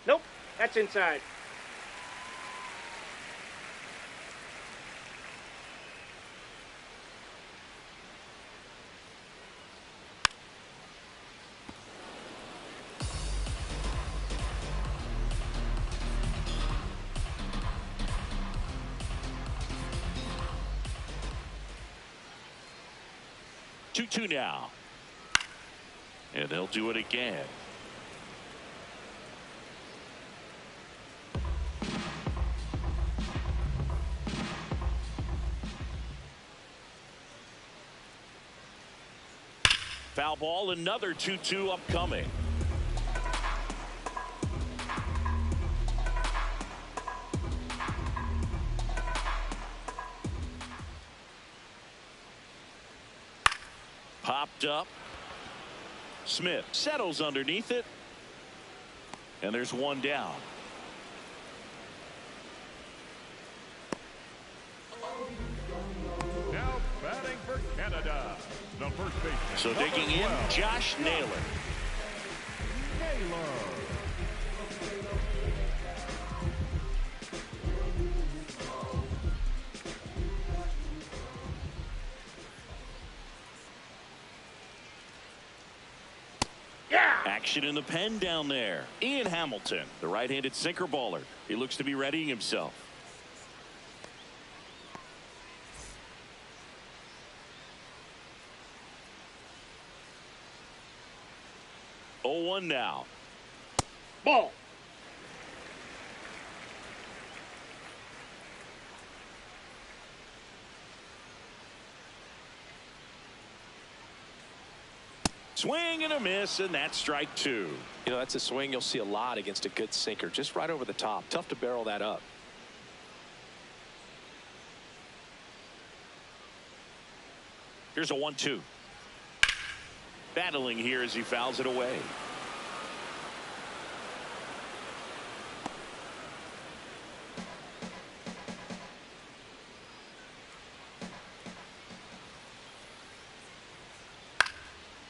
Nope, that's inside. Two now. And they'll do it again. Foul ball, another 2-2 upcoming. Popped up. Smith settles underneath it. And there's one down. Now batting for Canada, the first baseman. So digging in, Josh Naylor. Action in the pen down there. Ian Hamilton, the right-handed sinker baller. He looks to be readying himself. Oh, 1 now. Ball. Swing and a miss, and that's strike 2. You know, that's a swing you'll see a lot against a good sinker. Just right over the top. Tough to barrel that up. Here's a 1-2. Battling here as he fouls it away.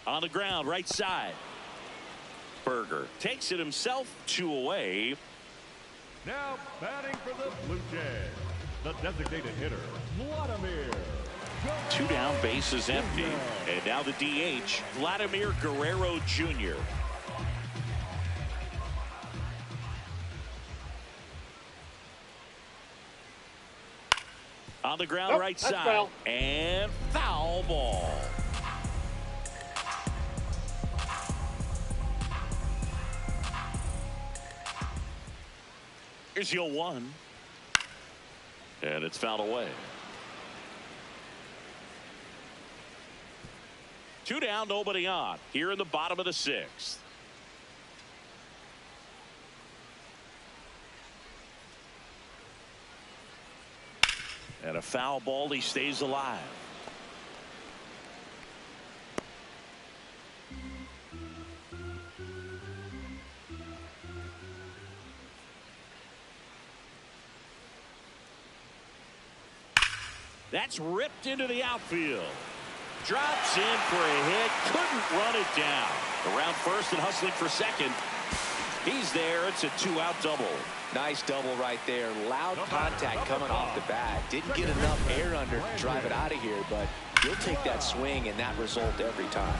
On the ground, right side. Berger takes it himself, 2 away. Now batting for the Blue Jays, the designated hitter, Vladimir. 2 down, bases empty. And now the DH, Vladimir Guerrero Jr. On the ground, right side. Foul. And foul ball. Here's your 1. And it's fouled away. 2 down, nobody on. Here in the bottom of the 6th. And a foul ball, he stays alive. That's ripped into the outfield. Drops in for a hit. Couldn't run it down. Around first and hustling for second. He's there. It's a 2-out double. Nice double right there. Loud contact coming off the bat. Didn't get enough air under to drive it out of here, but he'll take that swing and that result every time.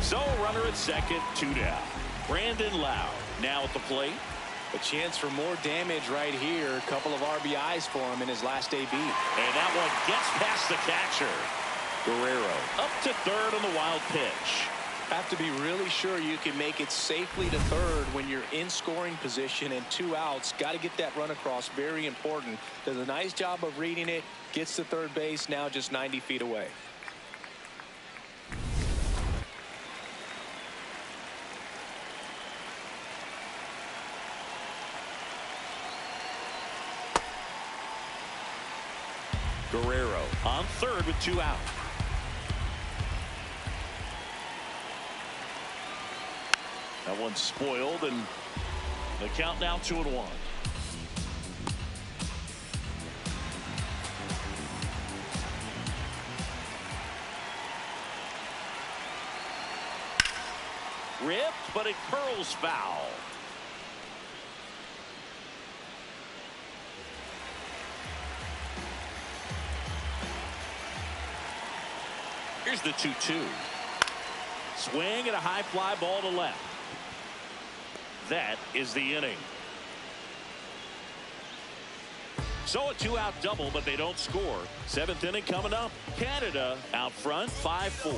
So runner at second, 2 down. Brandon Lowe now at the plate. A chance for more damage right here. A couple of RBIs for him in his last AB. And that one gets past the catcher. Guerrero up to third on the wild pitch. Have to be really sure you can make it safely to third when you're in scoring position and 2 outs. Got to get that run across. Very important. Does a nice job of reading it. Gets to third base. Now just 90 feet away. Guerrero on third with 2 out. That one's spoiled, and the count now 2-1. Ripped, but it curls foul. Here's the 2-2. Swing and a high fly ball to left. That is the inning. So a 2-out double, but they don't score. 7th inning coming up. Canada out front, 5-4.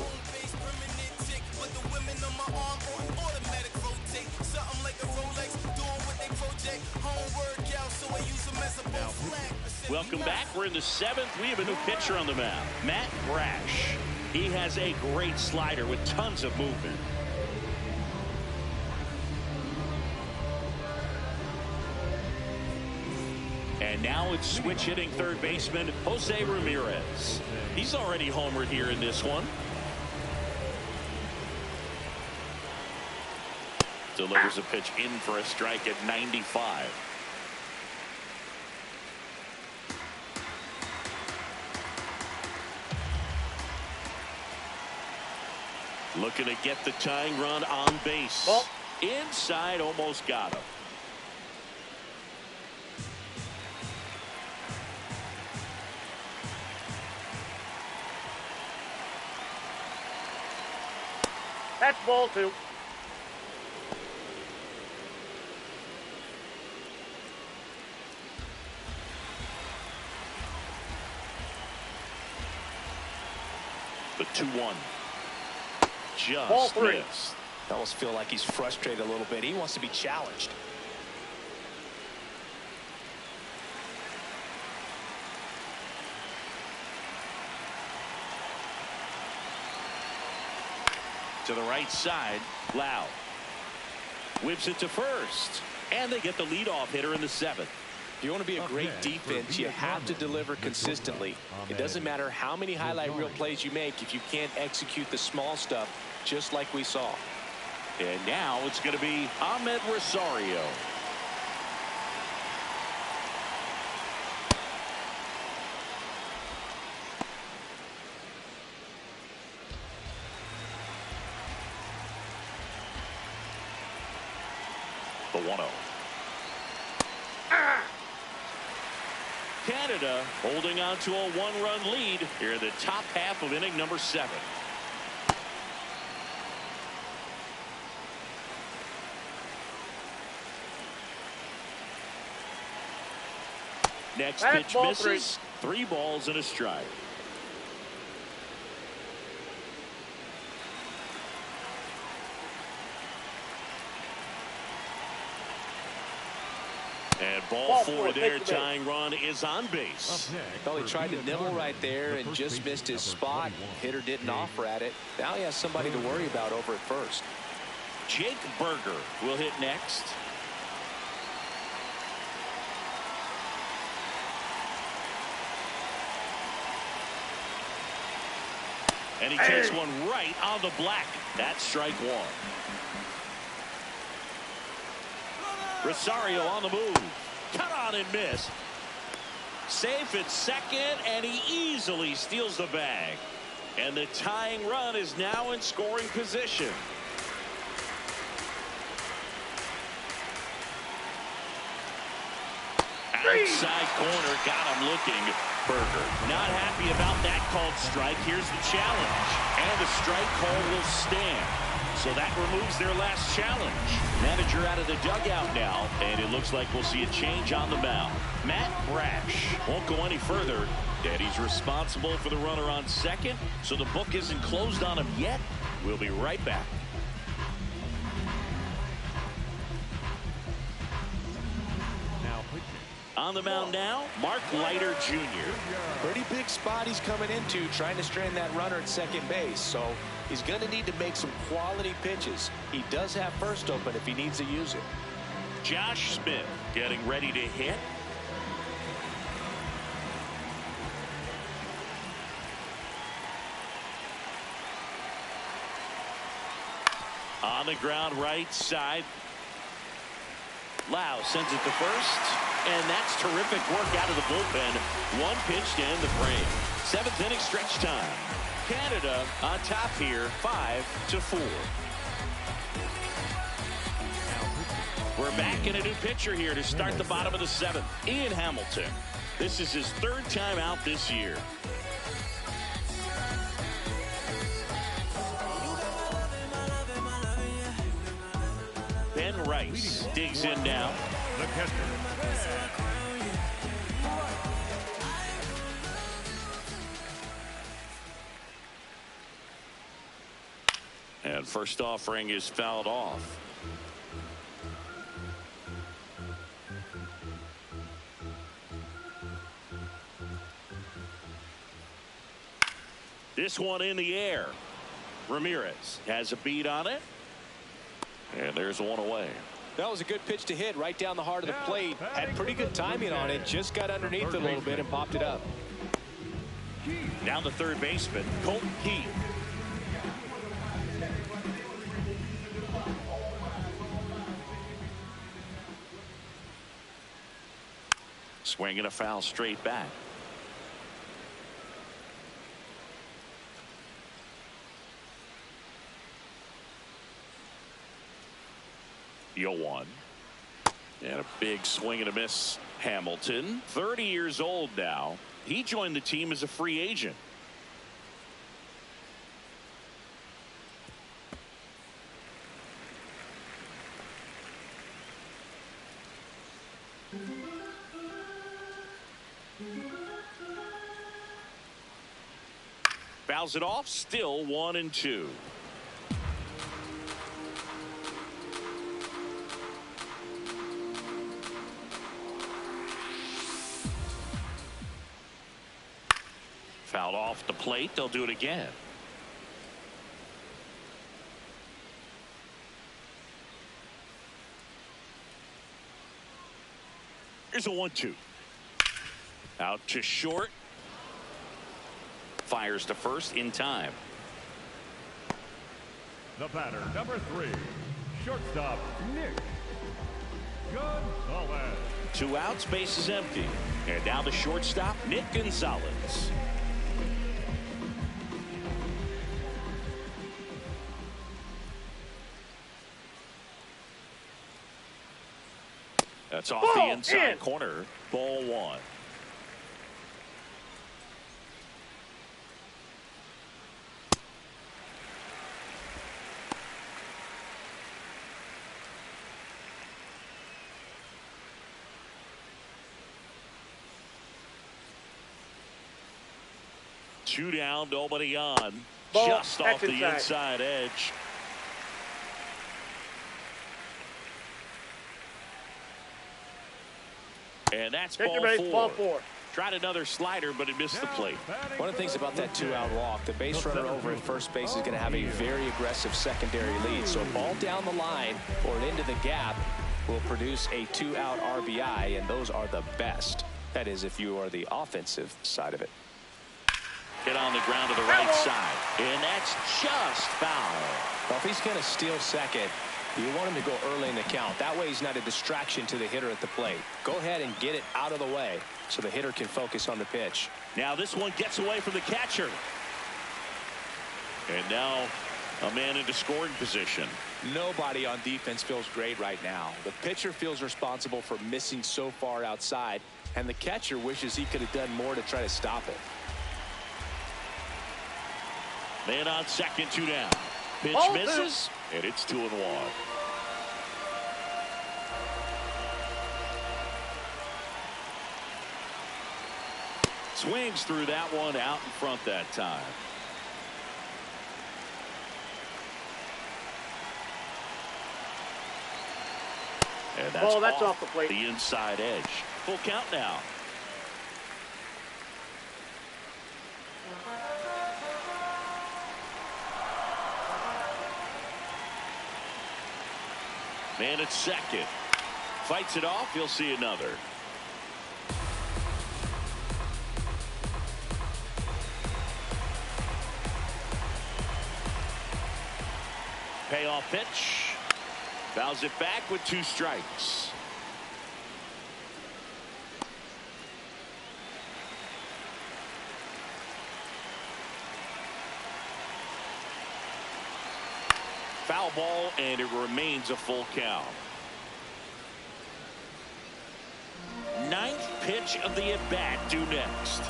Welcome back. We're in the 7th. We have a new pitcher on the mound, Matt Brash. He has a great slider with tons of movement. And now it's switch hitting third baseman Jose Ramirez. He's already homered here in this one. Delivers a pitch in for a strike at 95. Looking to get the tying run on base. Ball. Inside, almost got him. That's ball 2. The 2-1. Just ball 3. missed. I almost feel like he's frustrated a little bit. He wants to be challenged. To the right side, Lowe whips it to first, and they get the leadoff hitter in the 7th. If you want to be a great defense, you have to deliver consistently. It doesn't matter how many highlight reel plays you make if you can't execute the small stuff, just like we saw. And now it's going to be Ahmed Rosario. 1-0. Canada holding on to a 1-run lead here in the top half of inning number 7. Next pitch misses. 3 balls and a strike. And ball 4 there. Tying run is on base. Well, he tried to nibble right there and just missed his spot. Hitter didn't offer at it. Now he has somebody to worry about over at first. Jake Burger will hit next. And he takes one right on the black. That's strike 1. Rosario on the move. Cut on and miss. Safe at second, and he easily steals the bag. And the tying run is now in scoring position. Outside corner, got him looking. Burger not happy about that called strike. Here's the challenge, and the strike call will stand. So that removes their last challenge. Manager out of the dugout now, and it looks like we'll see a change on the mound. Matt Brash won't go any further, and he's responsible for the runner on second, so the book isn't closed on him yet. We'll be right back. On the mound now, Mark Leiter Jr. Pretty big spot he's coming into, trying to strand that runner at second base. So he's going to need to make some quality pitches. He does have first open if he needs to use it. Josh Smith getting ready to hit. On the ground right side. Lau sends it to first. And that's terrific work out of the bullpen. 1 pitch to end the frame. 7th inning stretch time. Canada on top here, 5-4. We're back in a new pitcher here to start the bottom of the 7th. Ian Hamilton. This is his 3rd time out this year. Ben Rice digs in now. The catcher. And first offering is fouled off. This one in the air. Ramirez has a beat on it. And there's one away. That was a good pitch to hit right down the heart of the plate. Had pretty good timing on it. Just got underneath it a little bit and popped it up. Down the third baseman, Colton Keith. Swinging a foul straight back. Yoan. And a big swing and a miss. Hamilton, 30 years old now. He joined the team as a free agent. Fouls it off, still 1-2. Fouled off the plate. They'll do it again. Here's a 1-2. Out to short. Fires to first in time. The batter, number 3, shortstop Nick Gonzalez. 2 outs, base is empty. And now the shortstop, Nick Gonzalez. That's off the inside corner. Ball one. Two down, nobody on. Ball, just off the inside edge. And that's ball four. Tried another slider, but it missed the plate. One of the things about that two-out walk, the base runner over at first base is going to have a very aggressive secondary lead. So a ball down the line or into the gap will produce a two-out RBI, and those are the best. That is, if you are the offensive side of it. Hit on the ground to the right side, and that's just foul. Well, if he's going to steal second, you want him to go early in the count. That way he's not a distraction to the hitter at the plate. Go ahead and get it out of the way so the hitter can focus on the pitch. Now this one gets away from the catcher. And now a man into scoring position. Nobody on defense feels great right now. The pitcher feels responsible for missing so far outside, and the catcher wishes he could have done more to try to stop it. Man on second, two down. Pitch misses, and it's 2-1. Swings through that one out in front that time. And that's off the plate. The inside edge. Full count now. Man at second. Fights it off. You'll see another. Payoff pitch. Fouls it back with 2 strikes. Foul ball, and it remains a full count. 9th pitch of the at-bat due next.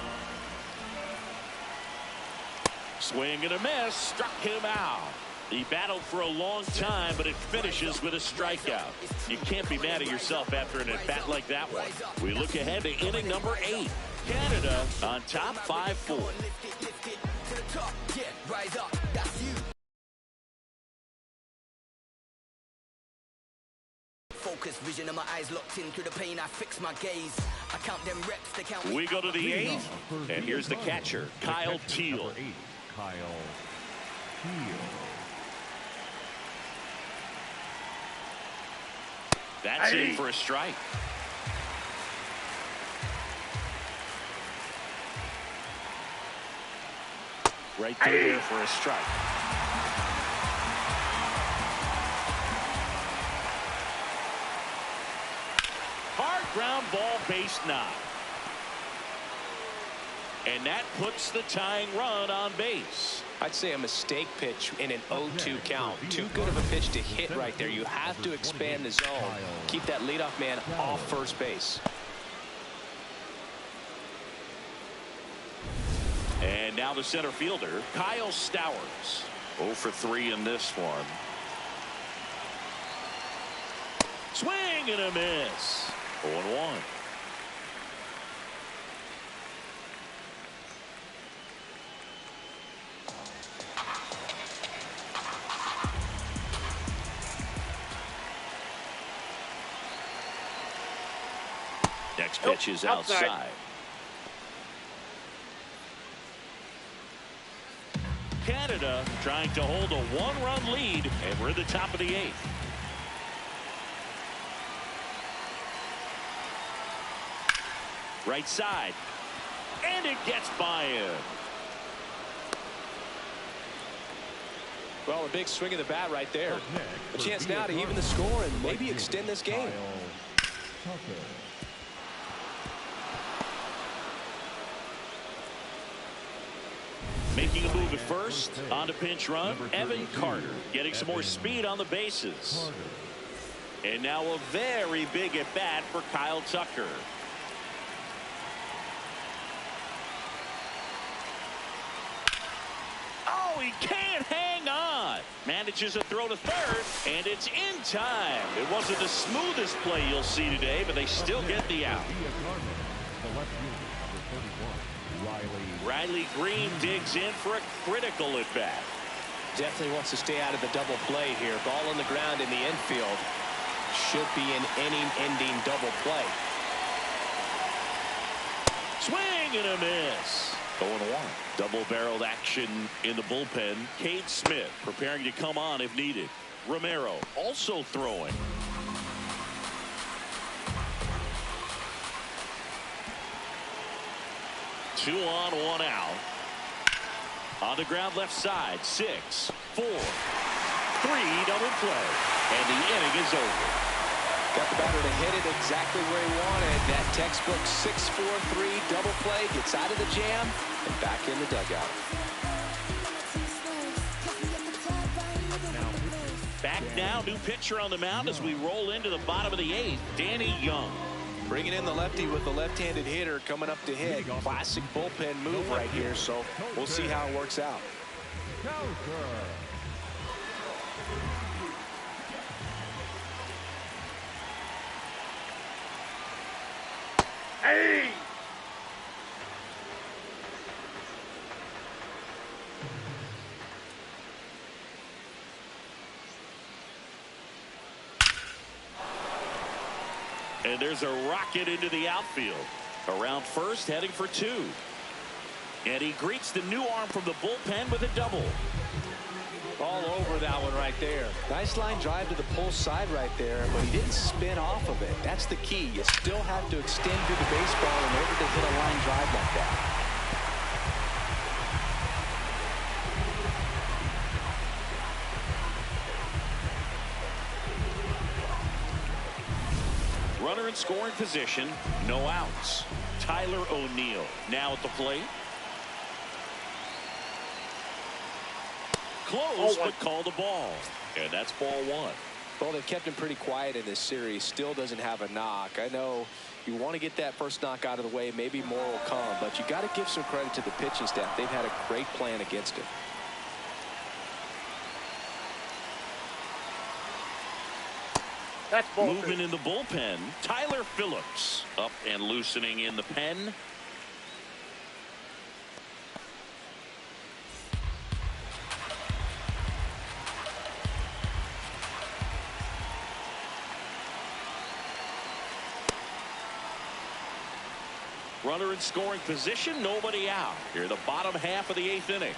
Swing and a miss. Struck him out. He battled for a long time, but it finishes with a strikeout. You can't be mad at yourself after an at-bat like that one. We look ahead to inning number 8. Canada on top 5-4. Focus, vision of my eyes locked in through the pain. I fix my gaze. I count them reps. They count. We go to the 8th, and here's the catcher, Kyle Teel. Kyle Teel. That's in for a strike. Right through there for a strike. Hard ground ball, base knock. And that puts the tying run on base. I'd say a mistake pitch in an 0-2 count. Too good of a pitch to hit right there. You have to expand the zone. Keep that leadoff man off first base. And now the center fielder, Kyle Stowers. 0 for 3 in this one. Swing and a miss. 0-1. Next pitch is outside. Canada trying to hold a 1-run lead, and we're at the top of the 8th. Right side, and it gets by him. Well, a big swing of the bat right there. A chance now to even the score and maybe extend this game. Making a move at first on a pinch run, Evan Carter getting some more speed on the bases. And now a very big at bat for Kyle Tucker. Oh, he can't hang on. Manages a throw to third, and it's in time. It wasn't the smoothest play you'll see today, but they still get the out. Riley Green digs in for a critical at bat. Definitely wants to stay out of the double play here. Ball on the ground in the infield. Should be an inning-ending double play. Swing and a miss. 0-1. Double-barreled action in the bullpen. Cade Smith preparing to come on if needed. Romero also throwing. Two on, one out. On the ground left side. 6, 4, 3 double play. And the inning is over. Got the batter to hit it exactly where he wanted. That textbook 6-4-3 double play. Gets out of the jam and back in the dugout. Back now, new pitcher on the mound as we roll into the bottom of the 8th. Danny Young. Bringing in the lefty with the left-handed hitter coming up to hit. Classic bullpen move right here, so we'll see how it works out. Hey! And there's a rocket into the outfield. Around first, heading for 2. And he greets the new arm from the bullpen with a double. All over that one right there. Nice line drive to the pull side right there, but he didn't spin off of it. That's the key. You still have to extend through the baseball in order to hit a line drive like that. Runner in scoring position, no outs. Tyler O'Neill now at the plate. Close, but called a ball. And that's ball 1. Well, they've kept him pretty quiet in this series. Still doesn't have a knock. I know you want to get that first knock out of the way. Maybe more will come, but you got to give some credit to the pitching staff. They've had a great plan against him. That's ball 2. Movement in the bullpen. Tyler Phillips up and loosening in the pen. Runner in scoring position, nobody out. Here, the bottom half of the 8th inning.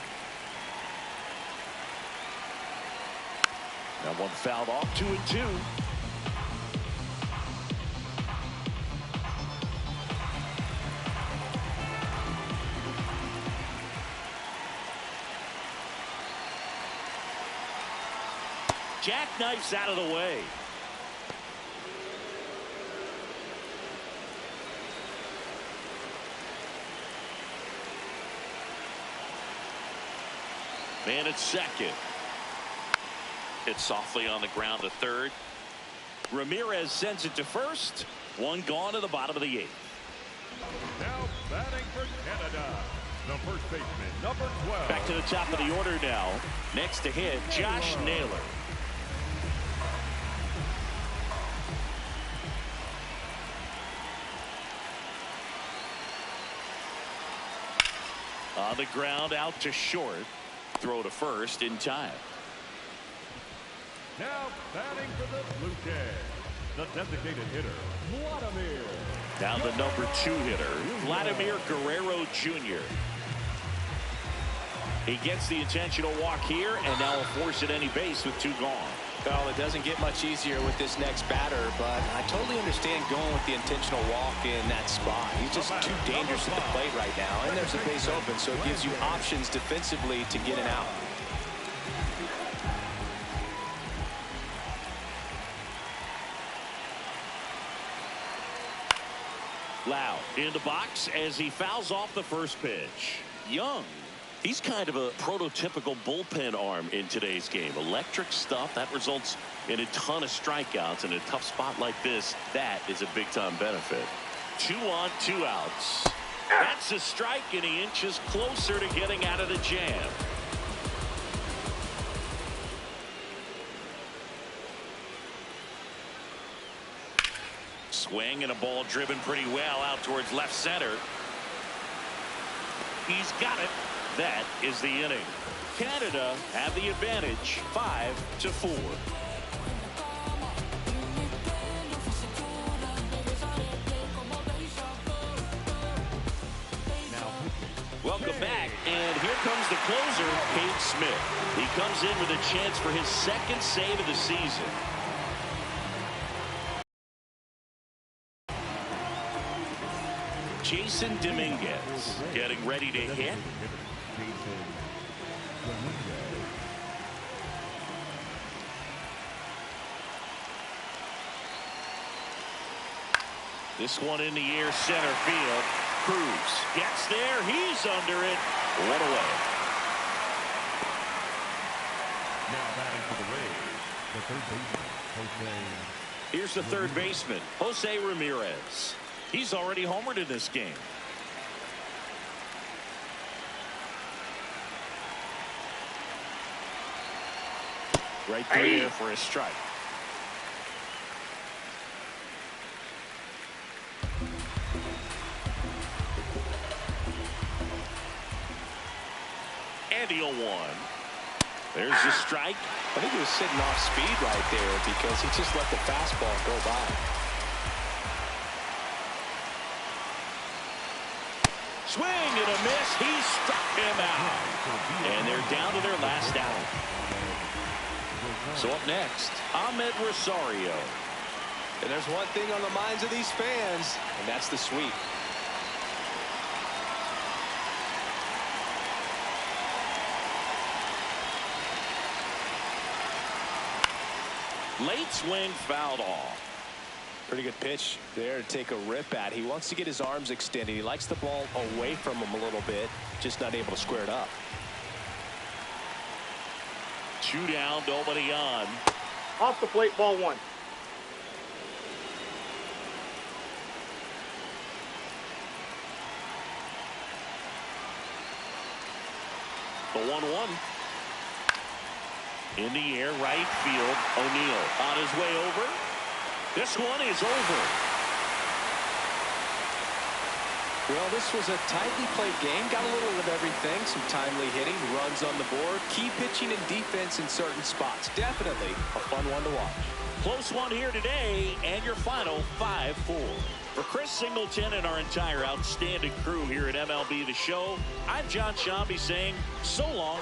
That one fouled off, 2-2. Jackknifes out of the way. Man at second. Hit softly on the ground to third. Ramirez sends it to first. One gone to the bottom of the 8th. Now batting for Canada, the first baseman, number 12. Back to the top of the order now. Next to hit, Josh Naylor. On the ground, out to short. Throw to first in time. Now batting for the Blue Jays, the designated hitter, Vladimir. Now the number 2 hitter, Vladimir Guerrero Jr. He gets the intentional walk here, and now a force at any base with 2 gone. Well, it doesn't get much easier with this next batter, but I totally understand going with the intentional walk in that spot. He's just too dangerous at the plate right now, and there's a base open, so it gives you options defensively to get an out. Loud in the box as he fouls off the first pitch. Young He's kind of a prototypical bullpen arm in today's game. Electric stuff that results in a ton of strikeouts. In a tough spot like this, that is a big-time benefit. 2 on, 2 outs. That's a strike, and he inches closer to getting out of the jam. Swing and a ball driven pretty well out towards left center. He's got it. That is the inning. Canada have the advantage, 5-4. Welcome back, and here comes the closer, Cade Smith. He comes in with a chance for his second save of the season. Jason Dominguez getting ready to hit. This one in the air, center field. Cruz gets there. He's under it. 1 away. Now batting for the Rays, the third baseman, Jose. Here's the third baseman, Jose Ramirez. He's already homered in this game. Right through there for a strike. And he'll one. There's the strike. I think he was sitting off speed right there because he just let the fastball go by. Swing and a miss. He struck him out. And they're down to their last out. So up next, Ahmed Rosario. And there's one thing on the minds of these fans, and that's the sweep. Late swing fouled off. Pretty good pitch there to take a rip at. He wants to get his arms extended. He likes the ball away from him a little bit, just not able to square it up. 2 down, nobody on. Off the plate, ball 1. The 1-1. In the air, right field. O'Neill on his way over. This one is over. Well, this was a tightly played game. Got a little of everything. Some timely hitting, runs on the board, key pitching and defense in certain spots. Definitely a fun one to watch. Close one here today, and your final 5-4. For Chris Singleton and our entire outstanding crew here at MLB The Show, I'm John Shambi saying so long.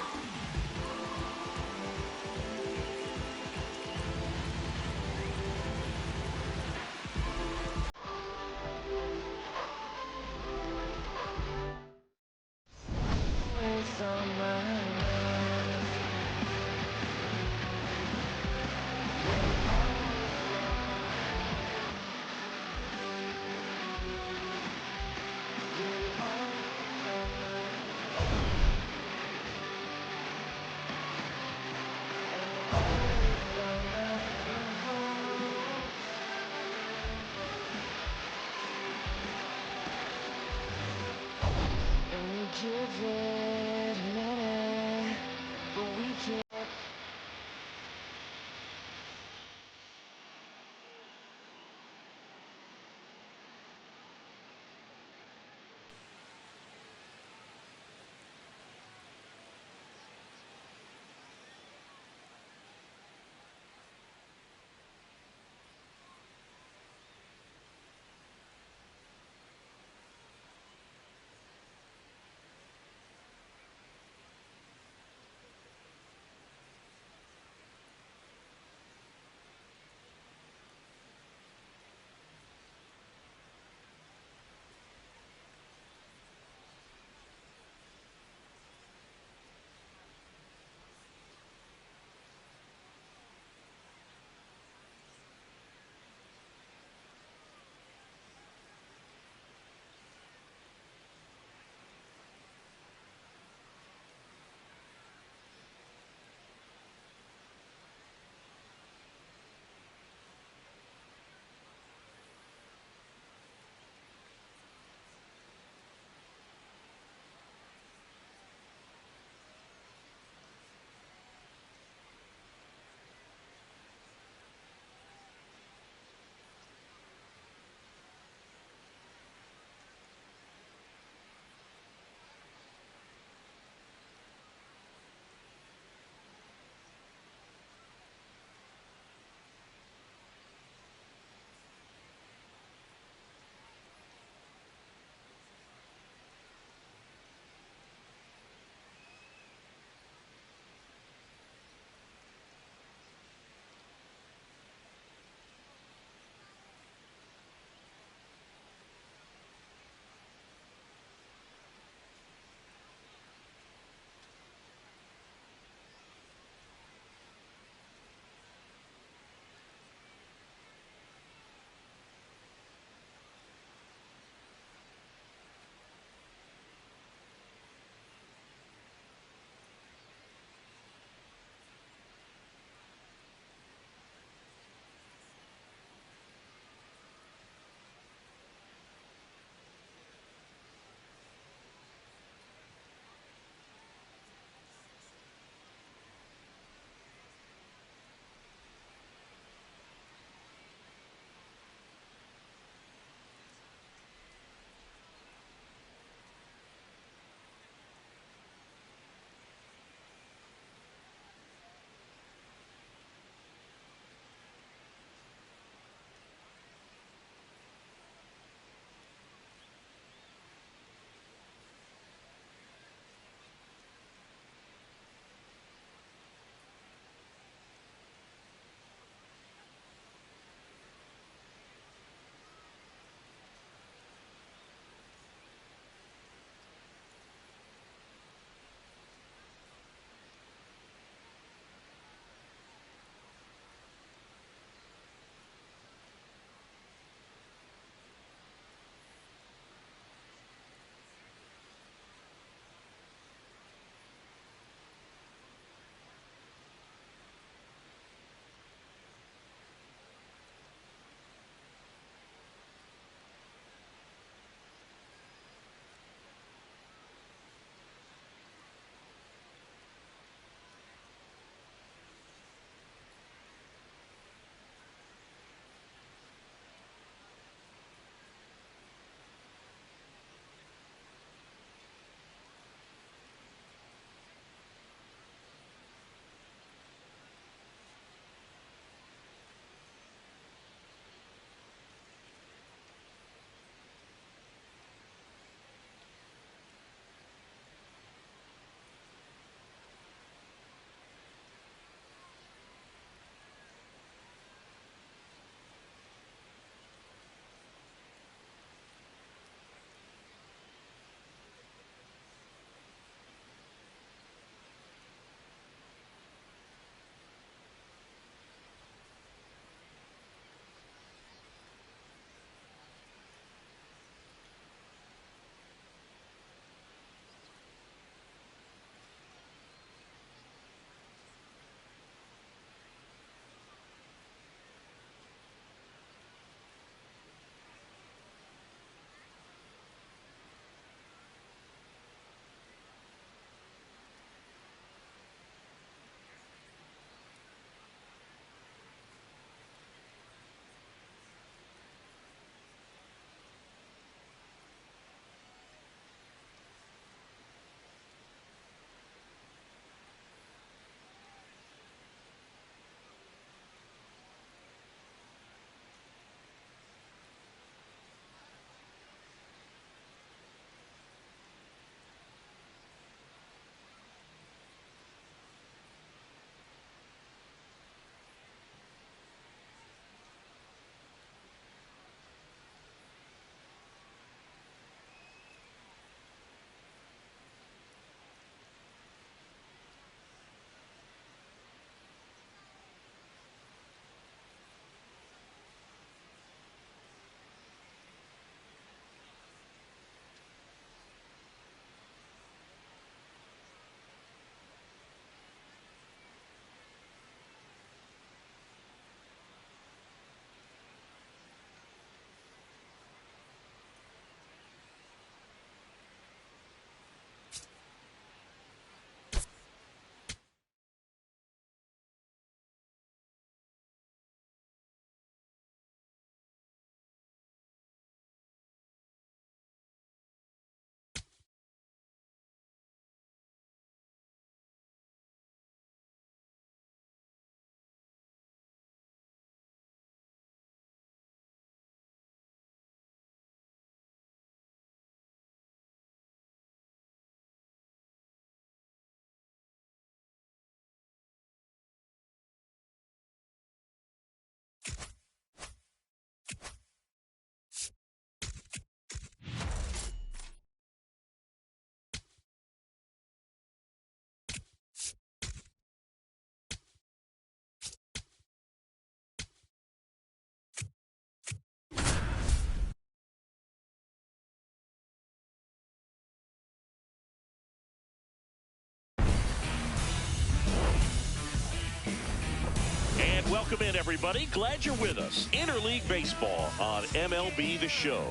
And welcome in, everybody. Glad you're with us. Interleague Baseball on MLB The Show.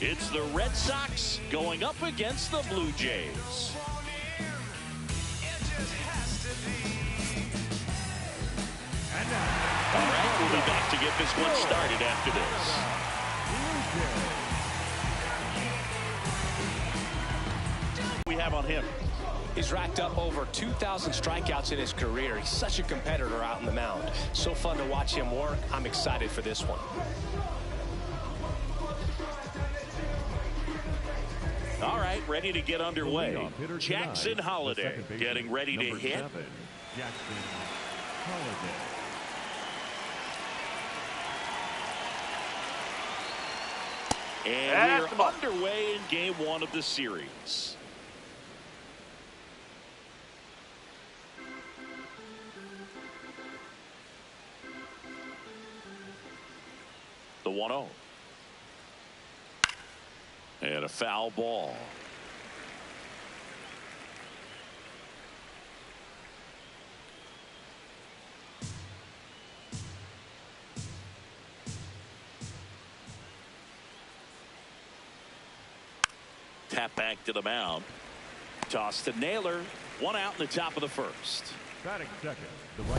It's the Red Sox going up against the Blue Jays. All right, we'll be back to get this one started after this. We have on him. He's racked up over 2,000 strikeouts in his career. He's such a competitor out in the mound. So fun to watch him work. I'm excited for this one. All right, ready to get underway. Jackson Holliday getting ready to hit. Jackson Holliday. And we're underway in game one of the series. The 1-0. And a foul ball. Tap back to the mound. Toss to Naylor. One out in the top of the first. Batting second.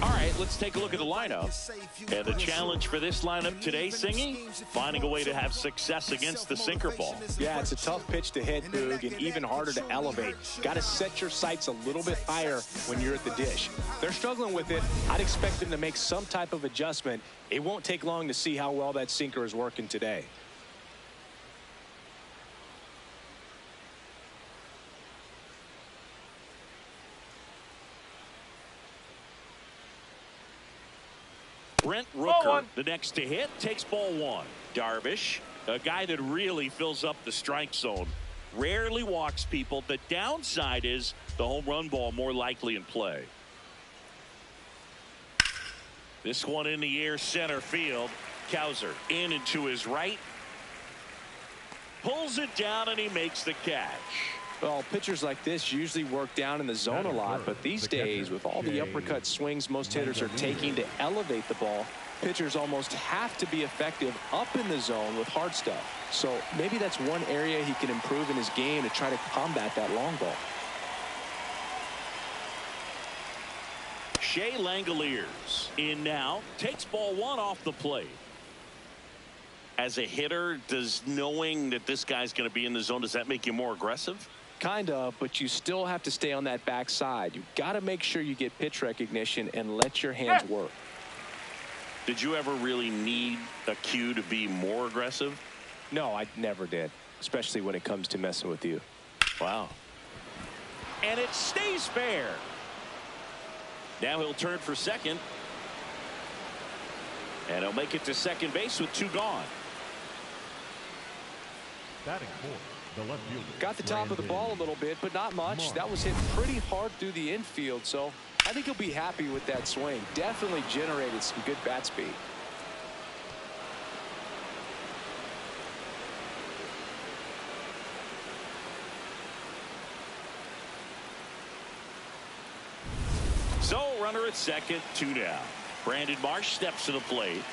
All right, let's take a look at the lineup. And the challenge for this lineup today, Singy, finding a way to have success against the sinker ball. Yeah, it's a tough pitch to hit, Boog, and even harder to elevate. Got to set your sights a little bit higher when you're at the dish. They're struggling with it. I'd expect them to make some type of adjustment. It won't take long to see how well that sinker is working today. Brent Rooker, the next to hit, takes ball one. Darvish, a guy that really fills up the strike zone, rarely walks people. The downside is the home run ball more likely in play. This one in the air, center field. Cowser in and to his right. Pulls it down and he makes the catch. Well, pitchers like this usually work down in the zone a lot, but these days, with all the uppercut swings most hitters are taking to elevate the ball, pitchers almost have to be effective up in the zone with hard stuff. So maybe that's one area he can improve in his game to try to combat that long ball. Shea Langoliers in now, takes ball one off the plate. As a hitter, does knowing that this guy's going to be in the zone, does that make you more aggressive? Kind of, but you still have to stay on that backside. You've got to make sure you get pitch recognition and let your hands work. Did you ever really need a cue to be more aggressive? No, I never did, especially when it comes to messing with you. Wow. And it stays fair. Now he'll turn for second. And he'll make it to second base with two gone. Batting fourth. The left fielder. Got the top of the ball a little bit, but not much. That was hit pretty hard through the infield, so I think he'll be happy with that swing. Definitely generated some good bat speed. So runner at second, two down. Brandon Marsh steps to the plate.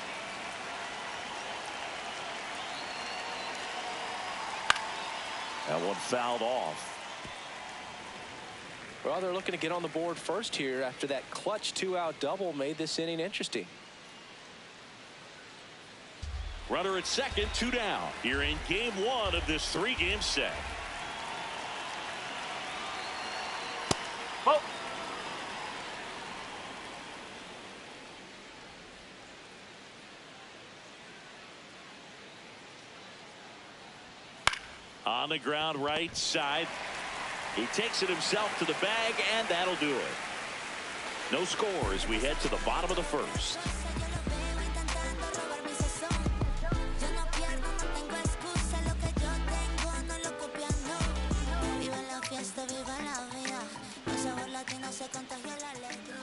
That one fouled off. Well, they're looking to get on the board first here after that clutch two-out double made this inning interesting. Runner at second, two down. Here in game one of this three-game set. Oh. On the ground right side. He takes it himself to the bag, and that'll do it. No score as we head to the bottom of the first.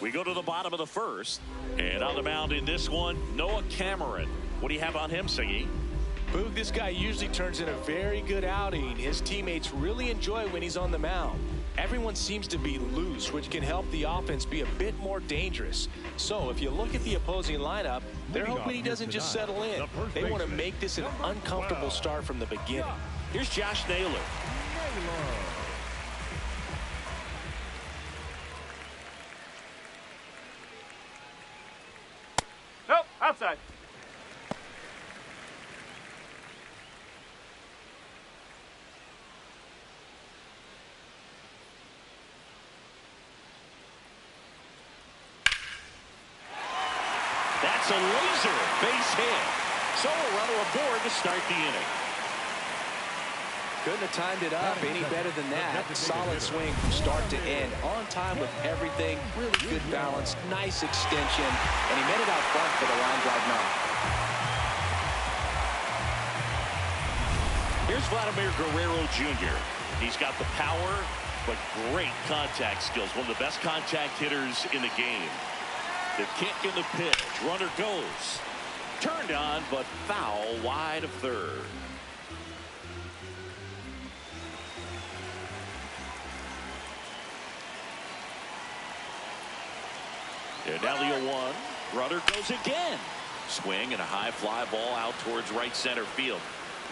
We go to the bottom of the first, and on the mound in this one, Noah Cameron. What do you have on him, Singy? Boog, this guy usually turns in a very good outing. His teammates really enjoy when he's on the mound. everyone seems to be loose, which can help the offense be a bit more dangerous. So if you look at the opposing lineup, they're hoping he doesn't just settle in. They want to make this an uncomfortable start from the beginning. Here's Josh Naylor. Nope, outside. That's a laser base hit. So a runner aboard to start the inning. Couldn't have timed it up any better than that. Solid swing from start to end. On time with everything. Really good balance. Nice extension. And he made it out front for the line drive knock. Here's Vladimir Guerrero Jr. He's got the power, but great contact skills. One of the best contact hitters in the game. The kick and the pitch. Runner goes. Turned on, but foul wide of third. And now the 0-1. Runner goes again. Swing and a high fly ball out towards right center field.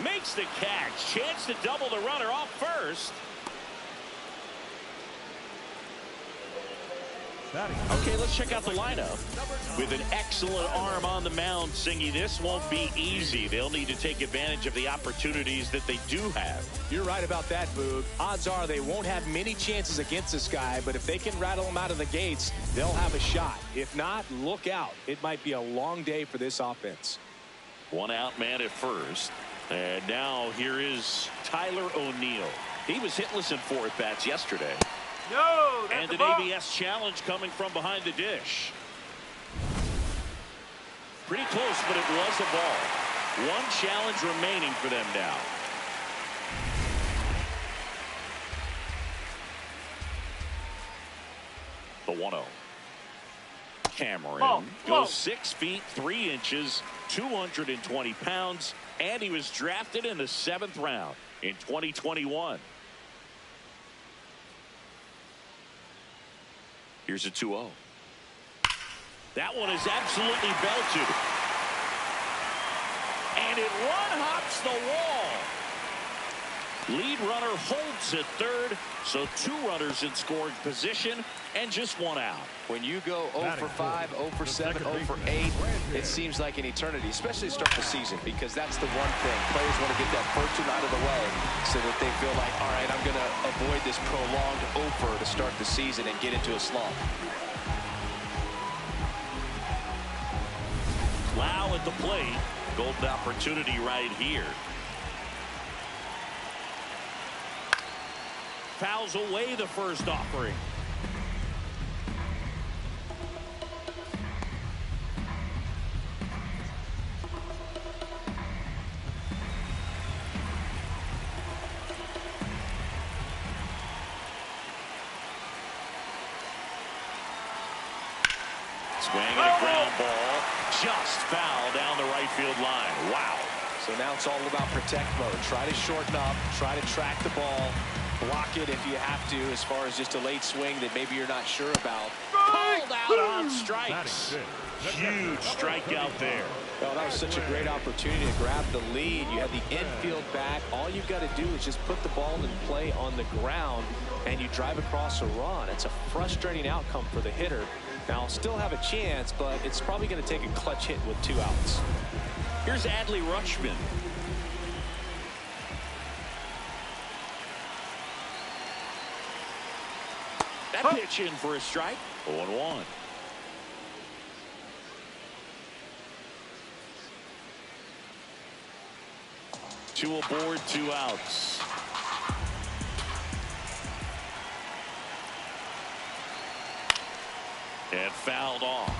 Makes the catch. Chance to double the runner off first. Okay, let's check out the lineup. With an excellent arm on the mound, Singy, this won't be easy. They'll need to take advantage of the opportunities that they do have. You're right about that, Boog. Odds are they won't have many chances against this guy, but if they can rattle him out of the gates, they'll have a shot. If not, look out. It might be a long day for this offense. One out man at first. And now here is Tyler O'Neill. He was hitless in 4 at-bats yesterday. No, that's and an ball. ABS challenge coming from behind the dish. Pretty close, but it was a ball. One challenge remaining for them now. The 1-0. Cameron goes 6 feet 3 inches, 220 pounds, and he was drafted in the 7th round in 2021. Here's a 2-0. That one is absolutely belted. And it one-hops the wall. Lead runner holds at third, so 2 runners in scoring position and just 1 out. When you go 0 for 5, 0 for 7, 0 for 8, it seems like an eternity, especially to start the season, because that's the one thing. Players want to get that first one out of the way so that they feel like, all right, I'm going to avoid this prolonged 0 for to start the season and get into a slump. Lau at the plate. Golden opportunity right here. Fouls away the first offering. Swing and a ground ball. Just foul down the right field line. Wow. So now it's all about protect mode. Try to shorten up. Try to track the ball. Block it if you have to, as far as just a late swing that maybe you're not sure about. Called out on strikes. Huge strikeout there. Oh, that was such a great opportunity to grab the lead. You had the infield back. All you've got to do is just put the ball in play on the ground, and you drive across a run. It's a frustrating outcome for the hitter. Now, still have a chance, but it's probably going to take a clutch hit with 2 outs. Here's Adley Rutschman. That pitch in for a strike. 0-1. Two aboard, 2 outs. And fouled off.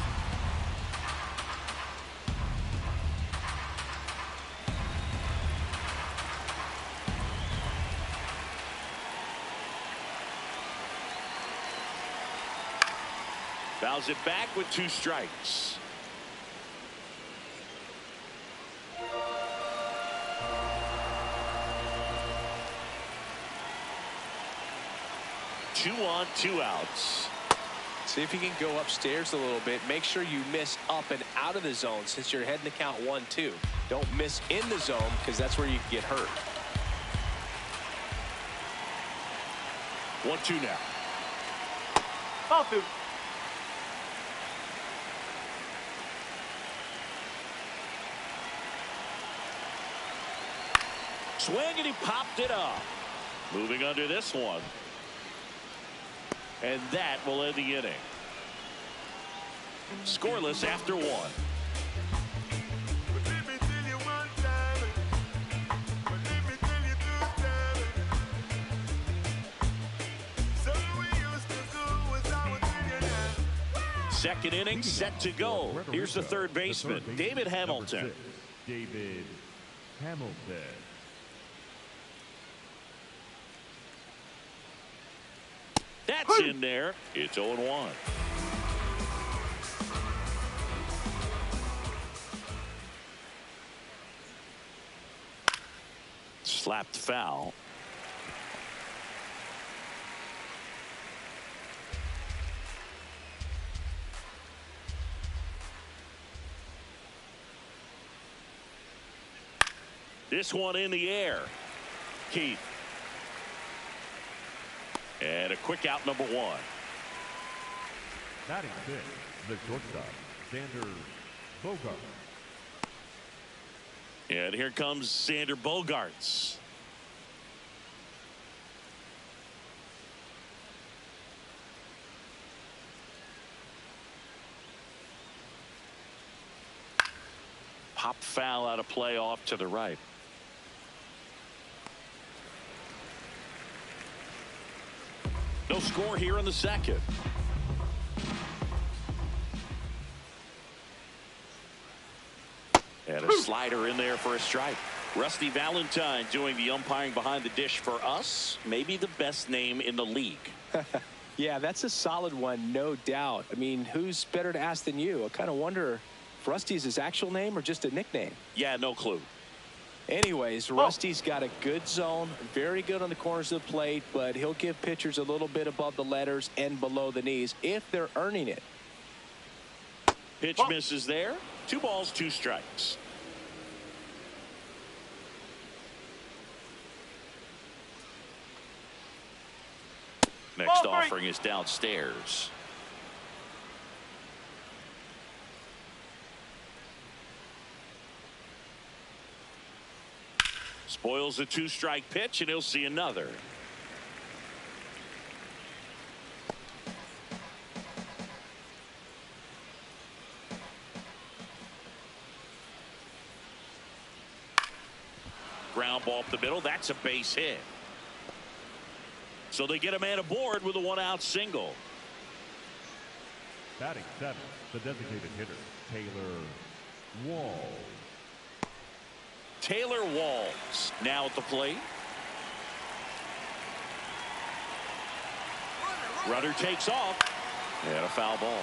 Fouls it back with 2 strikes. 2 on, 2 outs. See if you can go upstairs a little bit. Make sure you miss up and out of the zone since you're heading to count 1-2. Don't miss in the zone because that's where you can get hurt. 1-2 now. Ball 2. Swing, and he popped it up. Moving under this one. And that will end the inning. Scoreless after 1. Second inning set to go. Here's the third baseman, David Hamilton. David Hamilton. That's in there. It's 0-1. Slapped foul. This one in the air. Keith. And a quick out, number 1. Batting fifth, the shortstop, Xander Bogaerts. And here comes Xander Bogaerts. Pop foul out of play off to the right. No score here in the second. And a slider in there for a strike. Rusty Valentine doing the umpiring behind the dish for us. Maybe the best name in the league. Yeah, that's a solid one, no doubt. I mean, who's better to ask than you? I kind of wonder if Rusty's his actual name or just a nickname. Yeah, no clue. Anyways, Rusty's got a good zone, very good on the corners of the plate, but he'll give pitchers a little bit above the letters and below the knees if they're earning it. Pitch misses there. 2 balls, 2 strikes. Next offering is downstairs. Spoils a 2-strike pitch, and he'll see another. Ground ball up the middle. That's a base hit. So they get a man aboard with a 1-out single. Batting seventh, the designated hitter, Taylor Walls. Taylor Walls now at the plate. Runner takes off. And a foul ball.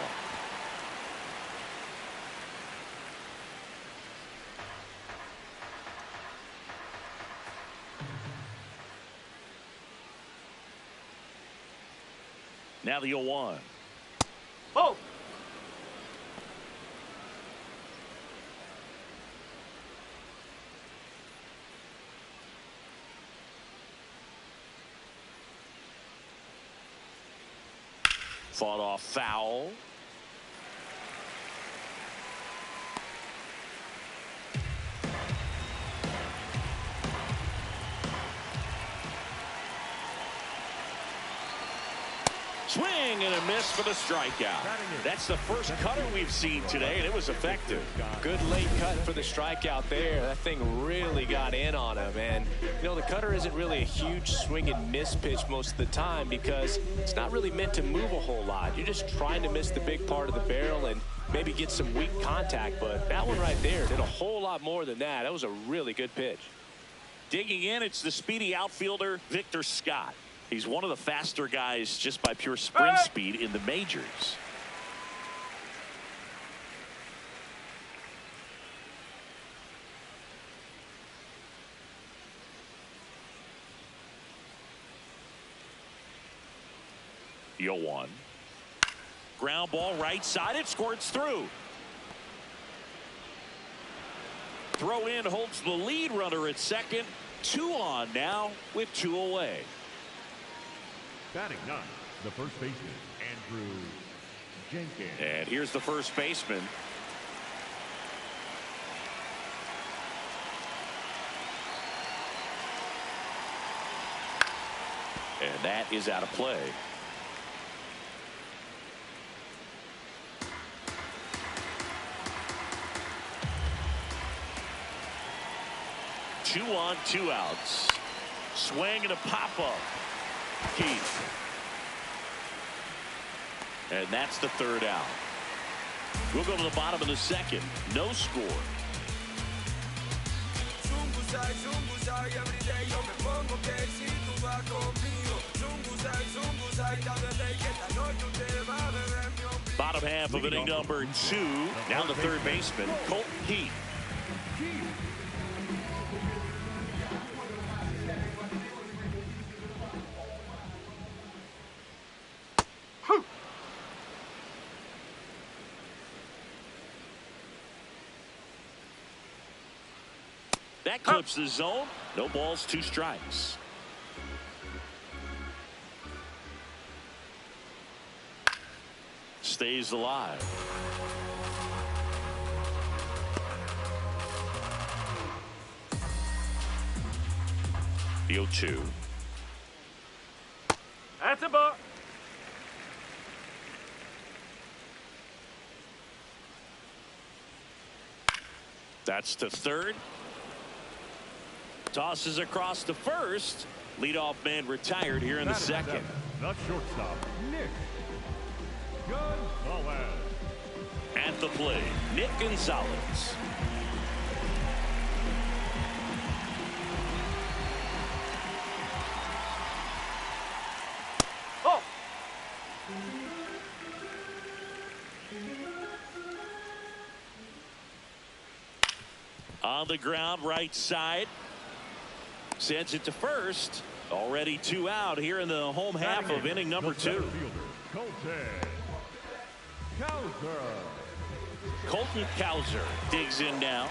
Now the 0-1. Oh! Fought off foul. Swing and a miss for the strikeout. That's the first cutter we've seen today, and it was effective. Good late cut for the strikeout there. That thing really got in on him. And, you know, the cutter isn't really a huge swing and miss pitch most of the time because it's not really meant to move a whole lot. You're just trying to miss the big part of the barrel and maybe get some weak contact. But that one right there did a whole lot more than that. That was a really good pitch. Digging in, it's the speedy outfielder, Victor Scott. He's one of the faster guys just by pure sprint speed in the majors. 0-1. Ground ball right side. It squirts through. Throw in holds the lead runner at second. 2 on now with 2 away. Batting 9, the first baseman, Andrew Jenkins. And here's the first baseman. And that is out of play. Two on, 2 outs. Swing and a pop-up. Keith. And that's the 3rd out. We'll go to the bottom of the 2nd. No score. Bottom half of inning number 2. Now the 3rd baseman, Colton Keith. That clips the zone. No balls, 2 strikes. Stays alive. The 0-2. That's a ball. That's to 3rd. Tosses across to 1st. Leadoff man retired here in the 2nd. The shortstop, Nick Gonzalez. At the plate, Nick Gonzalez. Oh! On the ground, right side. Sends it to 1st. Already 2 out here in the home half of inning number 2. Colton Cowser digs in now.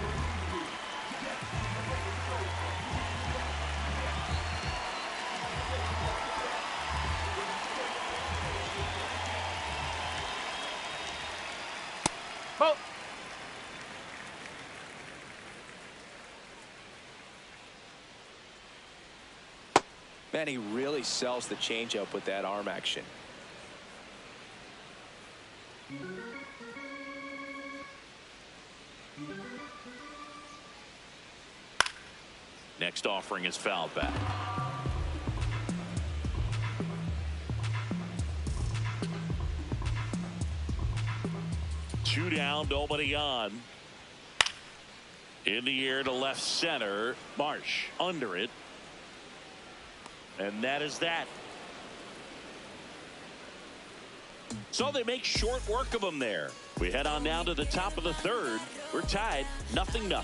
Ball. Man, he really sells the changeup with that arm action. Next offering is fouled back. Two down, nobody on. In the air to left center. Marsh under it. And that is that. So they make short work of them there. We head on down to the top of the 3rd. We're tied 0-0.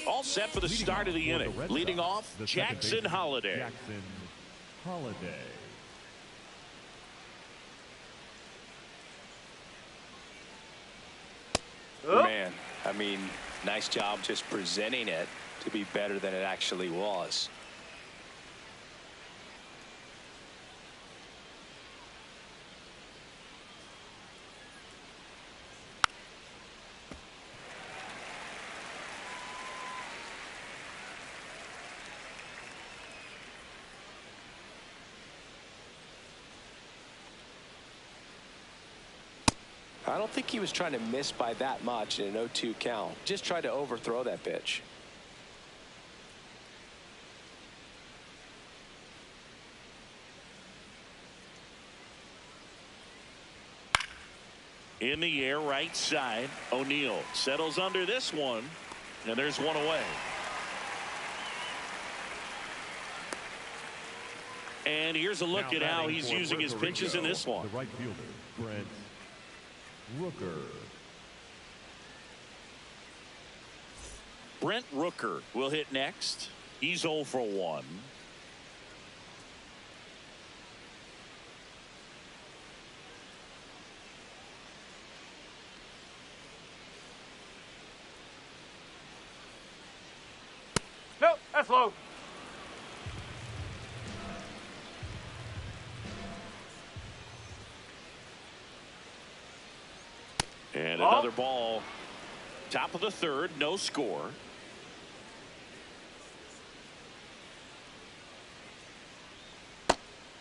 All set for the start of the inning. Leading off, Jackson Holliday. Jackson Holliday. Man, I mean, nice job just presenting it to be better than it actually was. I don't think he was trying to miss by that much in an 0-2 count. Just tried to overthrow that pitch. In the air, right side. O'Neill settles under this one, and there's one away. And here's a look at how he's using his pitches in this one. The right fielder, Brent Rooker. Brent Rooker will hit next. He's 0 for 1. Nope, that's low. And another ball. Top of the third, no score.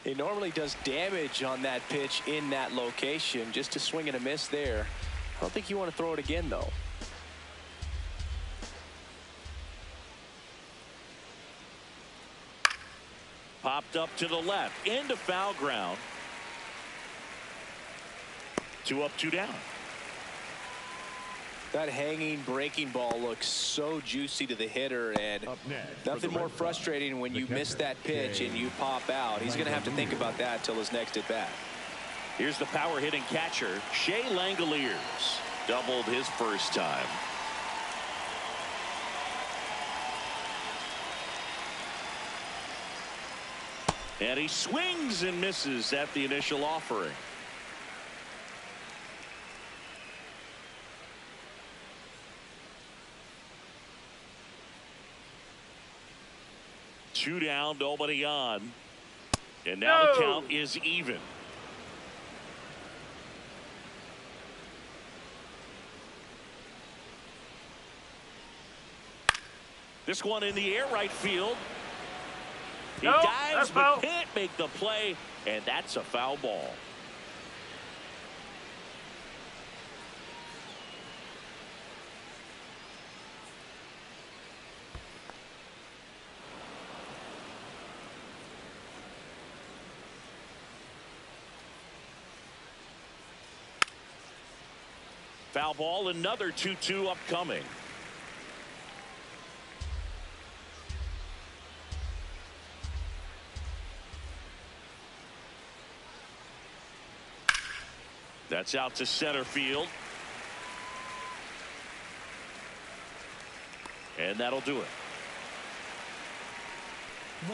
He normally does damage on that pitch in that location. Just a swing and a miss there. I don't think you want to throw it again, though. Popped up to the left, into foul ground. 2 up, 2 down. That hanging breaking ball looks so juicy to the hitter, and nothing more frustrating when you miss that pitch and you pop out. He's going to have to think about that till his next at bat. Here's the power hitting catcher, Shea Langoliers. Doubled his first time. And he swings and misses at the initial offering. Two down, nobody on. And now the count is even. This one in the air, right field. He dives but can't make the play, and that's a foul ball. Foul ball, another 2-2 upcoming. That's out to center field. And that'll do it.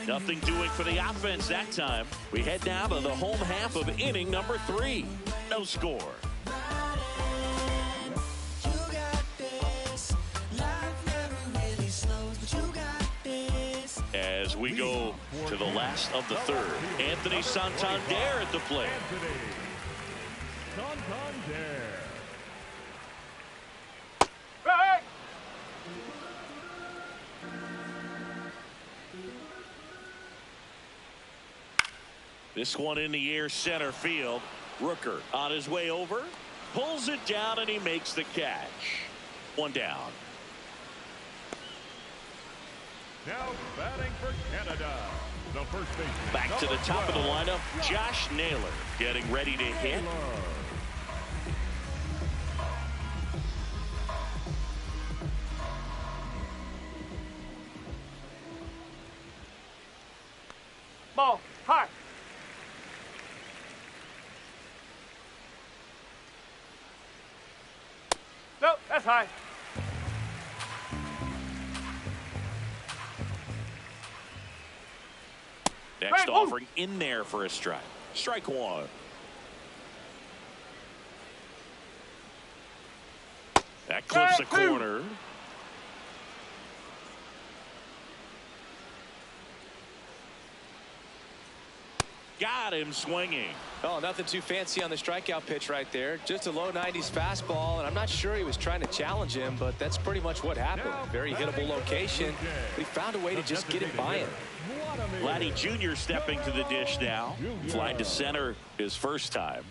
Nothing doing for the offense that time. We head now to the home half of inning number 3. No score. As we go to the last of the third, Anthony Santander at the plate. Santander. Hey! This one in the air, center field. Rooker on his way over, pulls it down, and he makes the catch. One down. Now batting for Canada, the first baseman. Back to the top of the lineup, Josh Naylor getting ready to hit. Ball, high. Nope, that's high. Next offering in there for a strike. Strike one. That clips the corner. Got him swinging. Oh, nothing too fancy on the strikeout pitch right there. Just a low 90s fastball, and I'm not sure he was trying to challenge him, but that's pretty much what happened. Very hittable location, but he found a way to just get it by him. Vladdy Jr. stepping to the dish now. Fly to center his first time.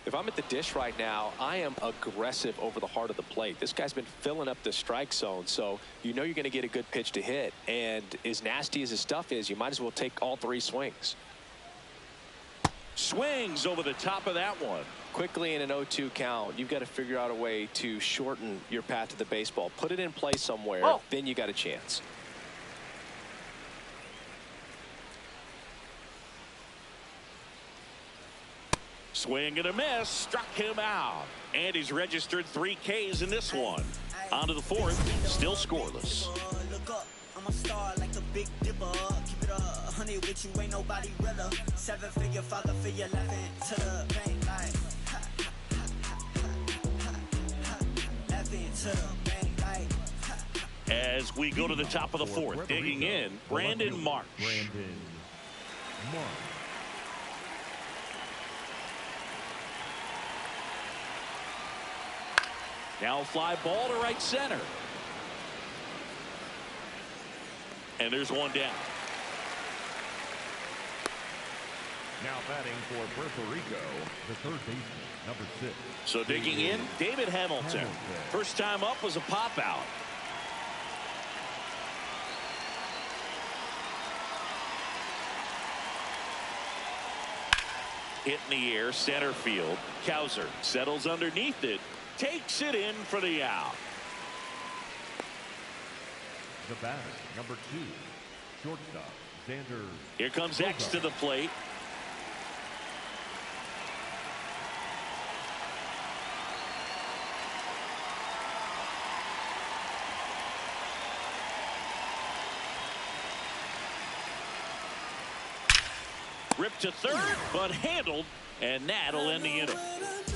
If I'm at the dish right now, I am aggressive over the heart of the plate. This guy's been filling up the strike zone, so you know you're going to get a good pitch to hit. And as nasty as his stuff is, you might as well take all 3 swings. Swings over the top of that one. Quickly in an 0-2 count, you've got to figure out a way to shorten your path to the baseball. Put it in play somewhere, then you got a chance. Swing and a miss. Struck him out. And he's registered 3 Ks in this one. On to the 4th. Still scoreless. Look up, I'm a star like a big dipper. Keep it 100 with you, ain't nobody realer. 7-figure father figure, laughing to the bank like. Laughing to the bank like. As we go to the top of the 4th, digging in, Brandon Marsh. Now fly ball to right center. And there's one down. Now batting for Puerto Rico, the third baseman, number 6. So digging in, David Hamilton. First time up was a pop out. Hit in the air, center field. Cowser settles underneath it. Takes it in for the out. The batter, number 2, shortstop, Xander. Here comes X to the plate. Ripped to third, but handled, and that'll end the inning.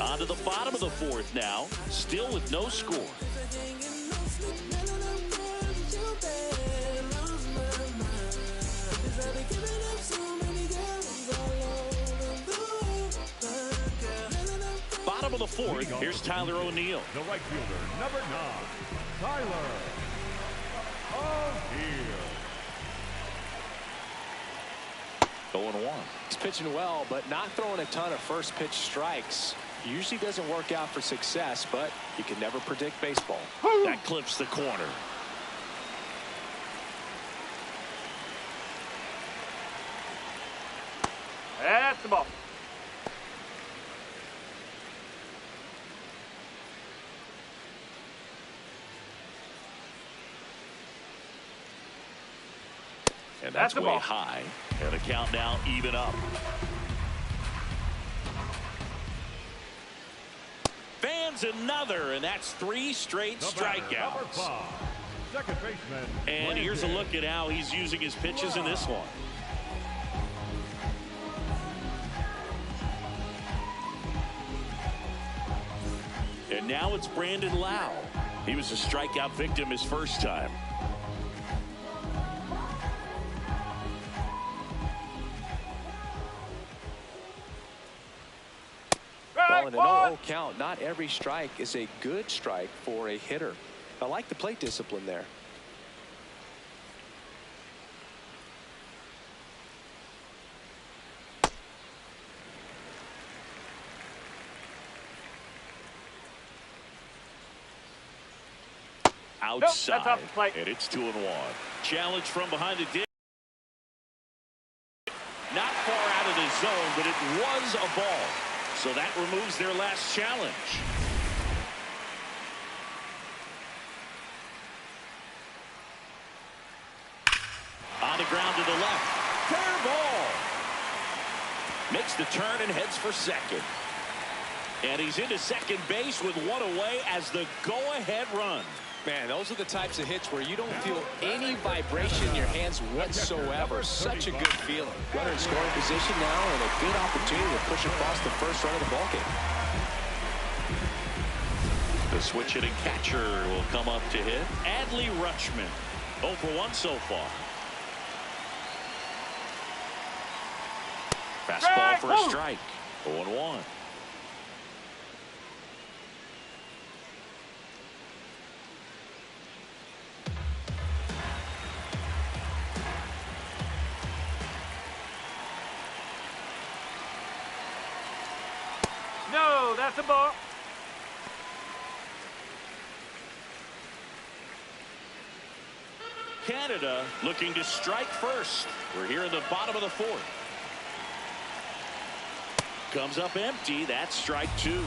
On to the bottom of the 4th now, still with no score. Bottom of the 4th, here's Tyler O'Neill. The right fielder, number 9, Tyler O'Neill. 0-1. He's pitching well, but not throwing a ton of first pitch strikes. Usually doesn't work out for success, but you can never predict baseball. That clips the corner. That's the ball. And that's way high. And the count now even up. Fans another, and that's 3 straight strikeouts. Second baseman. And here's a look at how he's using his pitches in this one. And now it's Brandon Lau. He was a strikeout victim his first time. Well, in an 0-0 count, not every strike is a good strike for a hitter. I like the plate discipline there. Outside, that's off the plate. And it's 2-1. Challenge from behind the dish. Not far out of the zone, but it was a ball. So that removes their last challenge. On the ground to the left. Fair ball. Makes the turn and heads for second. And he's into second base with 1 away as the go-ahead run. Man, those are the types of hits where you don't feel any vibration in your hands whatsoever. Such a good feeling. Runner in scoring position now, and a good opportunity to push across the first run of the ballgame. The switch hitting catcher will come up to hit. Adley Rutschman, 0 for 1 so far. Fastball for a strike. 0-1. No, that's a ball. Canada looking to strike first. We're here in the bottom of the 4th. Comes up empty. That's strike 2.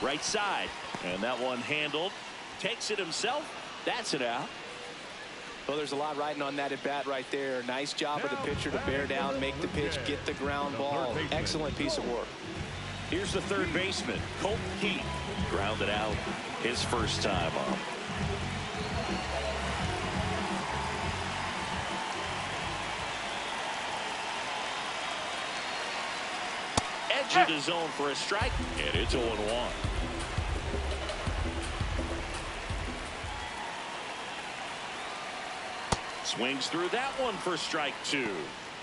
Right side. And that one handled. Takes it himself. That's it out. Well, there's a lot riding on that at bat right there. Nice job of the pitcher to bear down, make the pitch, get the ground ball. Excellent piece of work. Here's the third baseman, Colt Keith. Grounded out his first time up. Edge of the zone for a strike, and it's 0-1. Swings through that one for strike 2.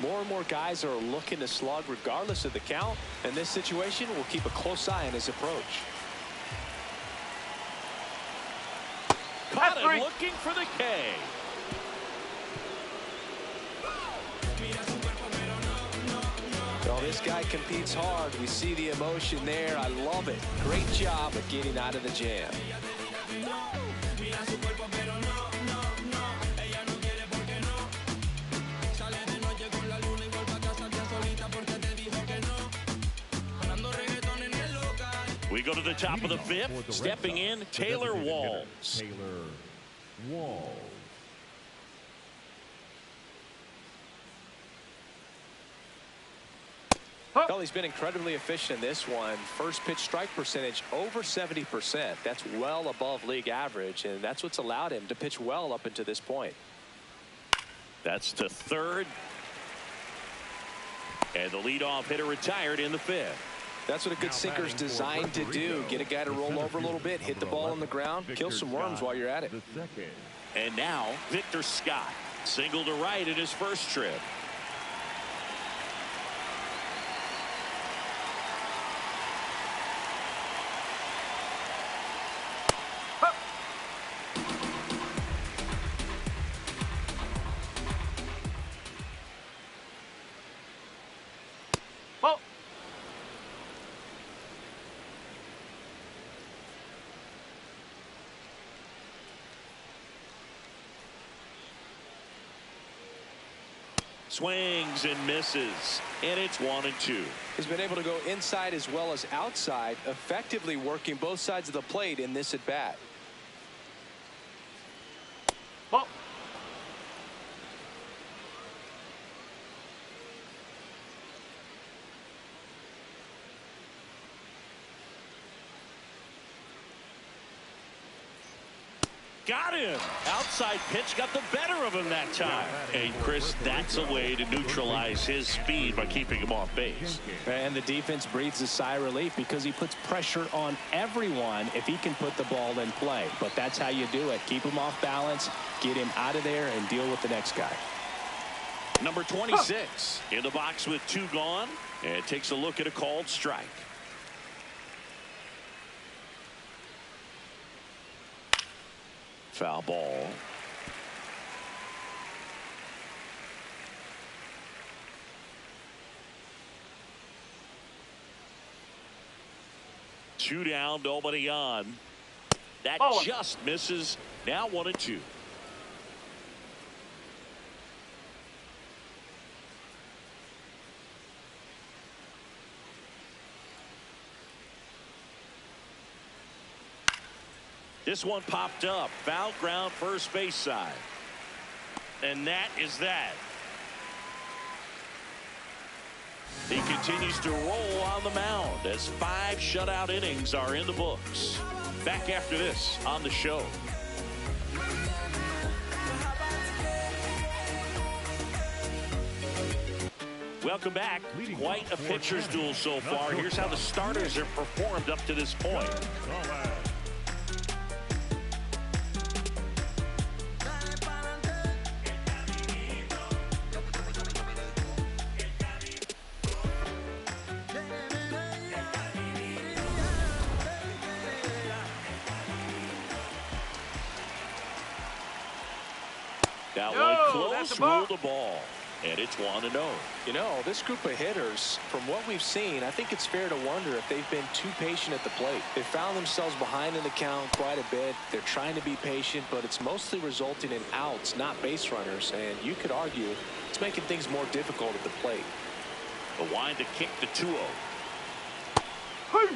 More and more guys are looking to slug regardless of the count. In this situation, we'll keep a close eye on his approach. Caught him looking for the K. Well, this guy competes hard. We see the emotion there. I love it. Great job of getting out of the jam. We go to the top of the fifth. Stepping in, Taylor Walls. Taylor Walls. Well, he's been incredibly efficient in this one. First pitch strike percentage over 70%. That's well above league average, and that's what's allowed him to pitch well up until this point. That's to third. And the leadoff hitter retired in the fifth. That's what a good sinker's designed to do. Get a guy to roll over a little bit, hit the ball on the ground, kill some worms while you're at it. And now Victor Scott, single to right in his first trip. Swings and misses, and it's 1-2. He's been able to go inside as well as outside, effectively working both sides of the plate in this at bat. Ball. Got him. Outside pitch got the better of him that time. And Chris, that's a way to neutralize his speed by keeping him off base. And the defense breathes a sigh of relief because he puts pressure on everyone if he can put the ball in play. But that's how you do it. Keep him off balance, get him out of there, and deal with the next guy. Number 26 in the box with 2 gone, and takes a look at a called strike. Foul ball. Two down, nobody on. That just misses. Now 1-2. This one popped up. Foul ground, first base side. And that is that. He continues to roll on the mound as 5 shutout innings are in the books. Back after this on the show. Welcome back. Quite a pitcher's duel so far. Here's how the starters have performed up to this point. Now Lloyd close, ruled the ball, and it's 1-0. You know, this group of hitters, from what we've seen, I think it's fair to wonder if they've been too patient at the plate. They found themselves behind in the count quite a bit. They're trying to be patient, but it's mostly resulting in outs, not base runners. And you could argue it's making things more difficult at the plate. The wind to kick the 2-0. Hey.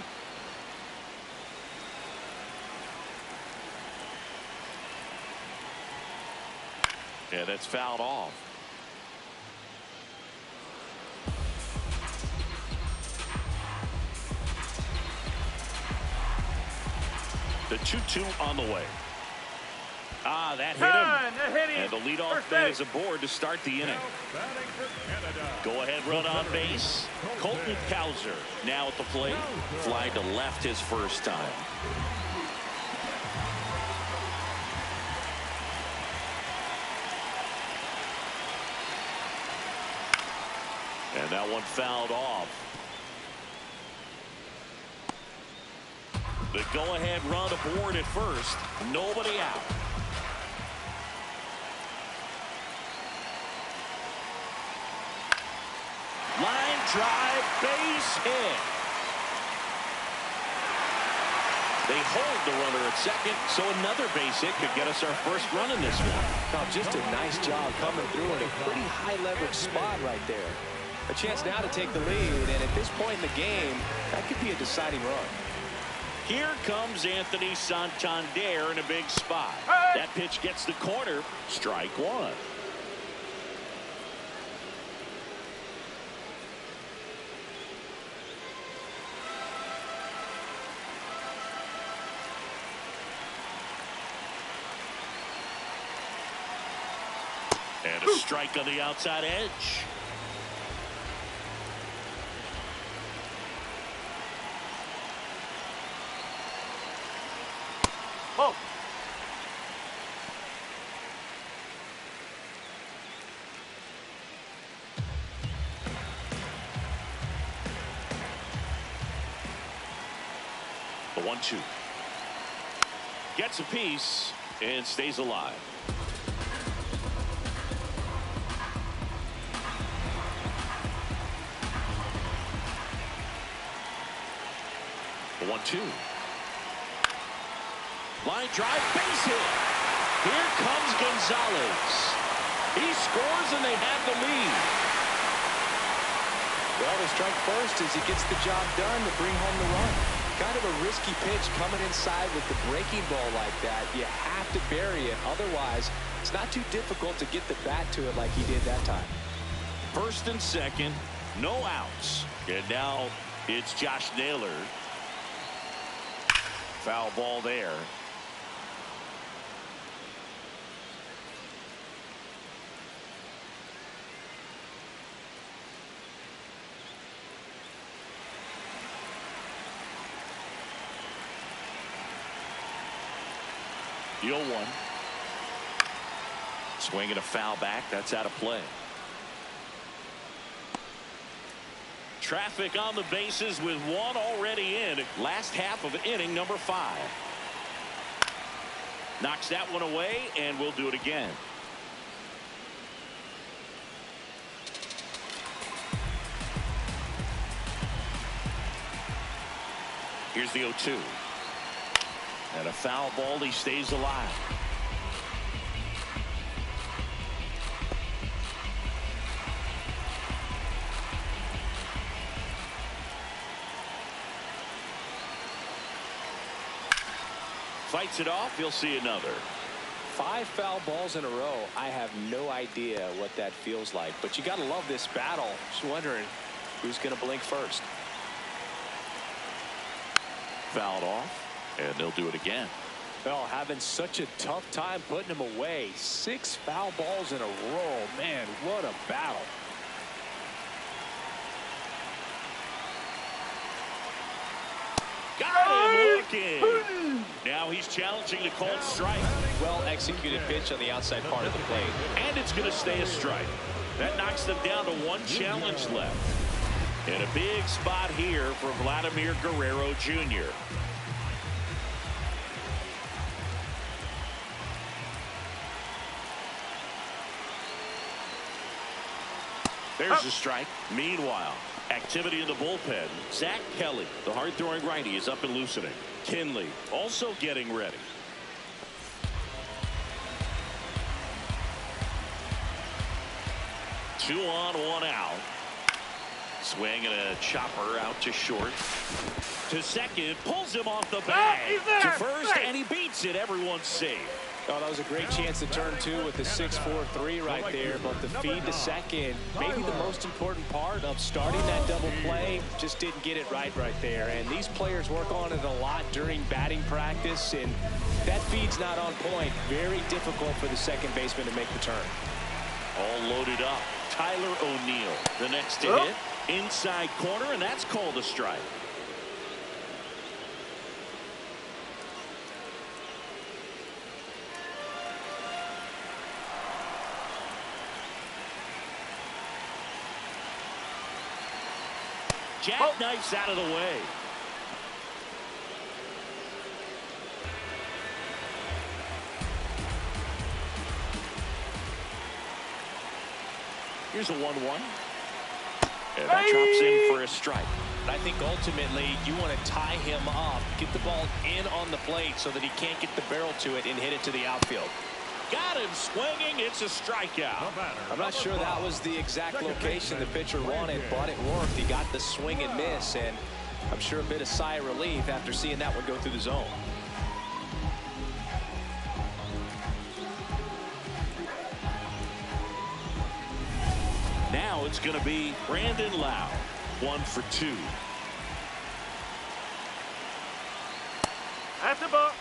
And that's fouled off. The 2-2 on the way. Ah, that hit him. And the leadoff man is aboard to start the inning. Go ahead run on base. Colton Cowser now at the plate. Fly to left his first time. And that one fouled off. The go-ahead run aboard at first. Nobody out. Line drive, base hit. They hold the runner at second, so another base hit could get us our first run in this one. Now, just a nice job coming through in a pretty high-leverage spot right there. A chance now to take the lead, and at this point in the game, that could be a deciding run. Here comes Anthony Santander in a big spot. That pitch gets the corner. Strike one. And a strike on the outside edge. Oh. The 1-2. Gets a piece and stays alive. The 1-2. Line drive, base hit. Here comes Gonzalez. He scores and they have the lead. Well, the strike first as he gets the job done to bring home the run. Kind of a risky pitch coming inside with the breaking ball like that. You have to bury it. Otherwise, it's not too difficult to get the bat to it like he did that time. First and second, no outs. And now it's Josh Naylor. Foul ball there. The 0-1. Swinging a foul back. That's out of play. Traffic on the bases with one already in. Last half of inning number 5. Knocks that one away, and we'll do it again. Here's the 0-2. And a foul ball. He stays alive. Fights it off. You'll see another. 5 foul balls in a row. I have no idea what that feels like, but you got to love this battle. Just wondering who's going to blink first. Fouled off. And they'll do it again. Well, having such a tough time putting him away. 6 foul balls in a row. Man, what a battle. Got him looking. Now he's challenging the called strike. Well executed pitch on the outside part of the plate. And it's going to stay a strike. That knocks them down to 1 challenge left. And a big spot here for Vladimir Guerrero Jr. There's the strike. Meanwhile, activity in the bullpen. Zach Kelly, the hard-throwing righty, is up and loosening. Kinley also getting ready. Two on, one out. Swing and a chopper out to short. To second, pulls him off the bag. To first, and he beats it. Everyone's safe. Oh, that was a great chance to turn two with the 6-4-3 right there. But the feed to second, maybe the most important part of starting that double play, just didn't get it right there. And these players work on it a lot during batting practice, and that feed's not on point. Very difficult for the second baseman to make the turn. All loaded up. Tyler O'Neill, the next to hit. Inside corner, and that's called a strike. Jackknifes out of the way. Here's a 1-1. And that drops in for a strike. I think ultimately you want to tie him up, get the ball in on the plate so that he can't get the barrel to it and hit it to the outfield. Got him swinging. It's a strikeout. I'm not sure that was the exact location the pitcher wanted, but it worked. He got the swing and miss, and I'm sure a bit of sigh of relief after seeing that one go through the zone. Now it's going to be Brandon Lowe. 1 for 2. At the ball.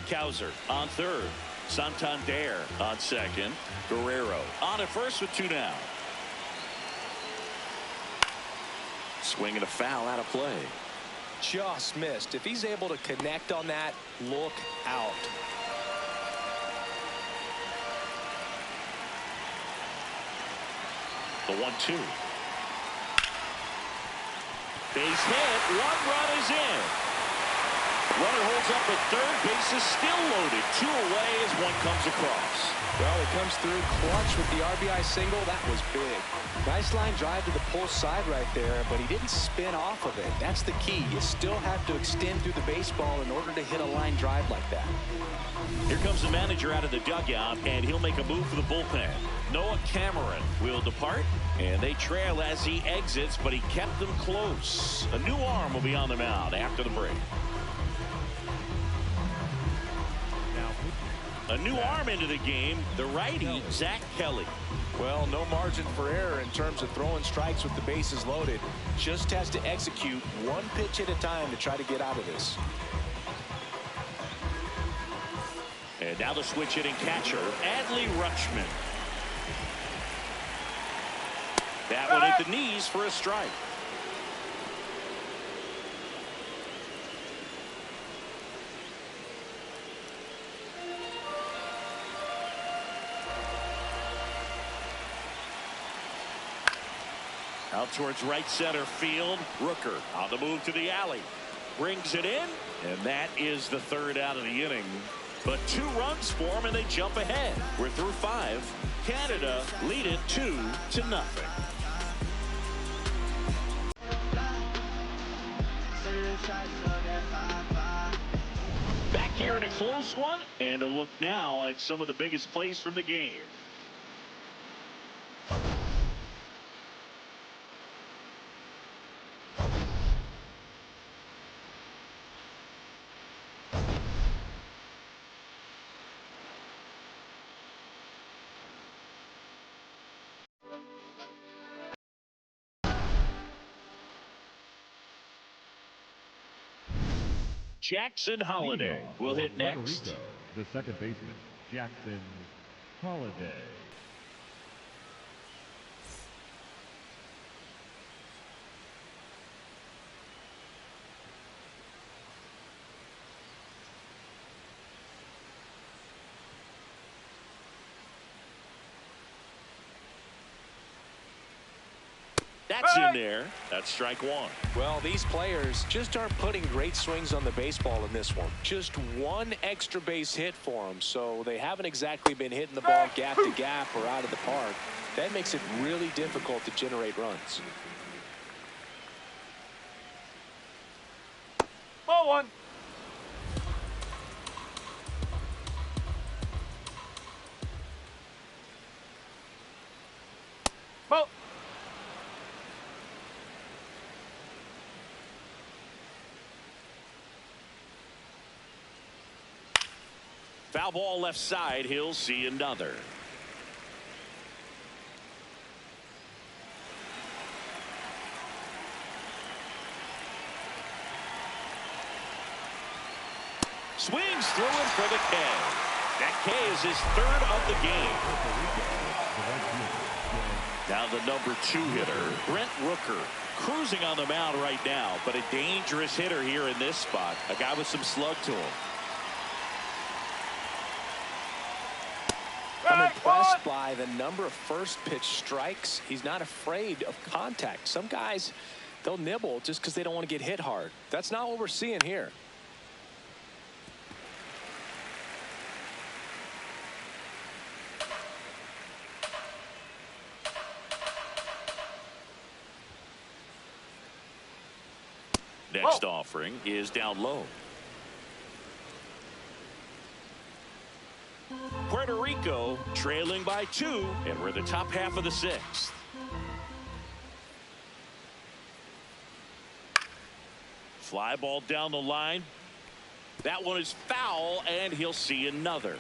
Cowser on third. Santander on second. Guerrero on at first with 2 down. Swing and a foul out of play. Just missed. If he's able to connect on that, look out. The 1-2. Base hit. 1 run is in. Runner holds up at third. Base is still loaded. 2 away as one comes across. Well, it comes through clutch with the RBI single. That was big. Nice line drive to the pull side right there, but he didn't spin off of it. That's the key. You still have to extend through the baseball in order to hit a line drive like that. Here comes the manager out of the dugout, and he'll make a move for the bullpen. Noah Cameron will depart, and they trail as he exits, but he kept them close. A new arm will be on the mound after the break. A new arm into the game, the righty, Zach Kelly. Well, no margin for error in terms of throwing strikes with the bases loaded. Just has to execute 1 pitch at a time to try to get out of this. And now the switch hitting catcher, Adley Rutschman. That one at the knees for a strike. Out towards right center field. Rooker on the move to the alley. Brings it in, and that is the 3rd out of the inning. But 2 runs for him, and they jump ahead. We're through 5. Canada lead it 2-0. Back here in a close one, and a look now at some of the biggest plays from the game. Jackson Holliday will hit next. Rico, the second baseman, Jackson Holliday. That's in there. That's strike 1. Well, these players just aren't putting great swings on the baseball in this one. Just 1 extra base hit for them, so they haven't exactly been hitting the ball gap to gap or out of the park. That makes it really difficult to generate runs. Ball one. Ball. Foul ball left side. He'll see another. Swings through him for the K. That K is his third of the game. Now the number 2 hitter, Brent Rooker, cruising on the mound right now, but a dangerous hitter here in this spot. A guy with some slug to him. I'm impressed by the number of first pitch strikes. He's not afraid of contact. Some guys, they'll nibble just because they don't want to get hit hard. That's not what we're seeing here. Next offering is down low. Puerto Rico trailing by 2, and we're the top half of the 6th. Fly ball down the line. That one is foul, and he'll see another.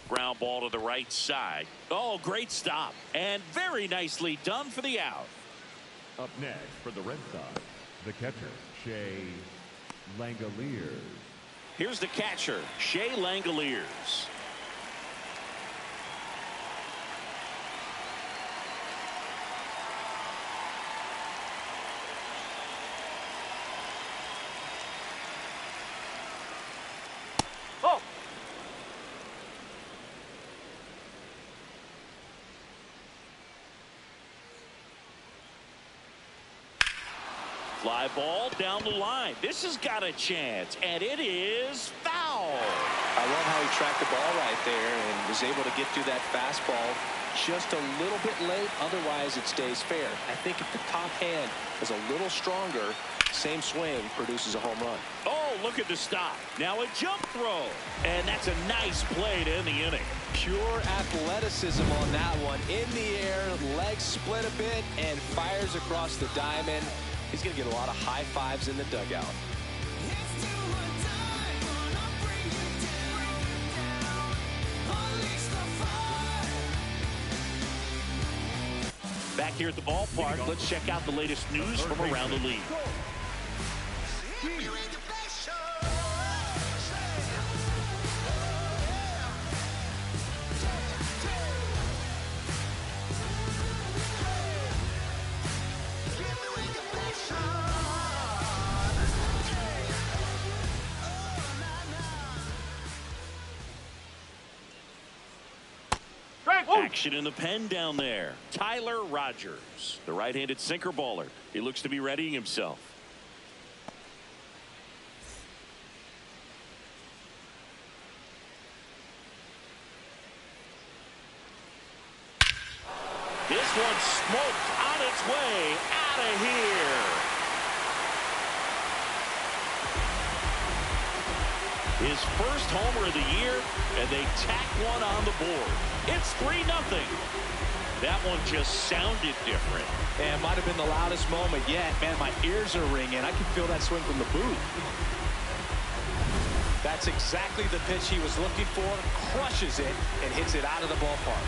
Ground ball to the right side. Oh, great stop. And very nicely done for the out. Up next for the Red Sox, the catcher, Shea Langeliers. Here's the catcher, Shea Langeliers. Oh. Fly ball down the line. This has got a chance, and it is foul. I love how he tracked the ball right there and was able to get through that fastball just a little bit late. Otherwise, it stays fair. I think if the top hand is a little stronger, same swing produces a home run. Oh, look at the stop. Now a jump throw. And that's a nice play to end the inning. Pure athleticism on that one. In the air, legs split a bit, and fires across the diamond. He's going to get a lot of high fives in the dugout. Back here at the ballpark, let's check out the latest news from around the league. Action in the pen down there. Tyler Rogers, the right-handed sinker baller. He looks to be readying himself. This one smoked on its way out of here. His first homer of the year, and they tack one on the board. It's 3-0. That one just sounded different. And might have been the loudest moment yet. Man, my ears are ringing. I can feel that swing from the booth. That's exactly the pitch he was looking for. Crushes it and hits it out of the ballpark.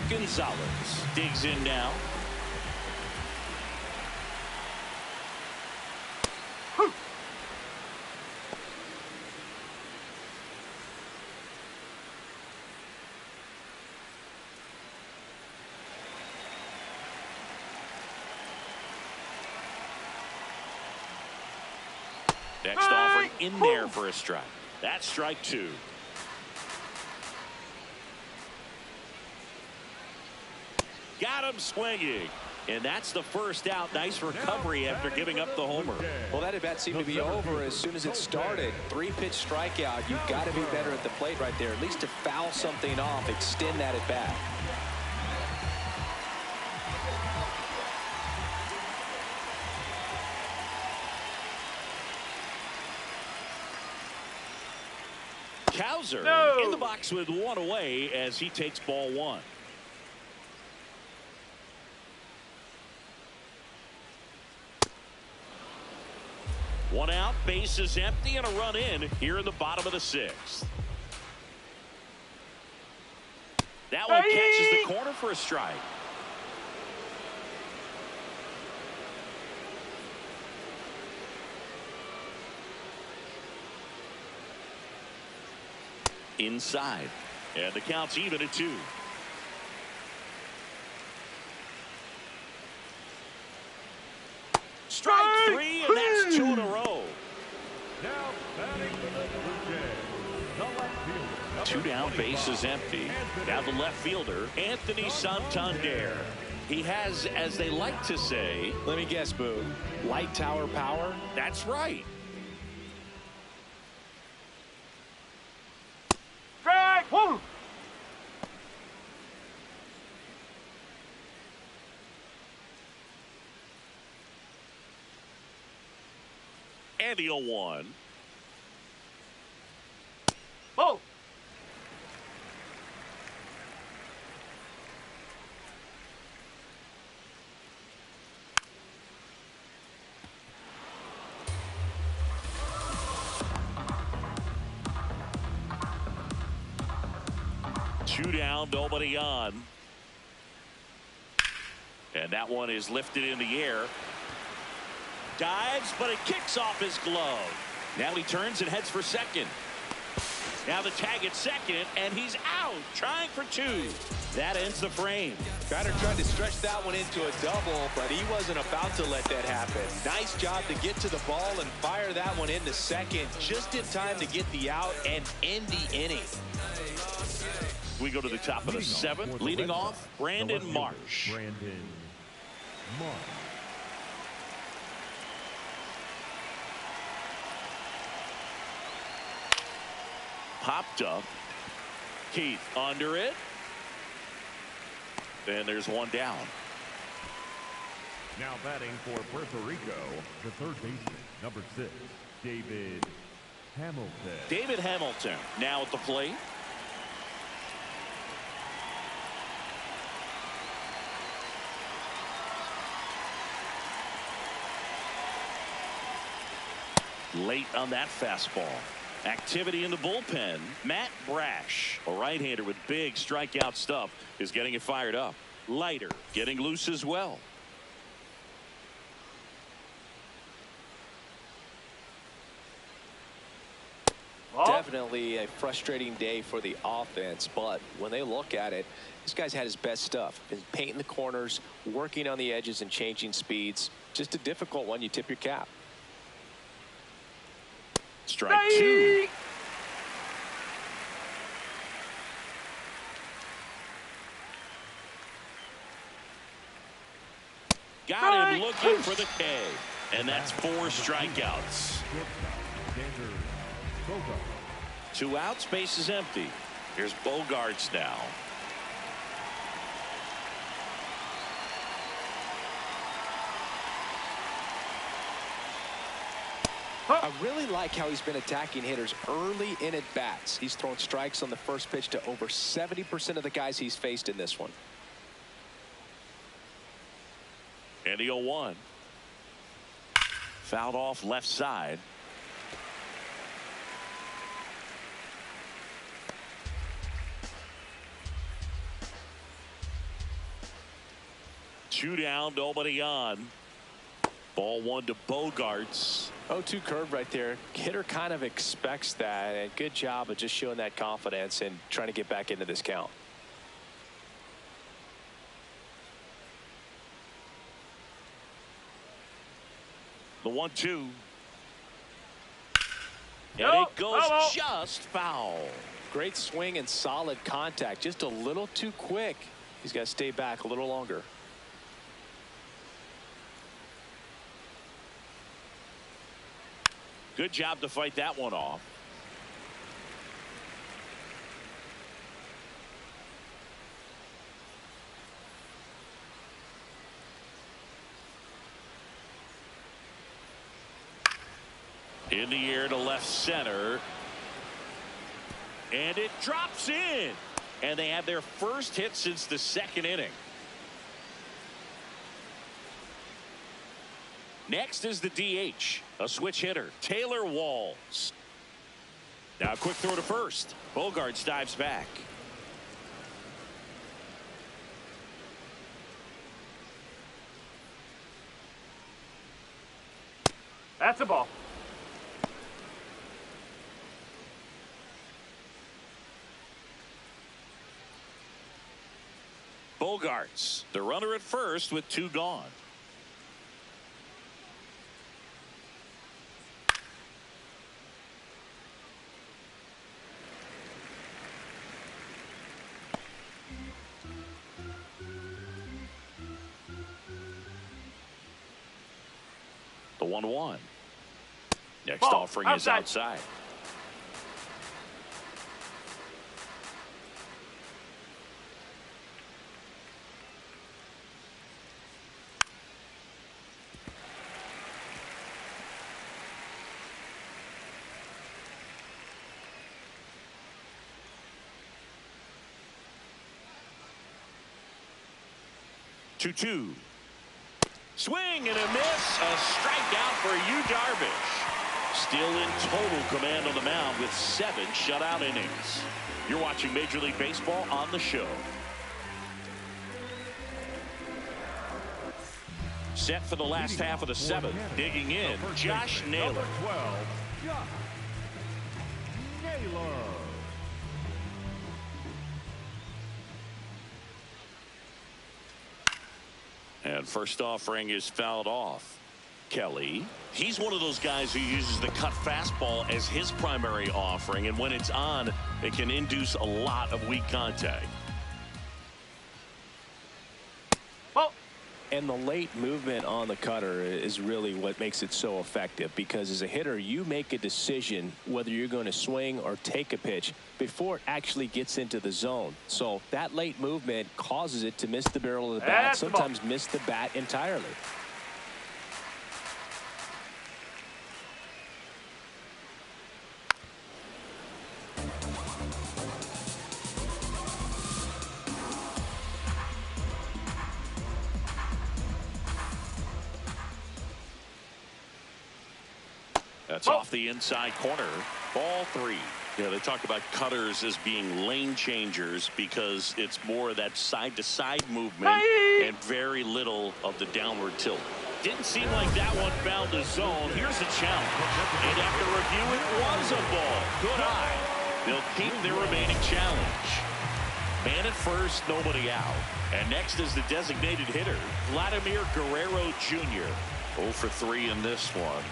Gonzalez digs in now. Next offering in there for a strike. That's strike 2. Got him swinging. And that's the first out. Nice recovery after giving up the homer. Well, that at bat seemed to be over as soon as it started. 3-pitch strikeout. You've got to be better at the plate right there. At least to foul something off, extend that at bat. Cowser in the box with one away as he takes ball one. One out, base is empty, and a run in here in the bottom of the sixth. That one catches the corner for a strike. Inside, and the count's even at 2. Strike 3, and that's 2 in a row. Now batting for the Blue Jays, the left fielder. 2 down, base is empty. Now the left fielder, Anthony Santander. He has, as they like to say, let me guess, Boo, light tower power? That's right. Strike one. And the 0-1. Ball. Two down, nobody on. And that one is lifted in the air. Dives, but it kicks off his glove. Now he turns and heads for second. Now the tag at second, and he's out, trying for 2. That ends the frame. Batter tried to stretch that one into a double, but he wasn't about to let that happen. Nice job to get to the ball and fire that one into second, just in time to get the out and end the inning. We go to the top of the 7th. Leading off, Brandon Marsh. Brandon Marsh. Popped up. Keith under it. And there's one down. Now batting for Puerto Rico, the third baseman, number 6, David Hamilton. David Hamilton now at the plate. Late on that fastball. Activity in the bullpen. Matt Brash, a right-hander with big strikeout stuff, is getting it fired up. Leiter getting loose as well. Definitely a frustrating day for the offense, but when they look at it, this guy's had his best stuff. Been painting the corners, working on the edges and changing speeds. Just a difficult one. You tip your cap. Strike 2. Got him looking for the K. And that's 4 strikeouts. 2 outs, base is empty. Here's Bogaerts now. I really like how he's been attacking hitters early in at bats. He's thrown strikes on the first pitch to over 70% of the guys he's faced in this one. And the 0-1. Fouled off left side. Two down, nobody on. Ball 1 to Bogaerts. 0-2 curve right there. Hitter kind of expects that, and good job of just showing that confidence and trying to get back into this count. The 1-2. And it goes just foul. Great swing and solid contact. Just a little too quick. He's got to stay back a little longer. Good job to fight that one off. In the air to left center. And it drops in. And they have their first hit since the second inning. Next is the DH, a switch hitter, Taylor Walls. Now a quick throw to first. Bogaerts dives back. That's a ball. Bogaerts, the runner at first with 2 gone. The 1-1. Next ball. offering is outside. Two. Swing and a miss. A strikeout for Yu Darvish. Still in total command on the mound with 7 shutout innings. You're watching Major League Baseball on the show. Set for the last half of the 7th. Digging in, Josh Naylor. Number 12, Josh Naylor. And first offering is fouled off. Kelly, he's one of those guys who uses the cut fastball as his primary offering, and when it's on, it can induce a lot of weak contact. And the late movement on the cutter is really what makes it so effective, because as a hitter, you make a decision whether you're going to swing or take a pitch before it actually gets into the zone. So that late movement causes it to miss the barrel of the bat, sometimes miss the bat entirely. That's off the inside corner. Ball 3. Yeah, they talk about cutters as being lane changers because it's more of that side-to-side movement and very little of the downward tilt. Didn't seem like that one found the zone. Here's the challenge. And after review, it was a ball. Good eye. They'll keep their remaining challenge. Man at first, nobody out. And next is the designated hitter, Vladimir Guerrero Jr. 0 for 3 in this one.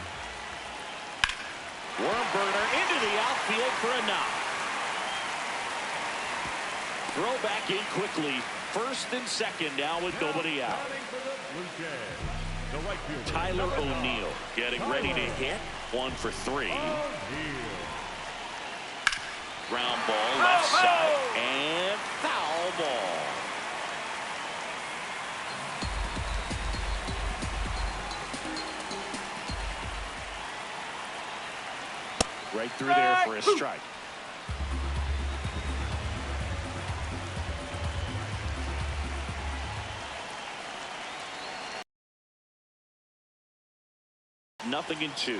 Worm burner into the outfield for a knock. Throw back in quickly. First and second now with nobody out. Tyler O'Neill getting ready to hit. 1 for 3. Ground ball left side and foul ball. Right through there for a strike. Nothing in 2.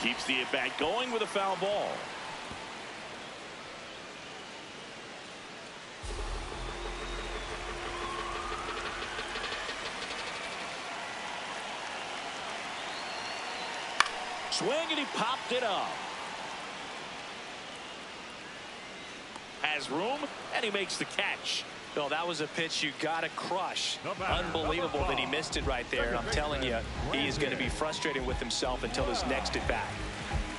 Keeps the at-bat going with a foul ball. Swing and he popped it up. Has room and he makes the catch. No, that was a pitch you got to crush. Unbelievable that he missed it right there. I'm telling you, he is going to be frustrated with himself until his next at bat.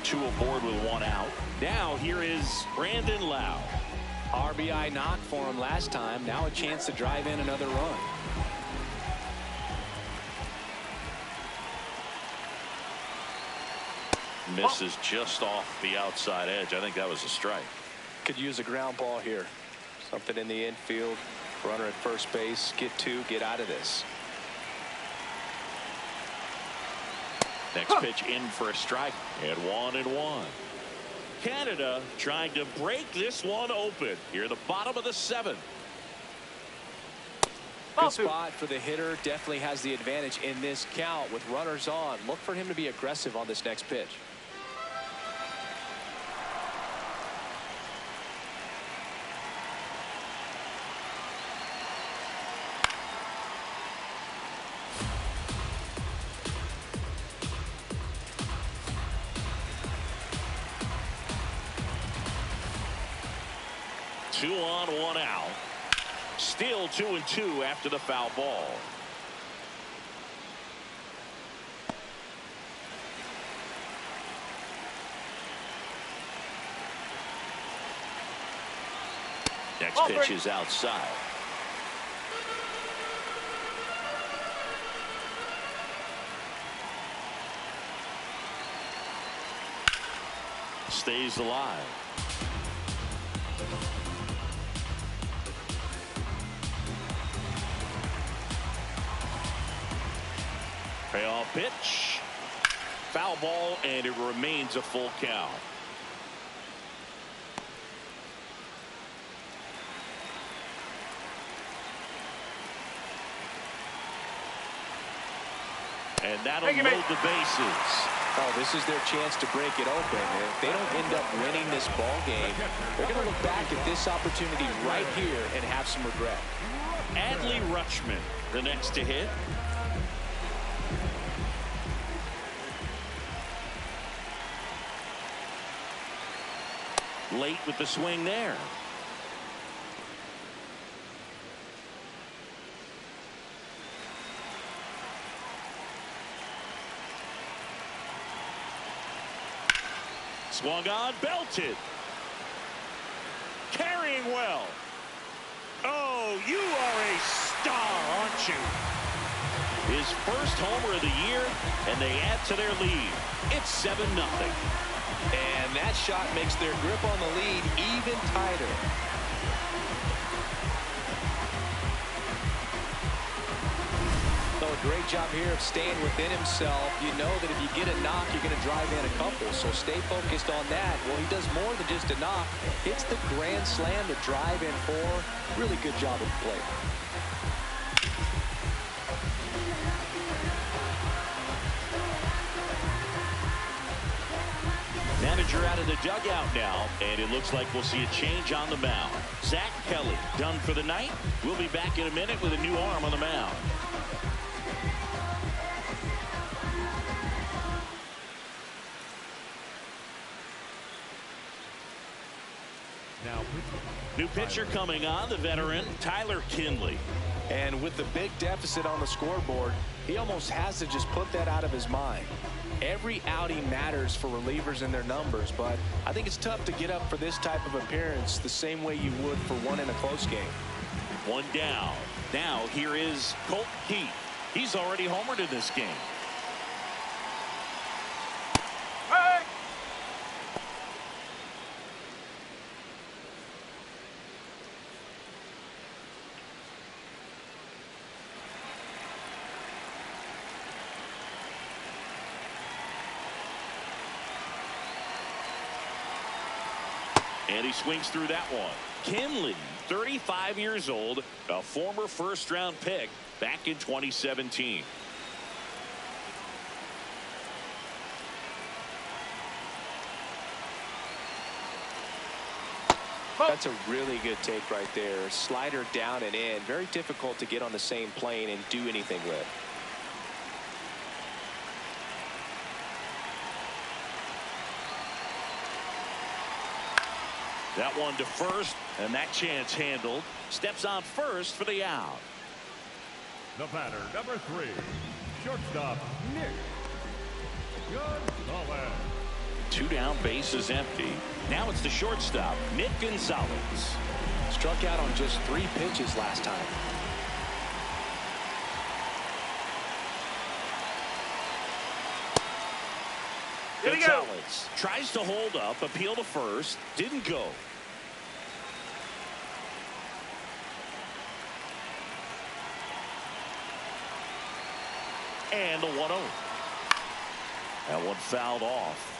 2 aboard with 1 out. Now here is Brandon Lowe. RBI knock for him last time. Now a chance to drive in another run. Misses just off the outside edge. I think that was a strike. Could use a ground ball here. Something in the infield. Runner at first base. Get 2. Get out of this. Next pitch in for a strike. And 1-1. Canada trying to break this one open here at the bottom of the 7th. Good spot for the hitter. Definitely has the advantage in this count with runners on. Look for him to be aggressive on this next pitch. Two on, 1 out. Still 2-2 after the foul ball. Next pitch is outside. Stays alive. Payoff pitch. Foul ball, and it remains a full count. And that'll load the bases. Oh, this is their chance to break it open. If they don't end up winning this ball game, they're going to look back at this opportunity right here and have some regret. Adley Rutschman, the next to hit. Late with the swing there. Swung on, belted. Carrying well. Oh, you are a star, aren't you? His first homer of the year, and they add to their lead. It's 7-0. And that shot makes their grip on the lead even tighter. So a great job here of staying within himself. You know that if you get a knock, you're going to drive in a couple. So stay focused on that. Well, he does more than just a knock. Hits the grand slam to drive in 4. Really good job at the plate. Manager out of the dugout now, and it looks like we'll see a change on the mound. Zach Kelly done for the night. We'll be back in a minute with a new arm on the mound. Now, new pitcher coming on, the veteran Tyler Kinley. And with the big deficit on the scoreboard, he almost has to just put that out of his mind. Every outing matters for relievers and their numbers, but I think it's tough to get up for this type of appearance the same way you would for one in a close game. 1 down. Now here is Colt Keith. He's already homered in this game. Hey! And he swings through that one. Kinley, 35 years old, a former first-round pick back in 2017. That's a really good take right there. Slider down and in. Very difficult to get on the same plane and do anything with. That one to first, and that chance handled. Steps on first for the out. The batter, number 3, shortstop, Nick Gonzalez. 2 down, bases empty. Now it's the shortstop, Nick Gonzalez. Struck out on just 3 pitches last time. Gonzalez tries to hold up, appeal to first, didn't go. And the 1-0. That one fouled off.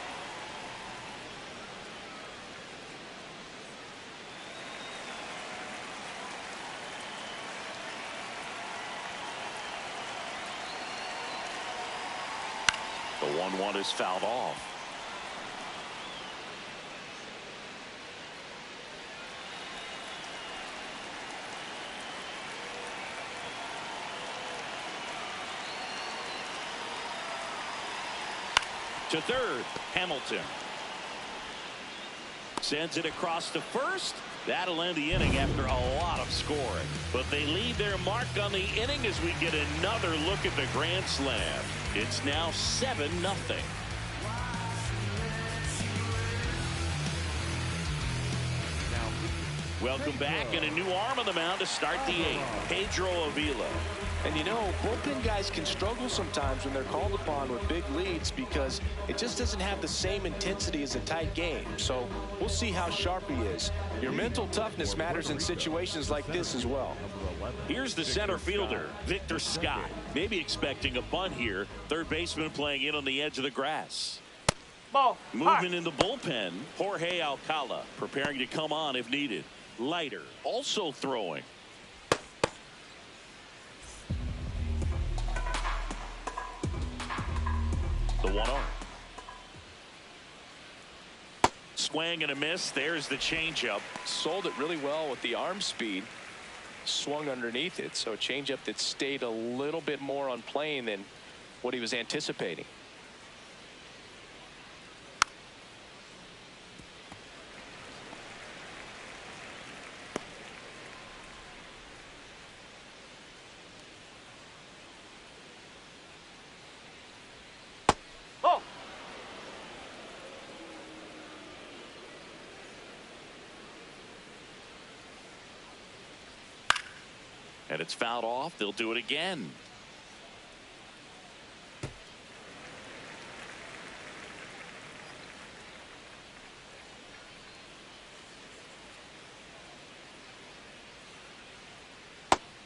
The 1-1 is fouled off. To third, Hamilton. Sends it across to first. That'll end the inning after a lot of scoring. But they leave their mark on the inning as we get another look at the grand slam. It's now 7-0. Welcome back, and a new arm on the mound to start the 8th, Pedro Avila. And you know, bullpen guys can struggle sometimes when they're called upon with big leads because it just doesn't have the same intensity as a tight game. So we'll see how sharp he is. Your mental toughness matters in situations like this as well. Here's the center fielder, Victor Scott. Maybe expecting a bunt here. Third baseman playing in on the edge of the grass. Ball. Moving in the bullpen, Jorge Alcala preparing to come on if needed. Leiter also throwing. The 1-0. Swing and a miss. There's the changeup. Sold it really well with the arm speed. Swung underneath it. So a changeup that stayed a little bit more on plane than what he was anticipating. And it's fouled off. They'll do it again.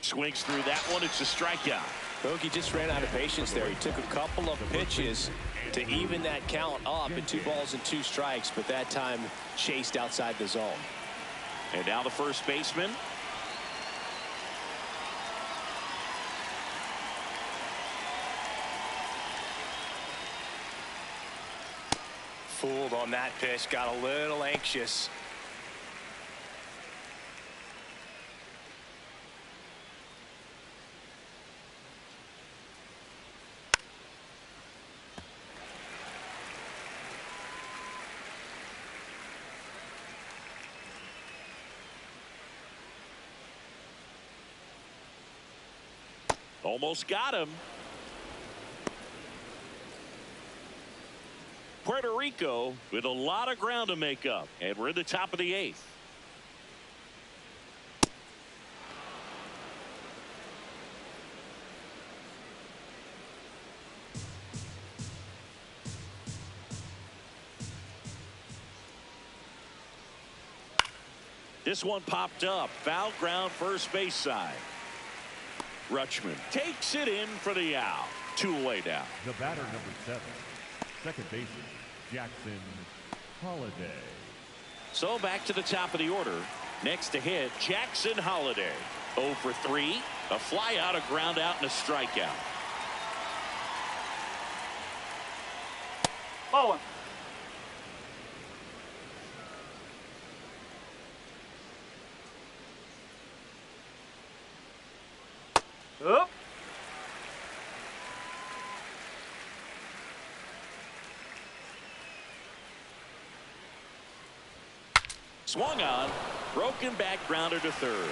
Swings through that one. It's a strikeout. Bogey just ran out of patience there. He took a couple of pitches to even that count up at 2 balls and 2 strikes, but that time chased outside the zone. And now the first baseman. Fooled on that pitch, got a little anxious. Almost got him. Puerto Rico with a lot of ground to make up, and we're at the top of the 8th. This one popped up. Foul ground, first base side. Rutschman takes it in for the out. 2 away now. The batter, number 7, second baseman, Jackson Holliday. So back to the top of the order. Next to hit, Jackson Holliday. 0 for 3. A fly out, a ground out, and a strikeout. Ball 1. Up. Swung on. Broken back grounder to third.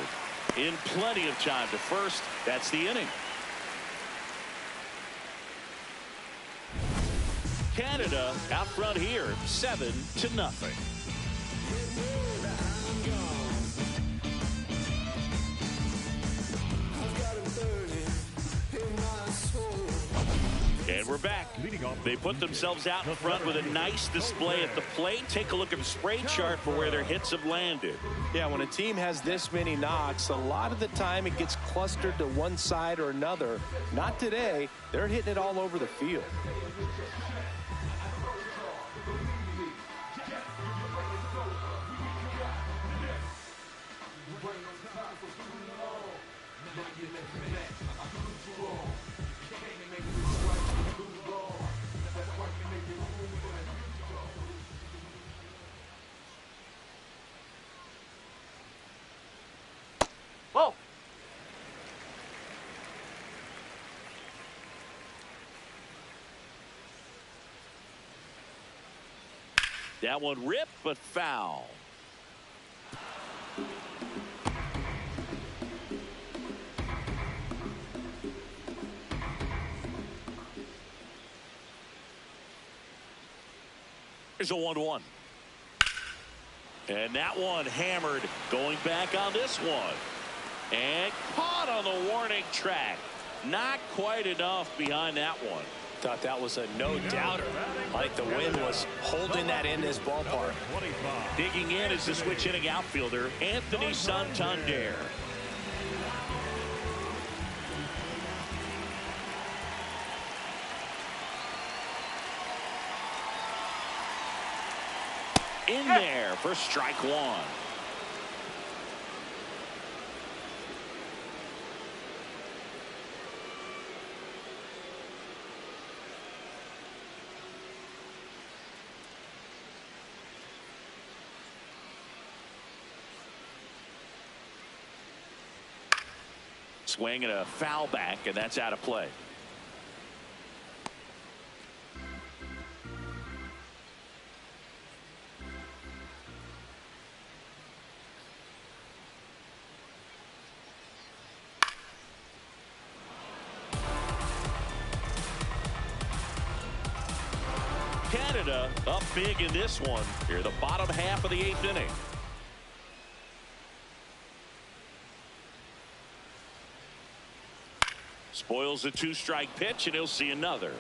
In plenty of time to first. That's the inning. Canada out front here, 7-0. And we're back. They put themselves out in front with a nice display at the plate. Take a look at the spray chart for where their hits have landed. Yeah, when a team has this many knocks, a lot of the time it gets clustered to one side or another. Not today. They're hitting it all over the field. Whoa. That one ripped, but foul. Here's a 1-1. And that one hammered. Going back on this one. And caught on the warning track. Not quite enough behind that one. Thought that was a no-doubter. Like the wind was holding that in this ballpark. Digging in is the switch hitting outfielder, Anthony Santander. In there for strike one. Swing and a foul back, and that's out of play. Canada up big in this one. Here, the bottom half of the 8th inning. Spoils the 2-strike pitch, and he'll see another.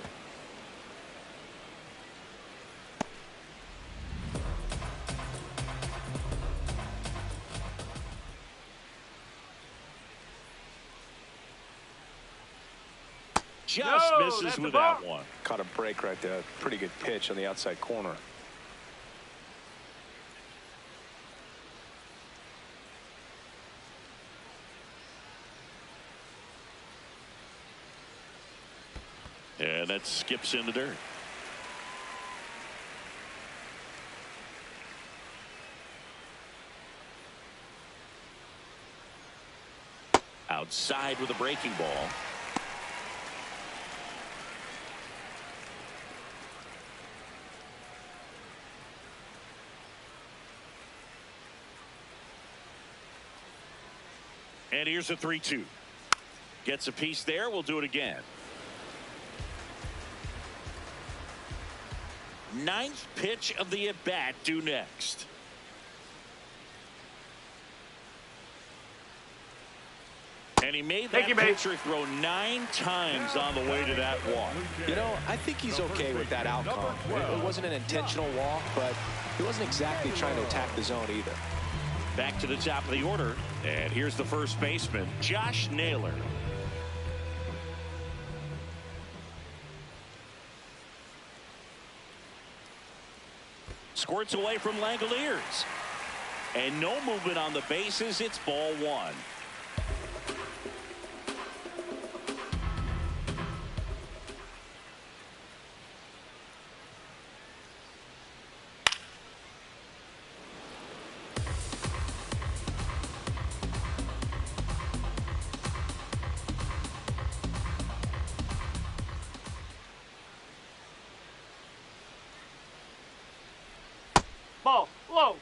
Just misses with that one. Caught a break right there. Pretty good pitch on the outside corner. And that skips in the dirt. Outside with a breaking ball. And here's a 3-2. Gets a piece there. We'll do it again. 9th pitch of the at-bat due next. And he made that pitcher throw 9 times on the way to that walk. You know, I think he's okay with that outcome. It wasn't an intentional walk, but he wasn't exactly trying to attack the zone either. Back to the top of the order. And here's the first baseman, Josh Naylor. Squirts away from Langoliers. And no movement on the bases. It's ball 1. Ball. Whoa.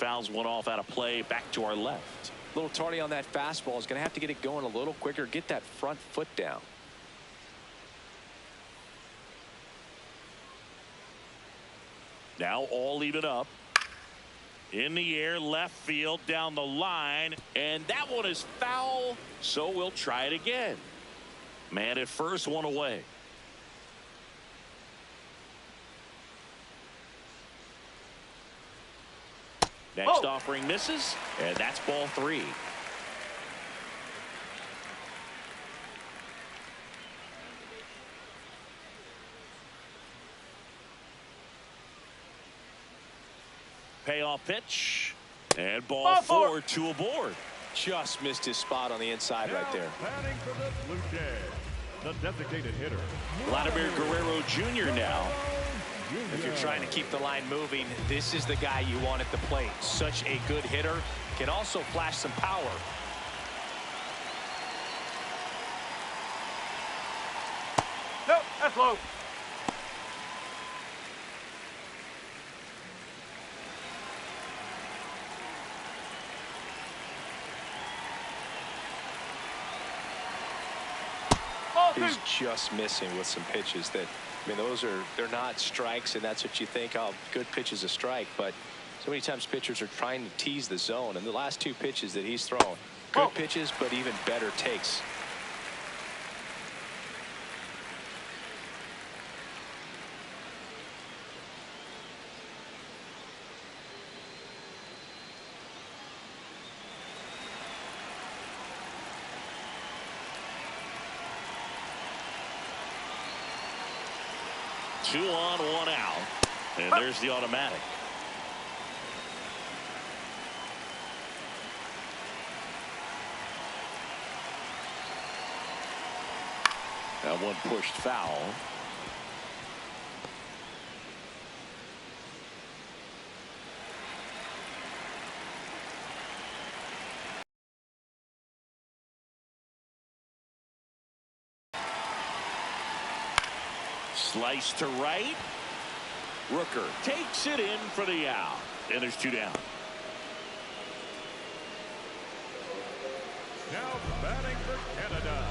Fouls one off out of play. Back to our left. A little tardy on that fastball. Is going to have to get it going a little quicker. Get that front foot down. Now all even up. In the air, left field, down the line, and that one is foul, so we'll try it again. Man at first, one away. Next offering misses, and that's ball 3. Payoff pitch, and ball 4, 2 aboard. Just missed his spot on the inside right there. Batting for the Blue Jays, the designated hitter, Vladimir Guerrero Jr. now. If you're trying to keep the line moving, this is the guy you want at the plate. Such a good hitter. Can also flash some power. Nope, that's low. He's just missing with some pitches that, I mean, they're not strikes, and that's what you think, oh, good pitch is a strike, but so many times pitchers are trying to tease the zone, and the last 2 pitches that he's thrown, good pitches, but even better takes. Two on, one out, and there's the automatic. That one pushed foul. Slice to right. Rooker takes it in for the out. And there's 2 down. now batting for Canada,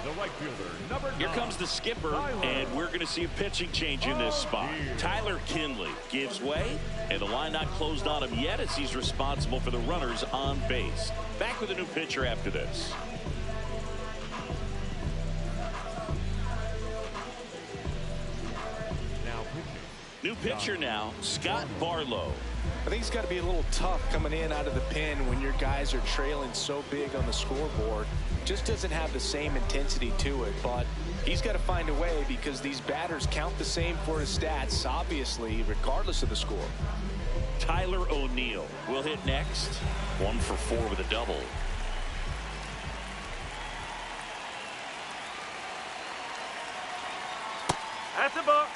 the right fielder, number 9. Here comes the skipper, and we're going to see a pitching change in this spot. Tyler Kinley gives way, and the line not closed on him yet as he's responsible for the runners on base. Back with a new pitcher after this. New pitcher now, Scott Barlow. I think it's got to be a little tough coming in out of the pen when your guys are trailing so big on the scoreboard. Just doesn't have the same intensity to it, but he's got to find a way because these batters count the same for his stats, obviously, regardless of the score. Tyler O'Neill will hit next. 1 for 4 with a double. That's a buck.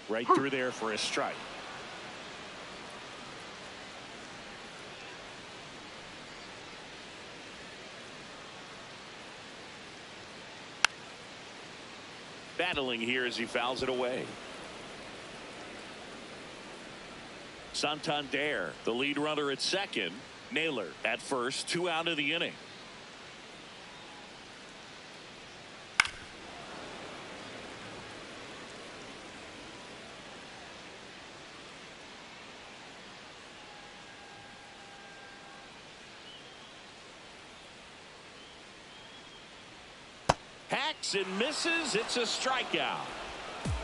Right through there for a strike. Battling here as he fouls it away. Santander, the lead runner at second. Naylor at first, 2 out of the inning. Hacks and misses. It's a strikeout.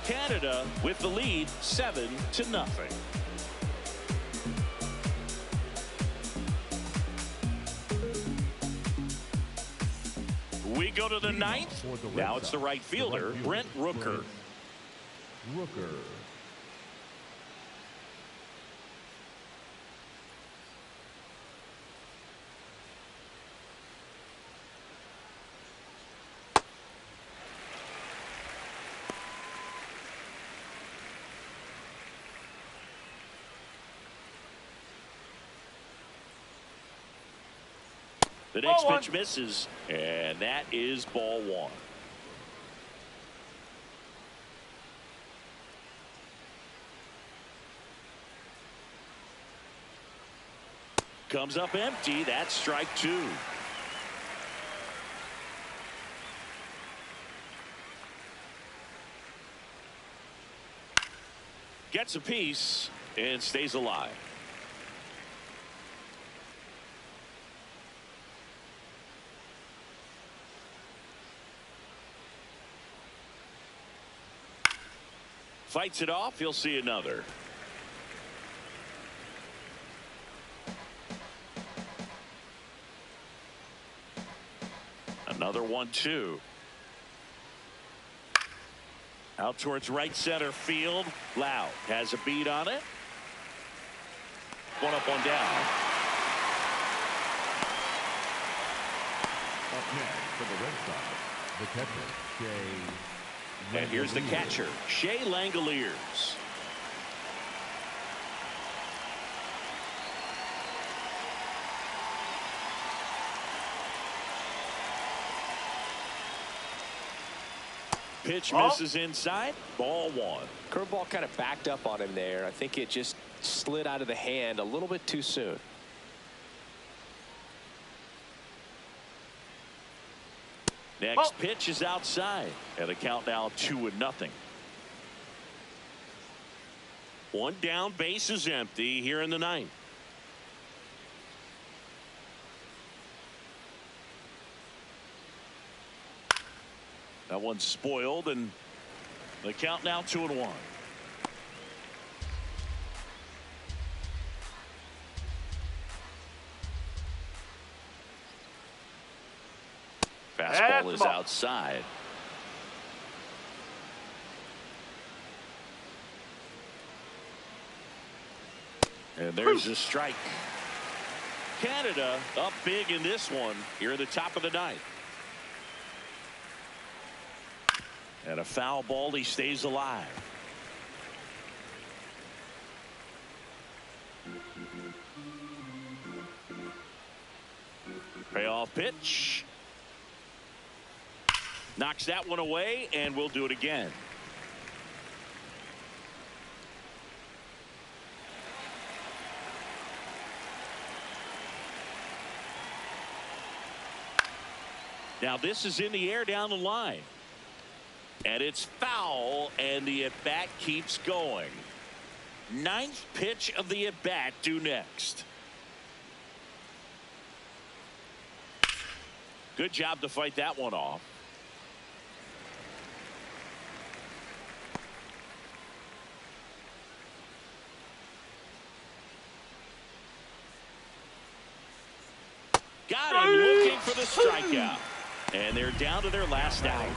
Canada with the lead 7-0. We go to the 9th. Now it's the right fielder, Brent Rooker. The next pitch misses, and that is ball one. Comes up empty. That's strike two. Gets a piece and stays alive. Fights it off. He'll see another. Another 1-2. Out towards right center field. Loud has a beat on it. One up, one down. Up next for the Red Sox, the catcher, Shea. And here's the catcher, Shea Langoliers. Pitch misses inside. Ball one. Curveball kind of backed up on him there. I think it just slid out of the hand a little bit too soon. Next pitch is outside. And the count now 2-0. One down, base is empty here in the ninth. That one's spoiled, and the count now 2-1. Fastball is outside. And there's a strike. Canada up big in this one here at the top of the ninth. And a foul ball. He stays alive. Payoff pitch. Knocks that one away, and we'll do it again. Now this is in the air down the line. And it's foul, and the at-bat keeps going. Ninth pitch of the at-bat due next. Good job to fight that one off. Got him looking for the strikeout. And they're down to their last out.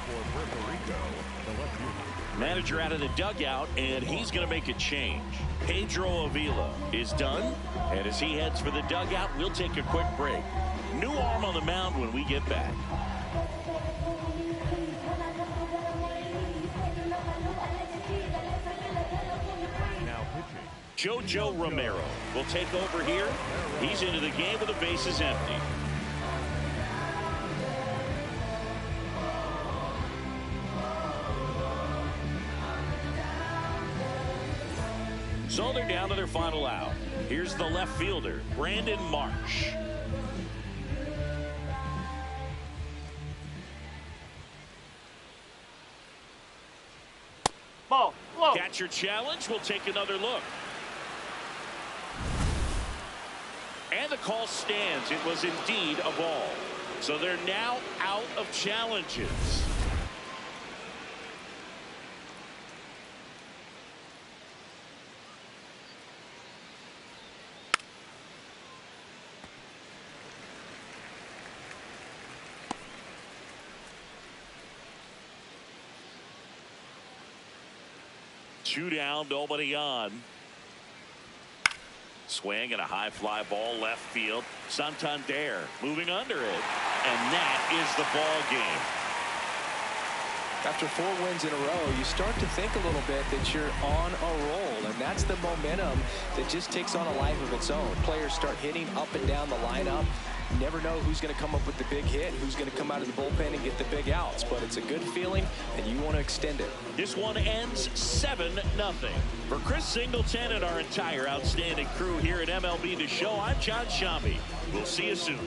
Manager out of the dugout, and he's going to make a change. Pedro Avila is done, and as he heads for the dugout, we'll take a quick break. New arm on the mound when we get back. Now pitching, JoJo Romero will take over here. He's into the game with the bases empty. So they're down to their final out. Here's the left fielder, Brandon Marsh. Ball, low. Catcher challenge. We'll take another look. And the call stands. It was indeed a ball. So they're now out of challenges. Two down, nobody on. Swing and a high fly ball left field. Santander moving under it. And that is the ball game. After 4 wins in a row, you start to think a little bit that you're on a roll, and that's the momentum that just takes on a life of its own. Players start hitting up and down the lineup. You never know who's going to come up with the big hit, who's going to come out of the bullpen and get the big outs. But it's a good feeling, and you want to extend it. This one ends 7-0. For Chris Singleton and our entire outstanding crew here at MLB The Show, I'm John Shambi. We'll see you soon.